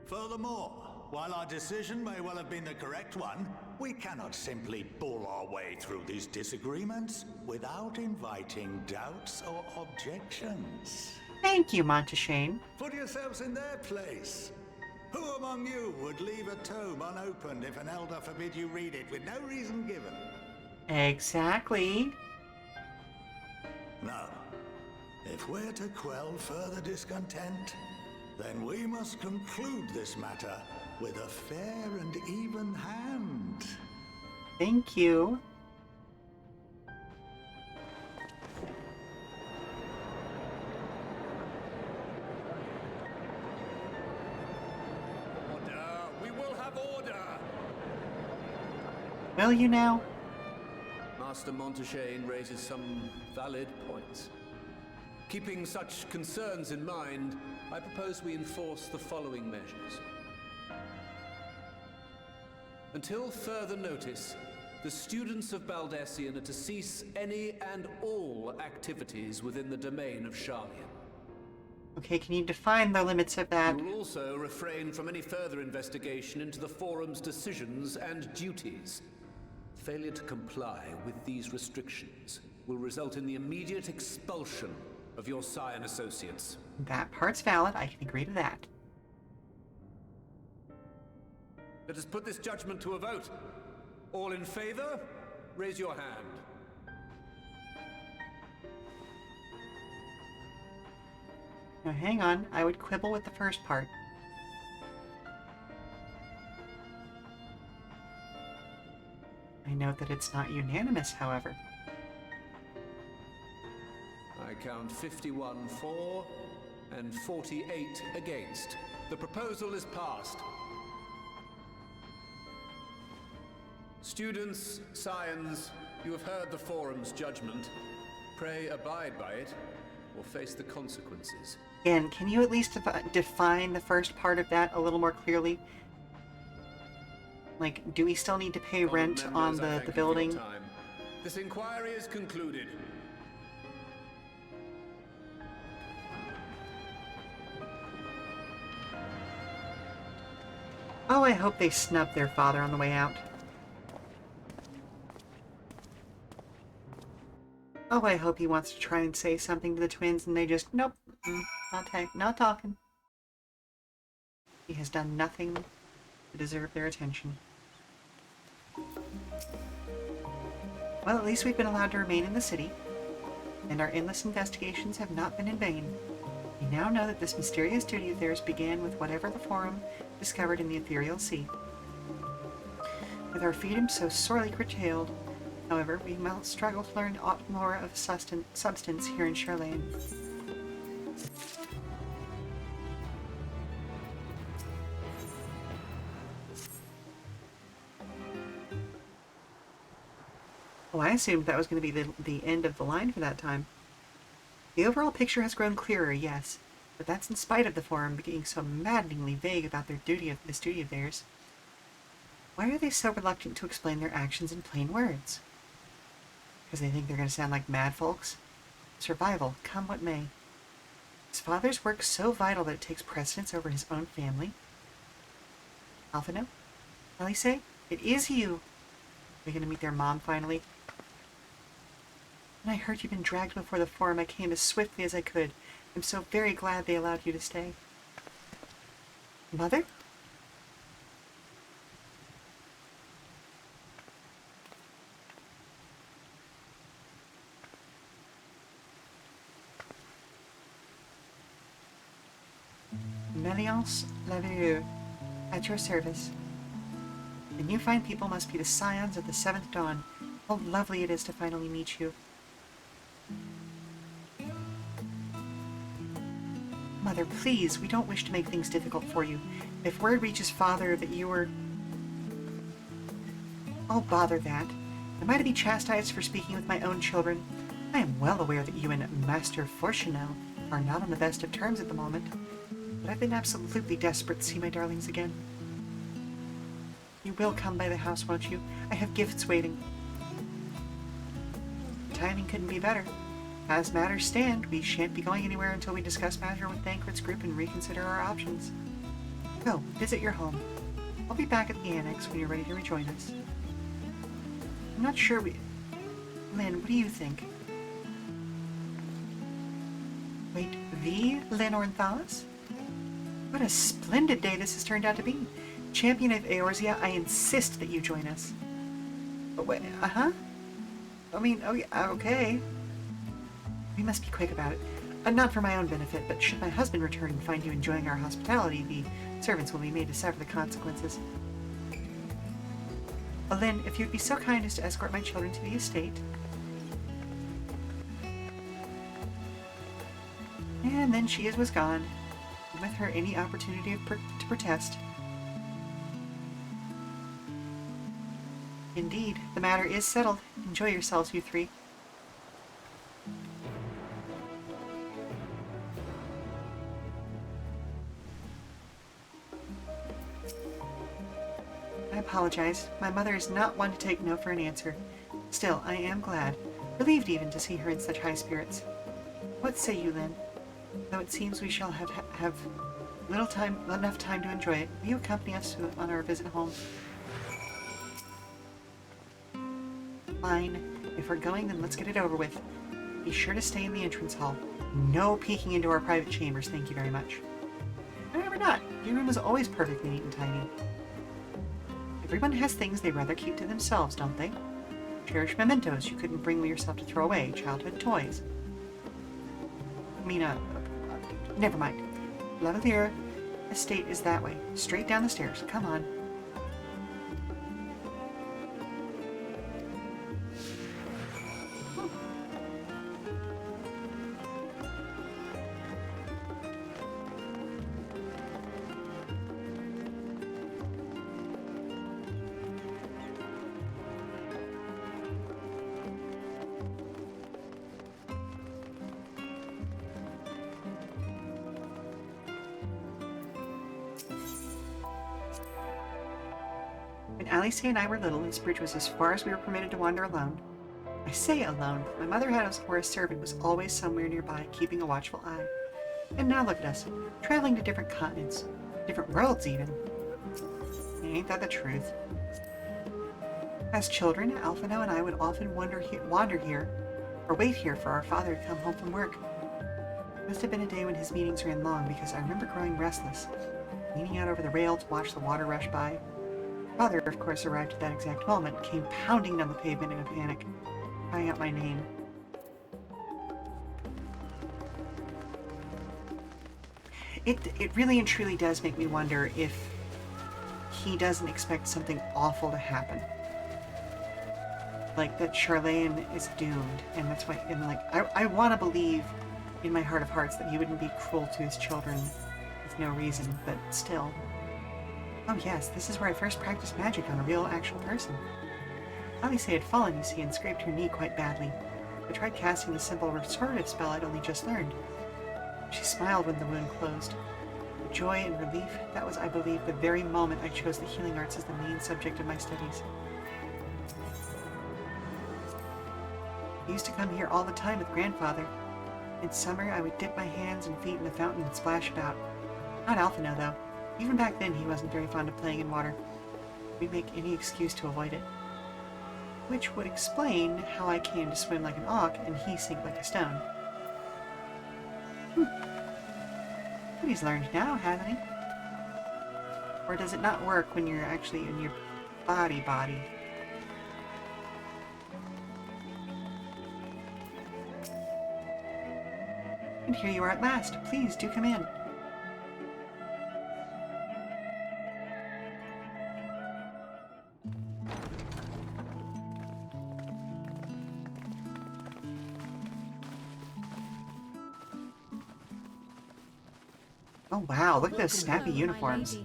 Furthermore, while our decision may well have been the correct one, we cannot simply bull our way through these disagreements without inviting doubts or objections. Thank you, Monteshane. Put yourselves in their place. Who among you would leave a tome unopened if an elder forbid you read it with no reason given? Exactly. Now, if we're to quell further discontent, then we must conclude this matter with a fair and even hand. Thank you. Order! We will have order! Will you now? Master Monteshane raises some valid points. Keeping such concerns in mind, I propose we enforce the following measures. Until further notice, the students of Baldessian are to cease any and all activities within the domain of Sharlian. Okay, can you define the limits of that? You will also refrain from any further investigation into the Forum's decisions and duties. Failure to comply with these restrictions will result in the immediate expulsion of your Scion associates. That part's valid. I can agree to that. Let us put this judgment to a vote. All in favor, raise your hand. Now hang on, I would quibble with the first part. I note that it's not unanimous, however. I count 51 for and 48 against. The proposal is passed. Students, Scions, you have heard the Forum's judgment. Pray abide by it, or face the consequences. Again, can you at least define the first part of that a little more clearly? Like, do we still need to pay rent on the building? This inquiry is concluded. Oh, I hope they snubbed their father on the way out. Oh, I hope he wants to try and say something to the twins and they just, nope, not talking. He has done nothing to deserve their attention. Well, at least we've been allowed to remain in the city, and our endless investigations have not been in vain. We now know that this mysterious duty of theirs began with whatever the Forum discovered in the ethereal sea. With our freedom so sorely curtailed, however, we must struggle to learn aught more of substance here in Sharlayan. Oh, I assumed that was going to be the end of the line for that time. The overall picture has grown clearer, yes, but that's in spite of the Forum being so maddeningly vague about this duty of theirs. Why are they so reluctant to explain their actions in plain words? Because they think they're going to sound like mad folks? Survival, come what may. His father's work so vital that it takes precedence over his own family? Alphino? Elise? It is you! Are we going to meet their mom finally? When I heard you'd been dragged before the Forum, I came as swiftly as I could. I'm so very glad they allowed you to stay. Mother? Meliance Laverieux, at your service. The new fine people must be the scions of the seventh dawn. How lovely it is to finally meet you. Mother, please, we don't wish to make things difficult for you. If word reaches Father that you were... Oh, bother that. Am I to be chastised for speaking with my own children? I am well aware that you and Master Forchanel are not on the best of terms at the moment, but I've been absolutely desperate to see my darlings again. You will come by the house, won't you? I have gifts waiting. Timing couldn't be better. As matters stand, we shan't be going anywhere until we discuss matter with Thancred's group and reconsider our options. Go, visit your home. I'll be back at the annex when you're ready to rejoin us. I'm not sure Lynn, what do you think? Wait, the Lynn Ornthalis? What a splendid day this has turned out to be. Champion of Eorzea, I insist that you join us. But wait, I mean, oh yeah, okay. We must be quick about it. Not for my own benefit, but should my husband return and find you enjoying our hospitality, the servants will be made to suffer the consequences. Lynn, if you'd be so kind as to escort my children to the estate. And then she was gone, and with her any opportunity to protest. Indeed, the matter is settled. Enjoy yourselves, you three. I apologize. My mother is not one to take no for an answer. Still, I am glad, relieved even, to see her in such high spirits. What say you, Lynn? Though it seems we shall have enough time to enjoy it, will you accompany us on our visit home? Fine. If we're going, then let's get it over with. Be sure to stay in the entrance hall. No peeking into our private chambers, thank you very much. However not. Your room is always perfectly neat and tidy. Everyone has things they'd rather keep to themselves, don't they? Cherished mementos you couldn't bring yourself to throw away, childhood toys. I mean, never mind. Lavalier estate is that way. Straight down the stairs. Come on. When Alice and I were little, this bridge was as far as we were permitted to wander alone. I say alone. My mother had us, or a servant was always somewhere nearby, keeping a watchful eye. And now look at us, traveling to different continents, different worlds even. Ain't that the truth? As children, Alphino and I would often wander here, or wait here for our father to come home from work. It must have been a day when his meetings ran long, because I remember growing restless, leaning out over the rail to watch the water rush by. Father, of course, arrived at that exact moment, came pounding down the pavement in a panic, crying out my name. It really and truly does make me wonder if he doesn't expect something awful to happen. Like that Charlene is doomed, and that's why, and like, I want to believe in my heart of hearts that he wouldn't be cruel to his children with no reason, but still. Oh yes, this is where I first practiced magic on a real, actual person. Alice had fallen, you see, and scraped her knee quite badly. I tried casting the simple restorative spell I'd only just learned. She smiled when the wound closed. The joy and relief, that was, I believe, the very moment I chose the healing arts as the main subject of my studies. I used to come here all the time with grandfather. In summer, I would dip my hands and feet in the fountain and splash about. Not Alphino, though. Even back then, he wasn't very fond of playing in water. We'd make any excuse to avoid it. Which would explain how I came to swim like an auk and he sink like a stone. But he's learned now, hasn't he? Or does it not work when you're actually in your body? And here you are at last. Please, do come in. Oh wow, look at those snappy uniforms.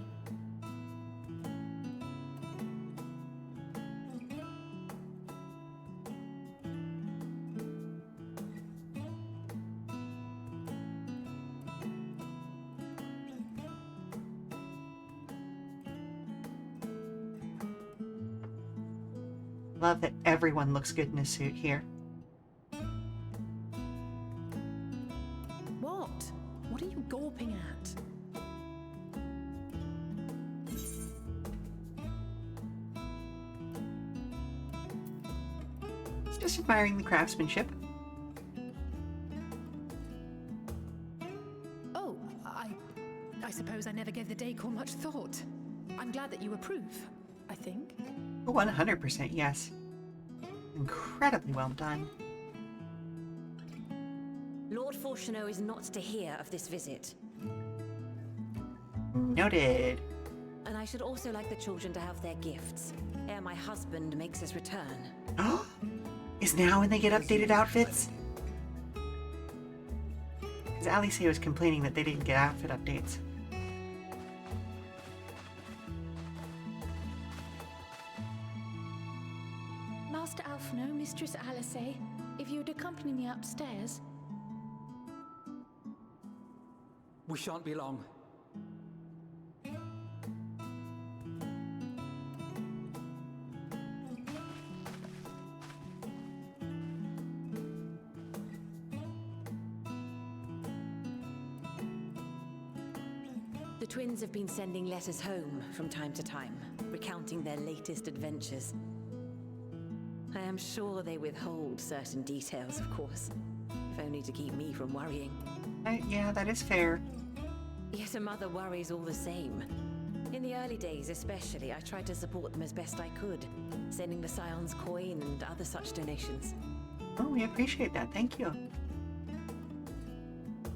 Love that everyone looks good in a suit here. What? What are you gawping at? Just admiring the craftsmanship. suppose I never gave the decor much thought. I'm glad that you approve, I think. 100% yes. Incredibly well done. Lord Fortuneau is not to hear of this visit. Noted. And I should also like the children to have their gifts, ere my husband makes his return. Is now when they get updated outfits? Because Alice was complaining that they didn't get outfit updates. Master Alphino, Mistress Alice, if you'd accompany me upstairs. We shan't be long. The twins have been sending letters home from time to time, recounting their latest adventures. I am sure they withhold certain details, of course, if only to keep me from worrying. Yeah, that is fair. Yet a mother worries all the same. In the early days especially, I tried to support them as best I could, sending the Scion's coin and other such donations. Oh, we appreciate that. Thank you.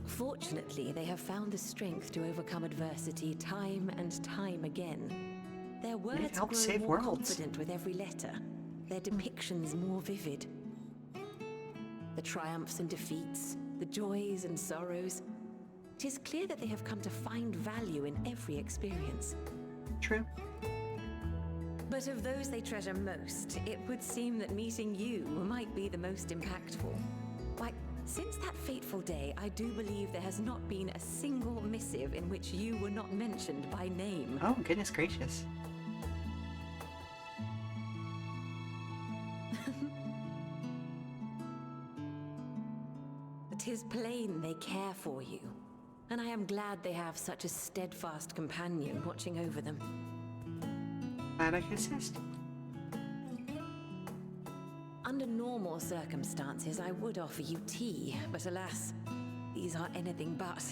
Fortunately, they have found the strength to overcome adversity time and time again. Their words grow save more worlds. confident with every letter, their depictions more vivid. The triumphs and defeats, the joys and sorrows. It is clear that they have come to find value in every experience. True. But of those they treasure most, it would seem that meeting you might be the most impactful. Why, since that fateful day, I do believe there has not been a single missive in which you were not mentioned by name. Oh, goodness gracious. It is plain they care for you, and I am glad they have such a steadfast companion watching over them. Glad I could assist. Under normal circumstances, I would offer you tea, but alas, these are anything but.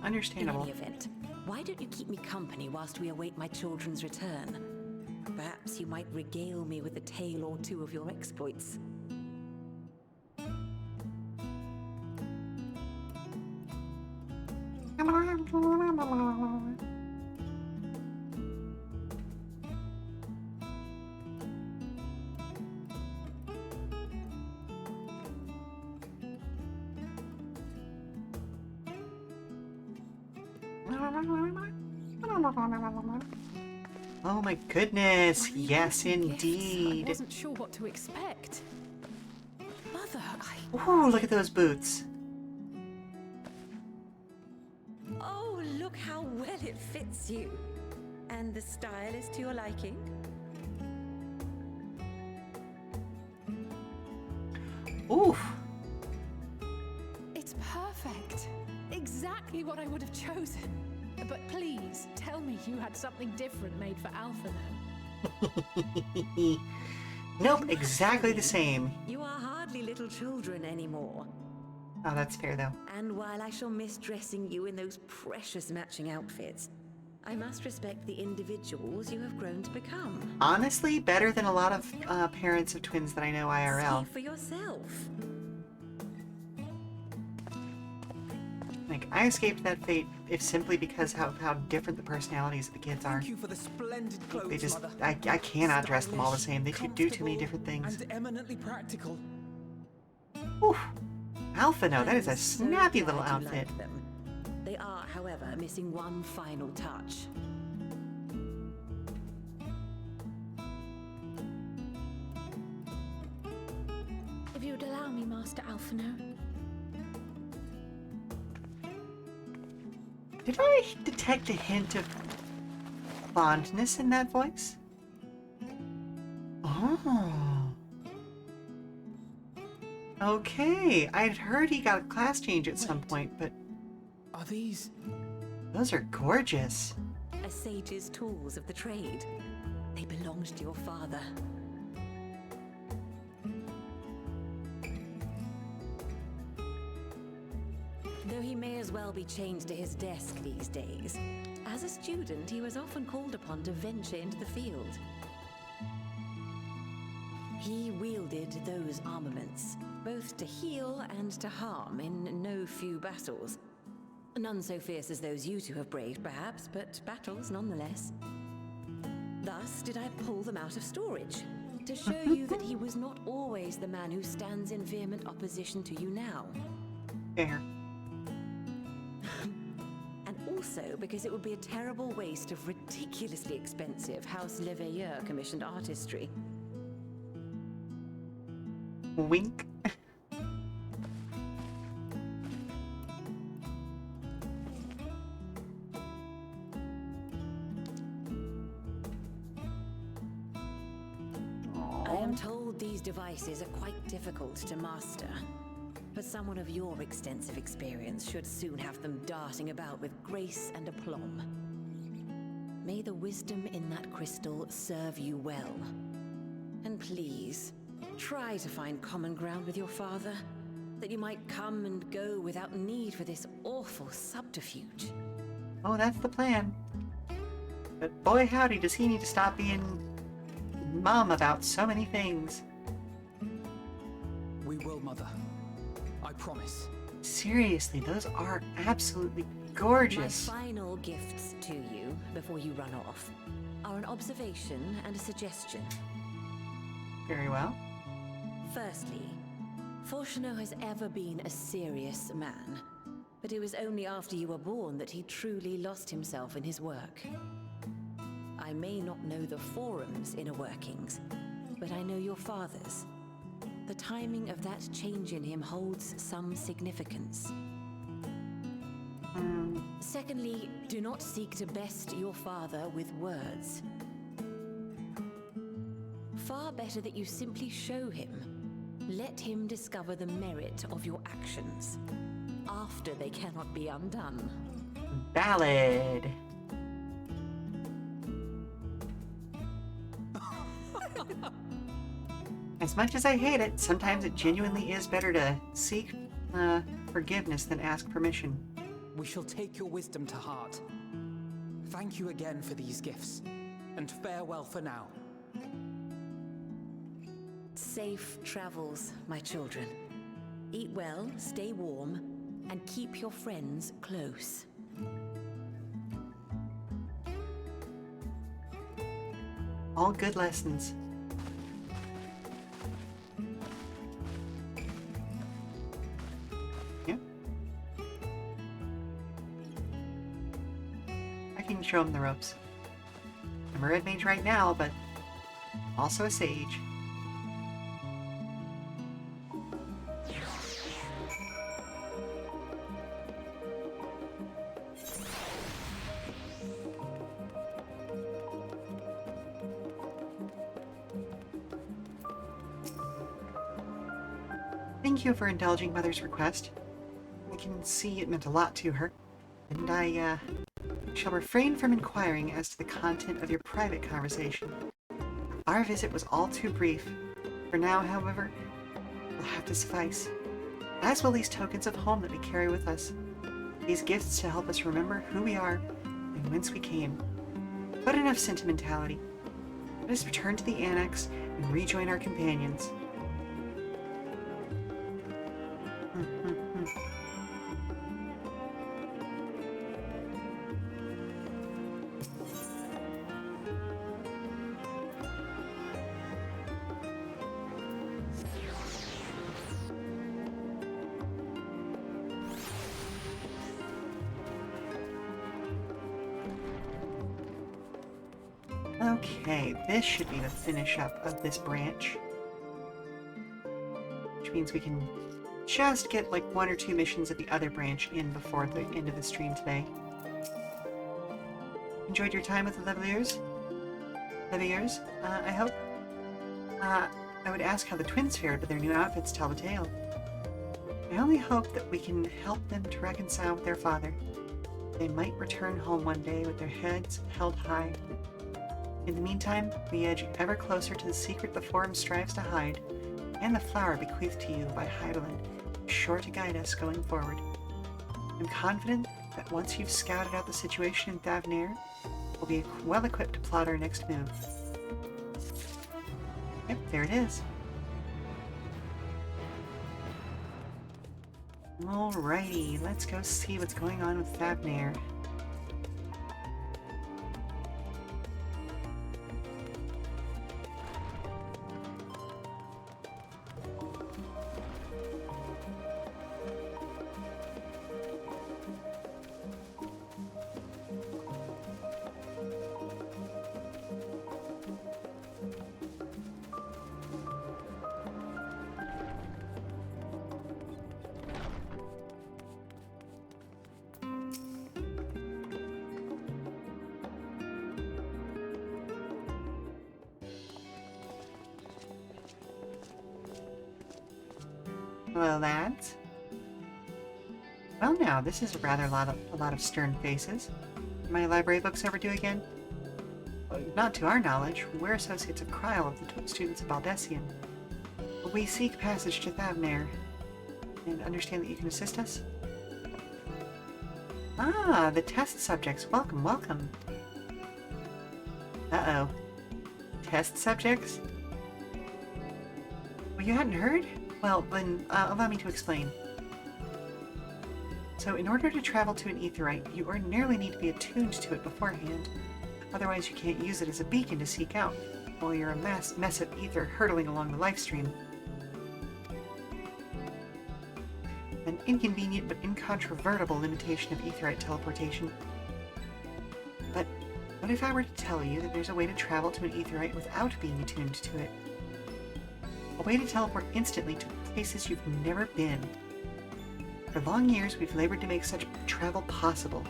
Understandable. In any event, why don't you keep me company whilst we await my children's return? Perhaps you might regale me with a tale or two of your exploits. Oh my goodness, yes I indeed. wasn't sure what to expect. Mother, Ooh, look at those boots. Oh, look how well it fits you. And the style is to your liking? Oof. It's perfect. Exactly what I would have chosen. But please, tell me you had something different made for Alphino. Nope, exactly the same. You are hardly little children anymore. Oh, that's fair though. And while I shall miss dressing you in those precious matching outfits, I must respect the individuals you have grown to become. Honestly, better than a lot of parents of twins that I know IRL. See for yourself. Like, I escaped that fate if simply because how different the personalities of the kids are. Thank you for the splendid clothes, They just, Mother. I cannot dress them all the same. They do too many Comfortable different things. And eminently practical. Oof. Alphino, that is a I'm so snappy little glad you outfit. like them. They are, however, missing one final touch. If you'd allow me, Master Alphino. Did I detect a hint of fondness in that voice? Oh. Okay, I'd heard he got a class change at some point, but... Are these... Those are gorgeous. A sage's tools of the trade. They belonged to your father. Though he may as as well be chained to his desk these days. As a student, he was often called upon to venture into the field. He wielded those armaments, both to heal and to harm in no few battles. None so fierce as those you two have braved, perhaps, but battles nonetheless. Thus did I pull them out of storage, to show you that he was not always the man who stands in vehement opposition to you now. Fair. And also because it would be a terrible waste of ridiculously expensive House Leveilleur commissioned artistry. Wink. I am told these devices are quite difficult to master, but someone of your extensive experience should soon have them darting about with grace and aplomb. May the wisdom in that crystal serve you well. And please, try to find common ground with your father, that you might come and go without need for this awful subterfuge. Oh, that's the plan. But boy howdy, does he need to stop being mum about so many things. We will, Mother. I promise. Seriously, those are absolutely gorgeous. My final gifts to you, before you run off, are an observation and a suggestion. Very well. Firstly, Fortuno has ever been a serious man, but it was only after you were born that he truly lost himself in his work. I may not know the Forum's inner workings, but I know your father's. The timing of that change in him holds some significance. Secondly, do not seek to best your father with words. Far better that you simply show him. Let him discover the merit of your actions, after they cannot be undone. Ballad. As much as I hate it, sometimes it genuinely is better to seek forgiveness than ask permission. We shall take your wisdom to heart. Thank you again for these gifts, and farewell for now. Safe travels, my children. Eat well, stay warm, and keep your friends close. All good lessons. Yep. I can show him the ropes. I'm a red mage right now, but also a sage. Thank you for indulging Mother's request. I can see it meant a lot to her, and I shall refrain from inquiring as to the content of your private conversation. Our visit was all too brief. For now, however, will have to suffice, as will these tokens of home that we carry with us. These gifts to help us remember who we are and whence we came. But enough sentimentality. Let us return to the annex and rejoin our companions. Okay, this should be the finish up of this branch. Which means we can just get like 1 or 2 missions of the other branch in before the end of the stream today. Enjoyed your time with the Leveilleurs? I hope. I would ask how the twins fared, but their new outfits tell the tale. I only hope that we can help them to reconcile with their father. They might return home one day with their heads held high. In the meantime, we edge ever closer to the secret the Forum strives to hide, and the flower bequeathed to you by Heidelin is sure to guide us going forward. I'm confident that once you've scouted out the situation in Thavnair, we'll be well equipped to plot our next move. Yep, there it is. Alrighty, let's go see what's going on with Thavnair. Hello, lads. Well now, this is rather a lot of stern faces. Are my library books overdue again? Not to our knowledge. We're associates of Kryl of the students of Baldessian. We seek passage to Thavnair, and understand that you can assist us? Ah, the test subjects. Welcome, welcome. Uh-oh. Test subjects? Well, you hadn't heard? Well, then, allow me to explain. So, in order to travel to an aetheryte, you ordinarily need to be attuned to it beforehand. Otherwise, you can't use it as a beacon to seek out, while you're a mess of ether hurtling along the life stream. An inconvenient but incontrovertible limitation of aetheryte teleportation. But what if I were to tell you that there's a way to travel to an aetheryte without being attuned to it? A way to teleport instantly to places you've never been. For long years, we've labored to make such travel possible,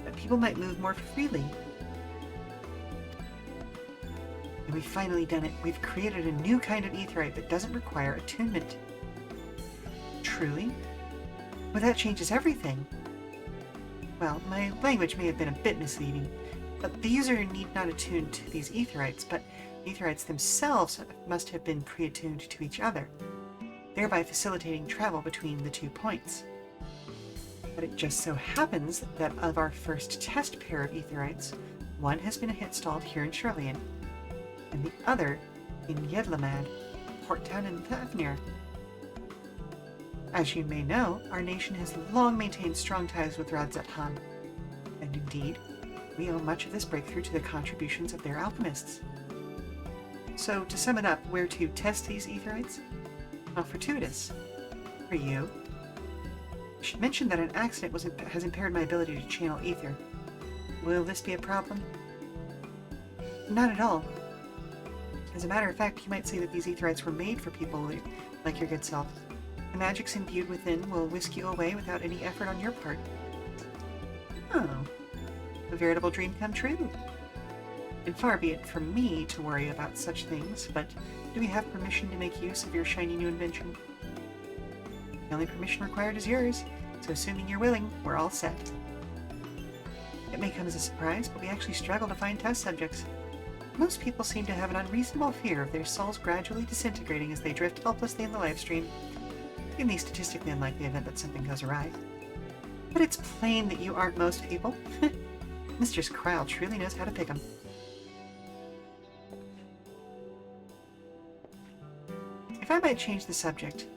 that people might move more freely. And we've finally done it. We've created a new kind of aetheryte that doesn't require attunement. Truly? Well, that changes everything. Well, my language may have been a bit misleading, but the user need not attune to these aetherites, but aetherites themselves must have been pre-attuned to each other, thereby facilitating travel between the 2 points. But it just so happens that of our first test pair of aetherites, one has been installed here in Sherlian, and the other in Yedlamad, port town in Thavnair. As you may know, our nation has long maintained strong ties with Radzat Han, and indeed, we owe much of this breakthrough to the contributions of their alchemists. So, to sum it up, we're to test these aetherites? How fortuitous. For you. I should mention that an accident has impaired my ability to channel ether. Will this be a problem? Not at all. As a matter of fact, you might say that these aetherites were made for people like your good self. The magics imbued within will whisk you away without any effort on your part. Oh. A veritable dream come true. And far be it from me to worry about such things, but do we have permission to make use of your shiny new invention? The only permission required is yours, so assuming you're willing, we're all set. It may come as a surprise, but we actually struggle to find test subjects. Most people seem to have an unreasonable fear of their souls gradually disintegrating as they drift helplessly in the live stream, in the statistically unlikely event that something goes awry. But it's plain that you aren't most people. Mistress Kryl truly knows how to pick 'em. If I might change the subject,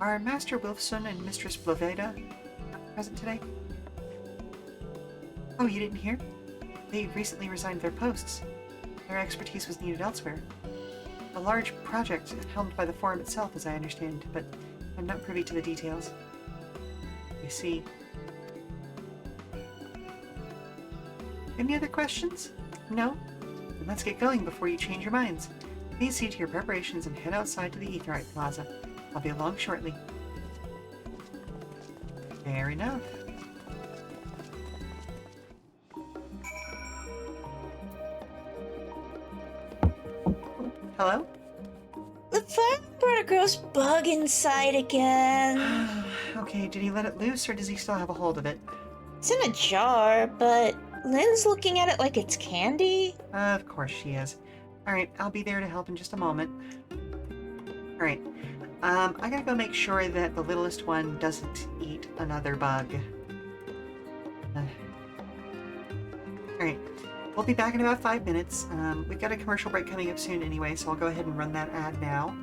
are Master Wilfson and Mistress Bloveda present today? Oh, you didn't hear? They recently resigned their posts. Their expertise was needed elsewhere. A large project helmed by the Forum itself, as I understand, but I'm not privy to the details. I see. Any other questions? No? Then let's get going before you change your minds. Please see to your preparations and head outside to the Aetherite Plaza. I'll be along shortly. Fair enough. Hello? The fire girl's bug inside again. Okay, did he let it loose or does he still have a hold of it? It's in a jar, but Lynn's looking at it like it's candy. Of course she is. Alright, I'll be there to help in just a moment. Alright, I gotta go make sure that the littlest one doesn't eat another bug. Alright, we'll be back in about 5 minutes. We've got a commercial break coming up soon anyway, so I'll go ahead and run that ad now.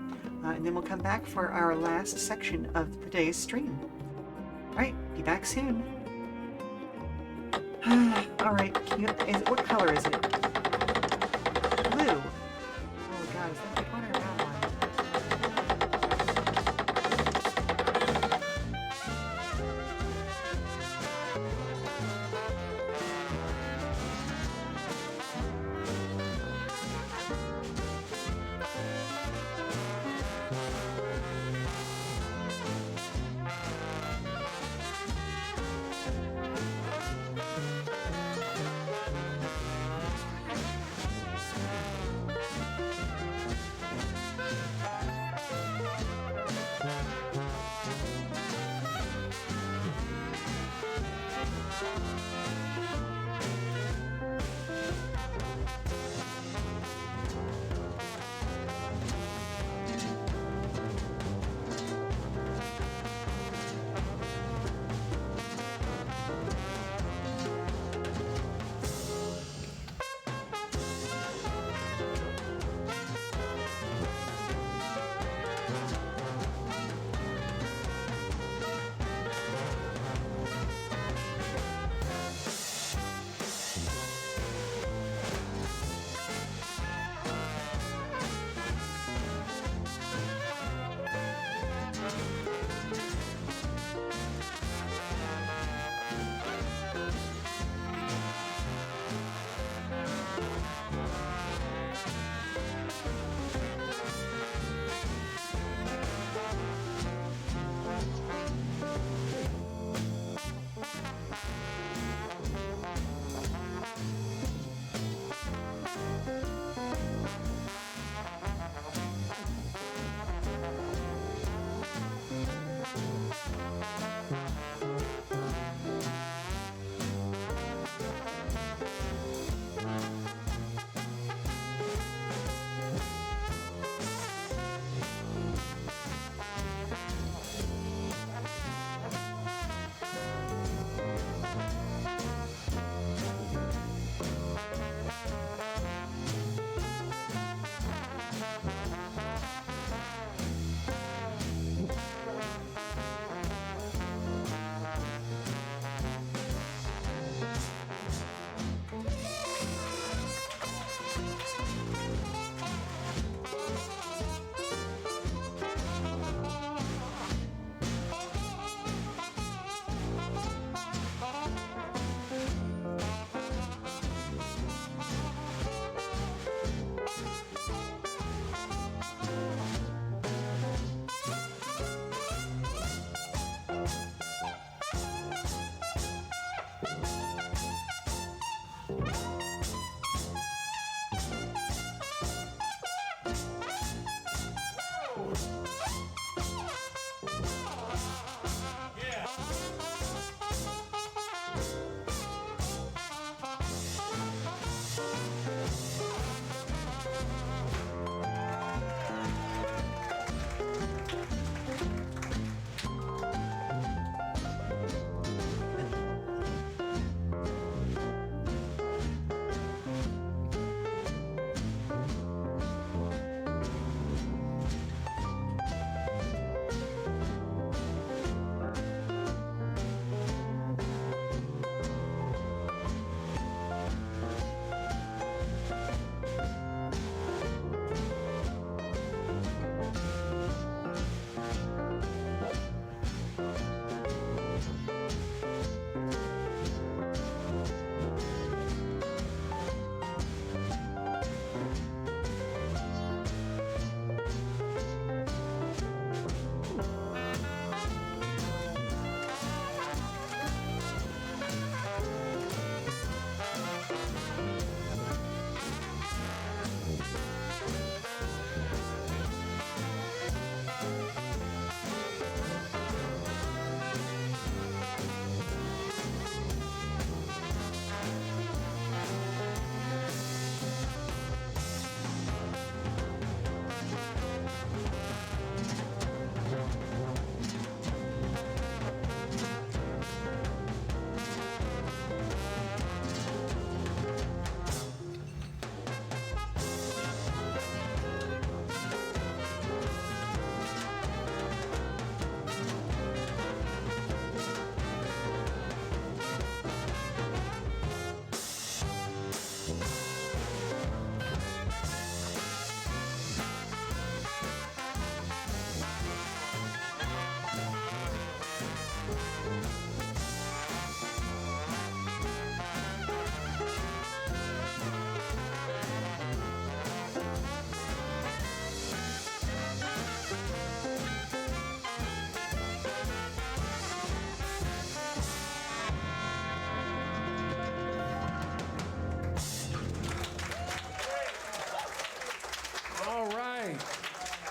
And then we'll come back for our last section of the day's stream. Alright, be back soon. Alright, what color is it? Blue. Oh god, is that a good one or a bad one?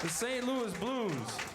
The St. Louis Blues.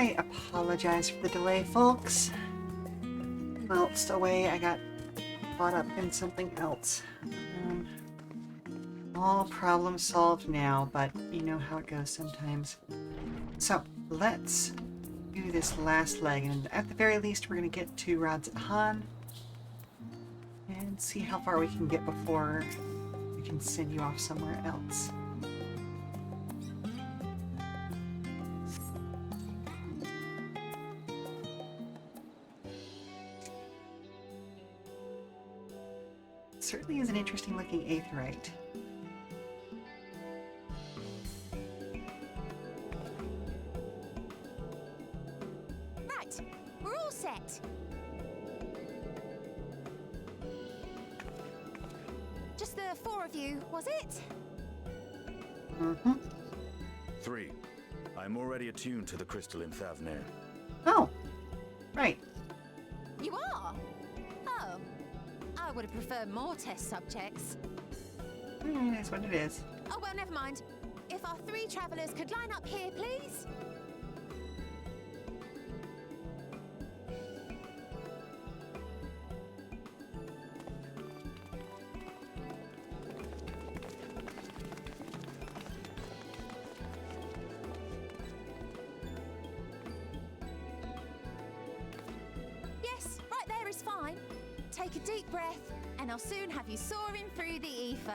I apologize for the delay, folks. Whilst away, I got caught up in something else. All problem solved now, but you know how it goes sometimes. So, let's do this last leg, and at the very least, we're going to get to Radz at Han and see how far we can get before we can send you off somewhere else. Certainly is an interesting looking aetheryte. Right, we're all set. Just the four of you, was it? Mm-hmm. 3. I'm already attuned to the crystal in Thavnir. Oh, right. You are? Oh, I would have preferred more test subjects. That's what it is. Oh, well, never mind. If our 3 travelers could line up here, please. Yes, right there is fine. Take a deep breath, and I'll soon have you soaring through the ether.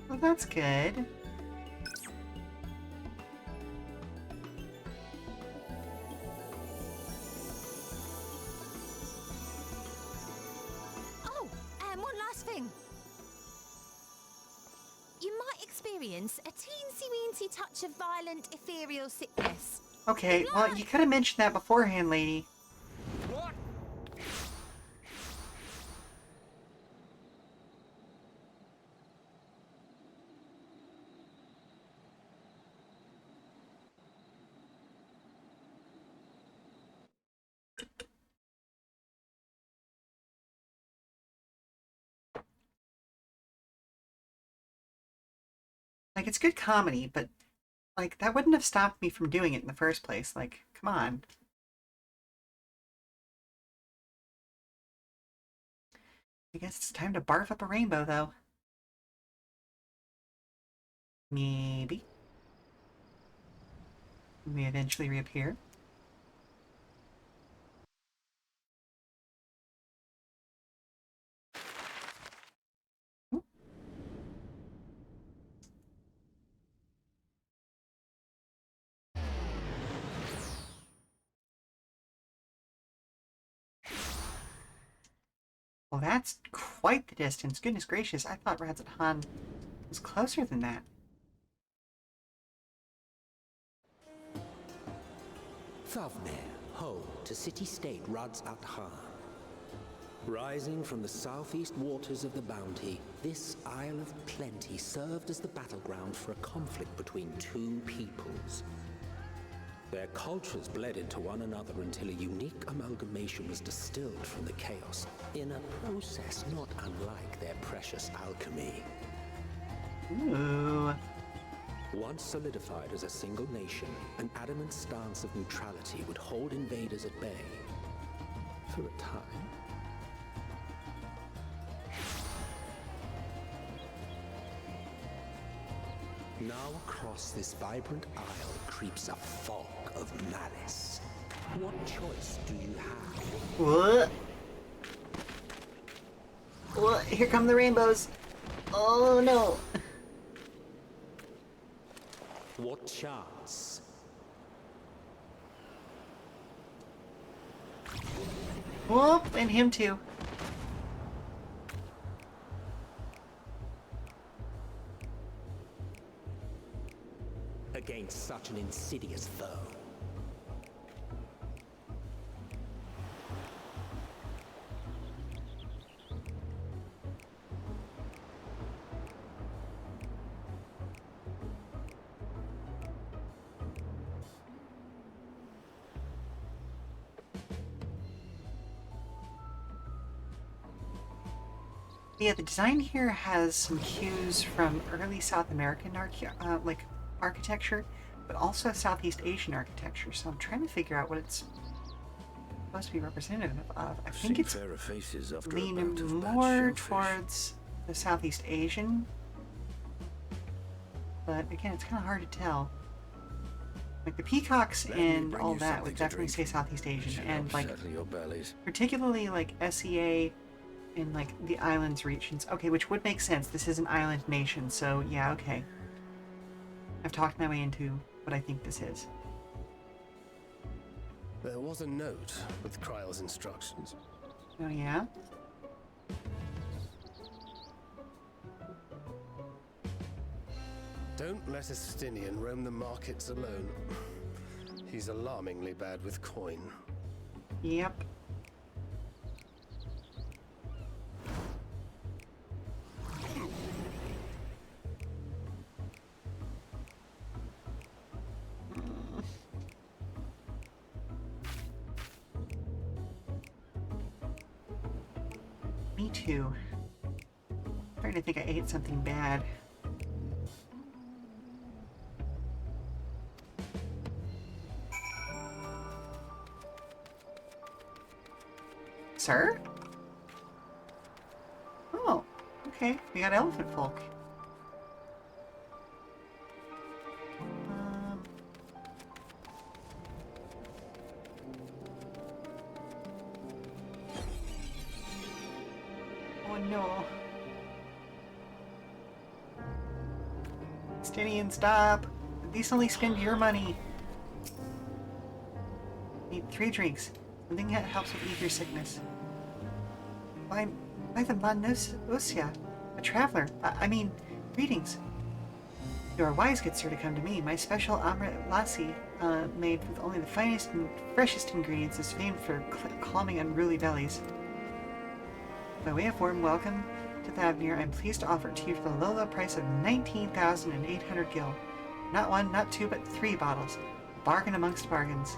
Well, that's good. Oh, and one last thing. You might experience a teensy-weensy touch of violent ethereal sickness. Okay, well, you could have mentioned that beforehand, lady. What? Like, it's good comedy, but, like, that wouldn't have stopped me from doing it in the first place. Like, come on. I guess it's time to barf up a rainbow, though. Maybe. We may eventually reappear. Well, that's quite the distance. Goodness gracious, I thought Radz at Han was closer than that. Thavnir, home to city-state Radz at Han. Rising from the southeast waters of the Bounty, this Isle of Plenty served as the battleground for a conflict between 2 peoples. Their cultures bled into one another until a unique amalgamation was distilled from the chaos, in a process not unlike their precious alchemy. Ooh. Once solidified as a single nation, an adamant stance of neutrality would hold invaders at bay. For a time. Now across this vibrant isle creeps a fog of malice. What choice do you have? What? What? Here come the rainbows. Oh no. What chance? Whoop, and him too. Against such an insidious foe. Yeah, the design here has some cues from early South American architecture, but also Southeast Asian architecture, so I'm trying to figure out what it's supposed to be representative of. I think it's fairer faces after a leaning bout of bad more shellfish. towards the Southeast Asian, but again, it's kind of hard to tell. Like the peacocks Let me and bring all you that something would to definitely drink. say Southeast Asian, Should and help like settle your bellies. particularly like SEA in like the islands regions. Okay, which would make sense. This is an island nation, so yeah, okay. I've talked my way into what I think this is. There was a note with Kryle's instructions. Oh yeah? Don't let a Stinian roam the markets alone. He's alarmingly bad with coin. Yep. Me too. I'm starting to think I ate something bad. Sir? Oh, okay. We got elephant folk. Oh no. Stinian, stop! At least only spend your money. Need 3 drinks. Something that helps with ether sickness. By the Manusia, a traveler. I mean, greetings. You are wise, good sir, to come to me. My special amrit lassi, made with only the finest and freshest ingredients, is famed for calming unruly bellies. By way of warm welcome to Thavnir, I am pleased to offer it to you for the low price of 19,800 gil. Not 1, not 2, but 3 bottles. A bargain amongst bargains.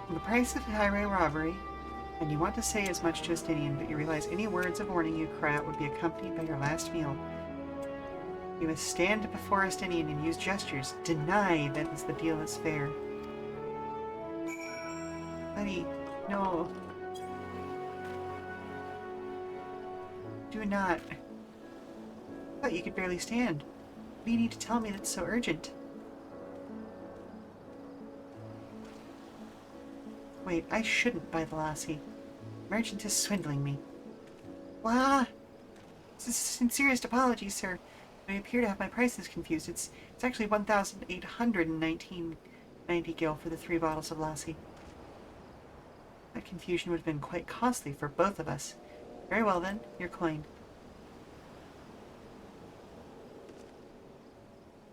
The price of highway robbery, and you want to say as much to a Stinian, but you realize any words of warning you cry out would be accompanied by your last meal. You must stand before a Stinian and use gestures. Deny that the deal is fair. Buddy, no. Do not. I thought you could barely stand. What do you need to tell me that's so urgent? Wait, I shouldn't buy the lassie. Merchant is swindling me. Wah! Sincerest apologies, sir. I appear to have my prices confused. It's actually 1,819.90 gil for the 3 bottles of lassie. That confusion would have been quite costly for both of us. Very well then, your coin.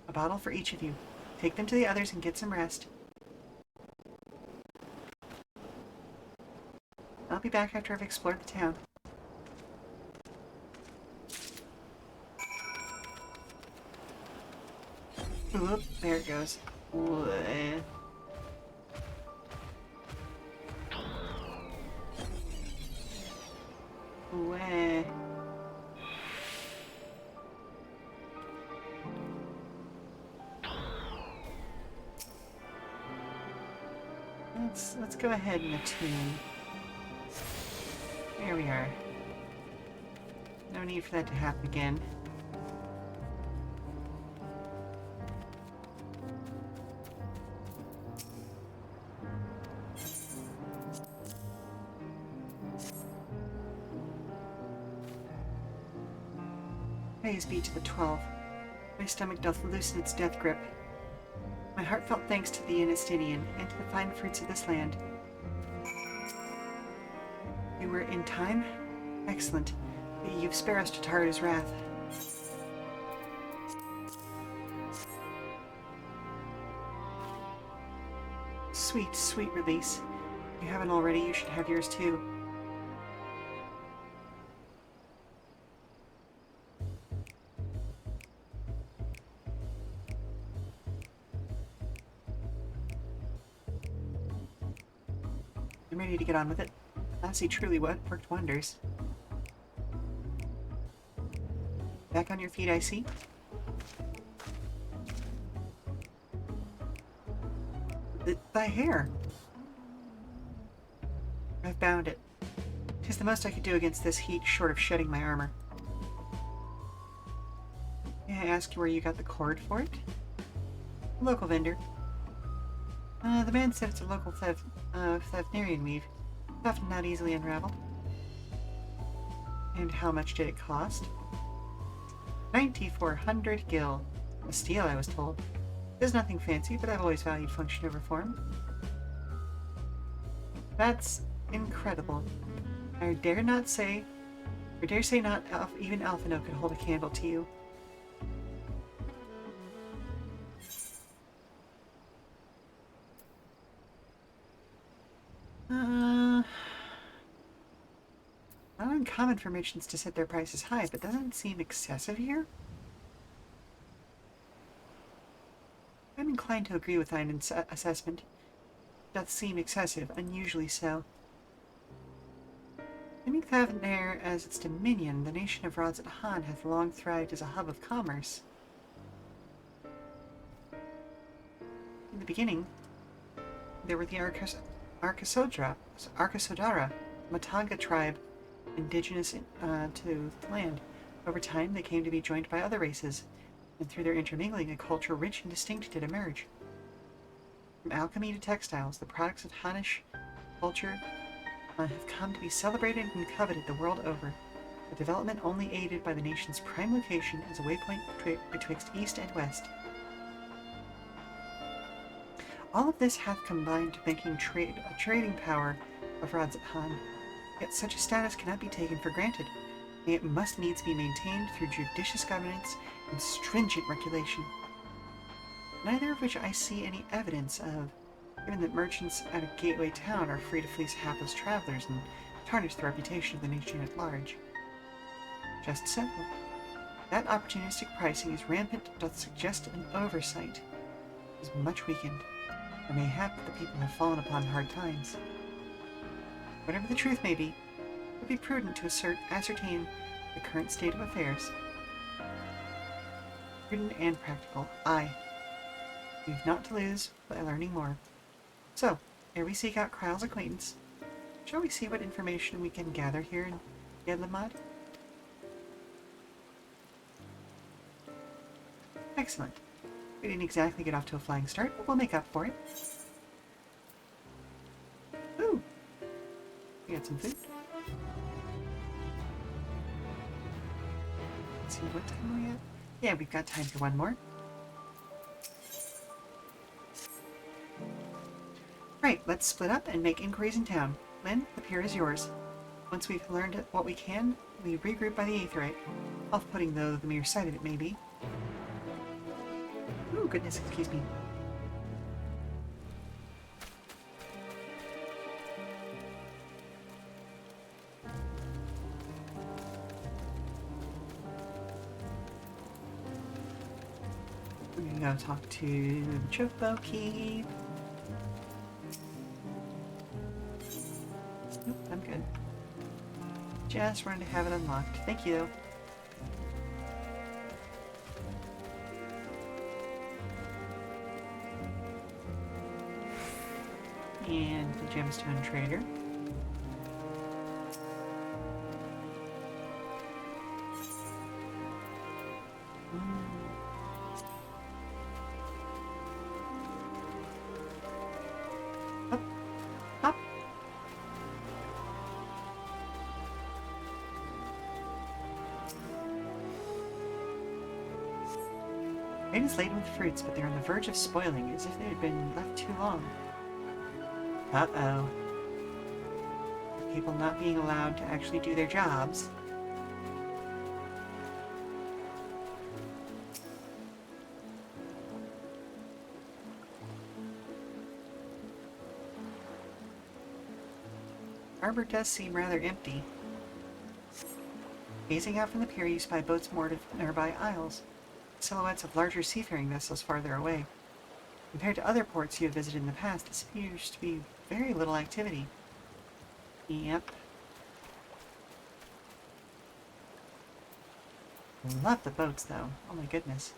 A bottle for each of you. Take them to the others and get some rest. I'll be back after I've explored the town. Oop, there it goes. Let's go ahead and attune. There we are. No need for that to happen again. Praise be to the 12. My stomach doth loosen its death grip. My heartfelt thanks to the Anastinian and to the fine fruits of this land. You were in time? Excellent. You've spared us Tatara's wrath. Sweet, sweet release. If you haven't already, you should have yours too. I'm ready to get on with it. Lassie truly worked wonders. Back on your feet, I see. Thy hair. I've bound it. 'Tis the most I could do against this heat, short of shedding my armor. May I ask you where you got the cord for it? A local vendor. The man said it's a local Thavnarian weave. Often not easily unraveled. And how much did it cost? 9,400 gil. A steal, I was told. There's nothing fancy, but I've always valued function over form. That's incredible. I dare say not even Alphino could hold a candle to you. Not uncommon for merchants to set their prices high, but doesn't it seem excessive here? I'm inclined to agree with thine assessment. It doth seem excessive, unusually so. Naming Thavnair as its dominion, the nation of Rods at Han hath long thrived as a hub of commerce. In the beginning, there were the Arkasodara, Matanga tribe, indigenous to the land. Over time, they came to be joined by other races, and through their intermingling, a culture rich and distinct did emerge. From alchemy to textiles, the products of Hanish culture have come to be celebrated and coveted the world over, a development only aided by the nation's prime location as a waypoint betwixt east and west. All of this hath combined to making a trading power of Rods at Han, yet such a status cannot be taken for granted, and it must needs be maintained through judicious governance and stringent regulation. Neither of which I see any evidence of, given that merchants at a gateway town are free to fleece hapless travelers and tarnish the reputation of the nation at large. Just so, that opportunistic pricing is rampant doth suggest an oversight, is much weakened, or mayhap the people have fallen upon hard times. Whatever the truth may be, it would be prudent to ascertain the current state of affairs. Prudent and practical, aye. We've not to lose by learning more. So, ere we seek out Kryle's acquaintance, shall we see what information we can gather here in Yedlamad? Excellent. We didn't exactly get off to a flying start, but we'll make up for it. Ooh! We got some food. Let's see, what time are we at? Yeah, we've got time for one more. Right, let's split up and make inquiries in town. Lynn, the pier is yours. Once we've learned what we can, we regroup by the Aetherite. Off-putting, though the mere sight of it may be. Ooh, goodness, excuse me. We're gonna go talk to the Chopo Keep. Nope, I'm good. Just wanted to have it unlocked. Thank you. And the Gemstone Trader. Up. Up. It is laden with fruits, but they're on the verge of spoiling, as if they had been left too long. Uh-oh. People not being allowed to actually do their jobs. Harbor does seem rather empty. Gazing out from the pier, you spy boats moored at nearby isles, silhouettes of larger seafaring vessels farther away. Compared to other ports you have visited in the past, this appears to be very little activity. Yep. Love the boats, though. Oh my goodness.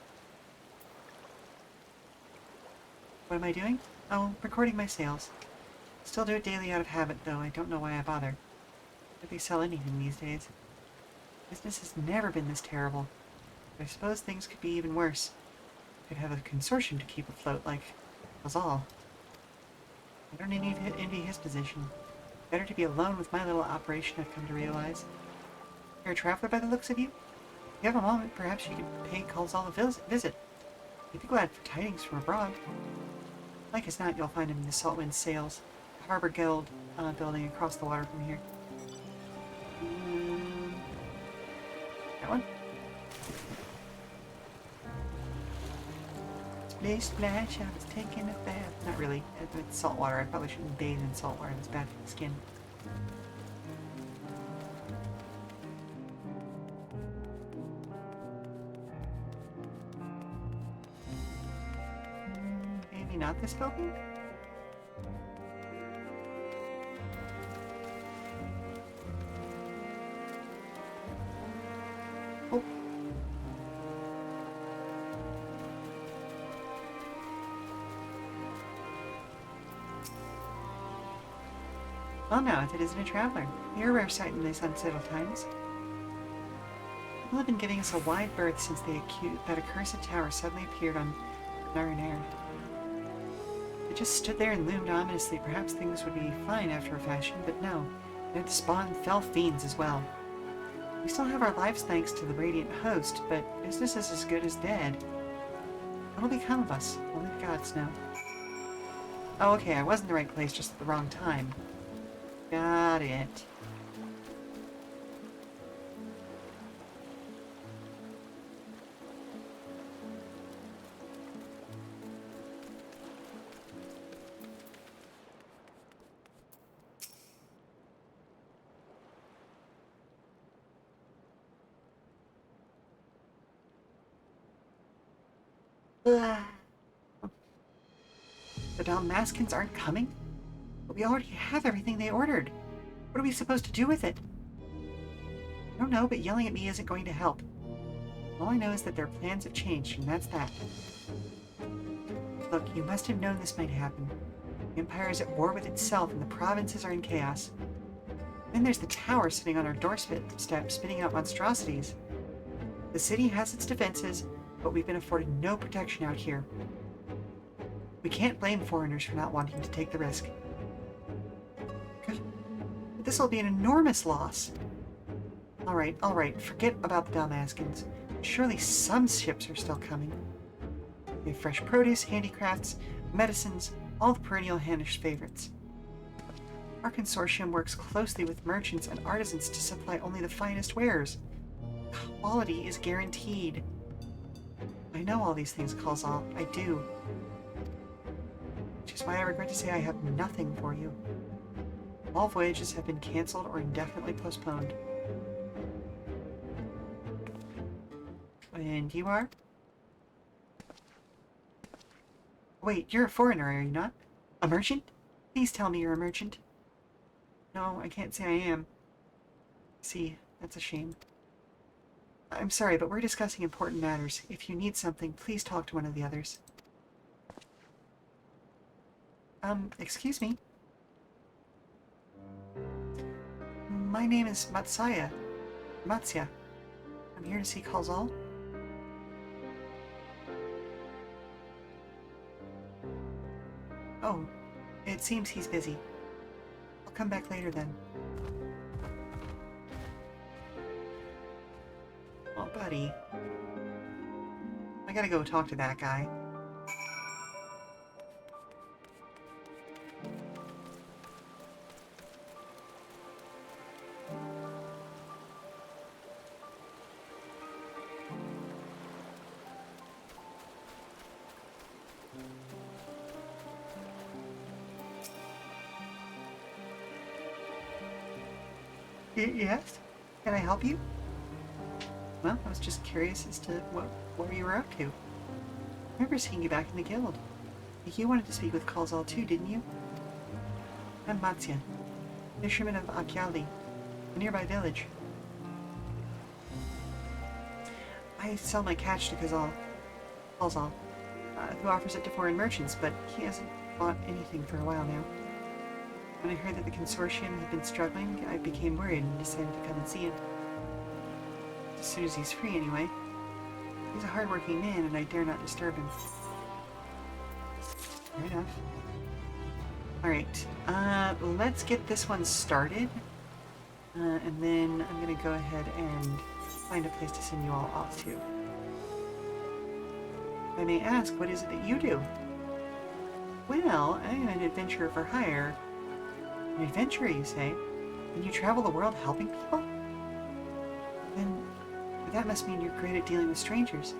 What am I doing? Oh, recording my sales. Still do it daily out of habit, though. I don't know why I bother. But they sell anything these days. Business has never been this terrible. But I suppose things could be even worse. Could have a consortium to keep afloat, like us all. I don't need to envy his position. Better to be alone with my little operation, I've come to realize. You're a traveler by the looks of you? If you have a moment, perhaps you could pay Calzal a visit. He'd be glad for tidings from abroad. Like as not, you'll find him in the Saltwind Sails, the Harbor Guild building across the water from here. That one? Splish splash, I was taking a bath. Not really. It's salt water. I probably shouldn't bathe in salt water. It's bad for the skin. Maybe not this building? Oh. Well now, if it isn't a traveler, you're a rare sight in these unsettled times. People have been giving us a wide berth since that accursed tower suddenly appeared on Narinair. It just stood there and loomed ominously. Perhaps things would be fine after a fashion, but no. It had spawned fell fiends as well. We still have our lives thanks to the Radiant Host, but business is as good as dead. What'll become of us? Only the gods know. Oh, okay, I was in the right place, just at the wrong time. Got it. The Dalmaskins aren't coming? But we already have everything they ordered. What are we supposed to do with it? I don't know, but yelling at me isn't going to help. All I know is that their plans have changed, and that's that. Look, you must have known this might happen. The Empire is at war with itself, and the provinces are in chaos. Then there's the tower sitting on our doorstep, spitting out monstrosities. The city has its defenses, but we've been afforded no protection out here. We can't blame foreigners for not wanting to take the risk. But this will be an enormous loss. Alright, forget about the Dalmaskins. Surely some ships are still coming. We have fresh produce, handicrafts, medicines, all the perennial Hanish favorites. Our consortium works closely with merchants and artisans to supply only the finest wares. Quality is guaranteed. I know all these things, Calzal. I do. Which is why I regret to say I have nothing for you. All voyages have been cancelled or indefinitely postponed. And you are? Wait, you're a foreigner, are you not? A merchant? Please tell me you're a merchant. No, I can't say I am. See, that's a shame. I'm sorry, but we're discussing important matters. If you need something, please talk to one of the others. Excuse me. My name is Matsya. I'm here to see Calzal. Oh, it seems he's busy. I'll come back later then. Oh, buddy. I gotta go talk to that guy. Yes? Can I help you? Well, I was just curious as to what you were up to. I remember seeing you back in the guild. You wanted to speak with Calzal too, didn't you? I'm Matsya, fisherman of Akyali, a nearby village. I sell my catch to Kazal, who offers it to foreign merchants, but he hasn't bought anything for a while now. When I heard that the consortium had been struggling, I became worried and decided to come and see him. As soon as he's free, anyway. He's a hard-working man, and I dare not disturb him. Fair enough. Alright, let's get this one started. And then I'm gonna go ahead and find a place to send you all off to. If I may ask, what is it that you do? Well, I am an adventurer for hire. An adventurer, you say? And you travel the world helping people? Then that must mean you're great at dealing with strangers.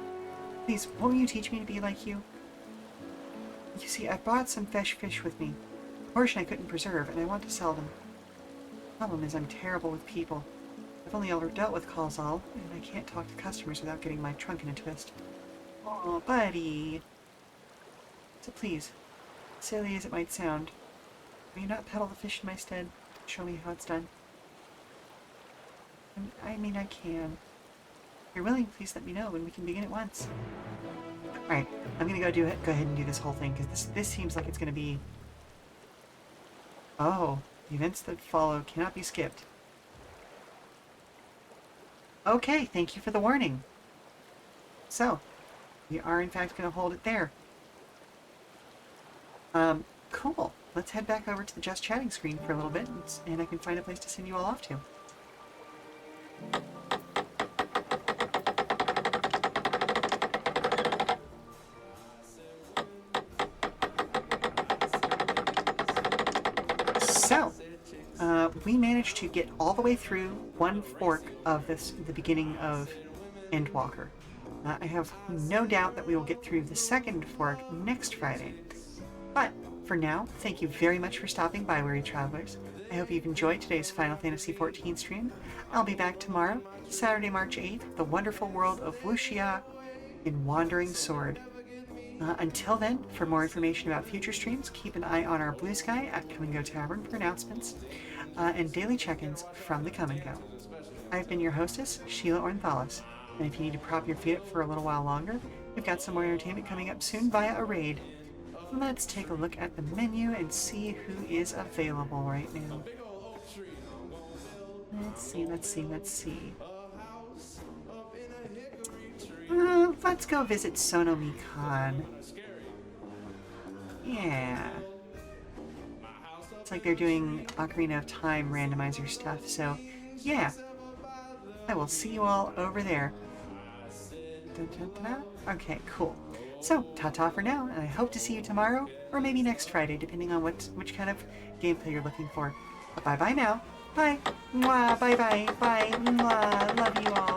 Please, won't you teach me to be like you? You see, I brought some fresh fish with me. A portion I couldn't preserve, and I want to sell them. The problem is I'm terrible with people. I've only ever dealt with Kalzal, and I can't talk to customers without getting my trunk in a twist. Oh, buddy. So please, silly as it might sound, will you not peddle the fish in my stead to show me how it's done? I mean, I can. If you're willing, please let me know and we can begin at once. Alright, I'm gonna go ahead and do this whole thing, because this seems like it's gonna be... Oh, the events that follow cannot be skipped. Okay, thank you for the warning. So, we are in fact going to hold it there. Cool. Let's head back over to the Just Chatting screen for a little bit, and I can find a place to send you all off to. So, we managed to get all the way through one fork of the beginning of Endwalker. I have no doubt that we will get through the second fork next Friday. But for now, thank you very much for stopping by, weary travelers. I hope you've enjoyed today's Final Fantasy XIV stream. I'll be back tomorrow, Saturday, March 8th, the wonderful world of Wuxia in Wandering Sword. Until then, for more information about future streams, keep an eye on our Blue Sky at Come and Go Tavern for announcements and daily check-ins from the Come and Go. I've been your hostess, Sheela Ornthalis, and if you need to prop your feet up for a little while longer, we've got some more entertainment coming up soon via a raid. Let's take a look at the menu and see who is available right now. Let's see. Let's go visit Sonomi-Kan. Yeah. It's like they're doing Ocarina of Time randomizer stuff, so yeah. I will see you all over there. Dun, dun, dun. Okay, cool. So, ta-ta for now, and I hope to see you tomorrow, or maybe next Friday, depending on which kind of gameplay you're looking for. But bye-bye now. Bye. Mwah, bye-bye. Bye. Mwah. Love you all.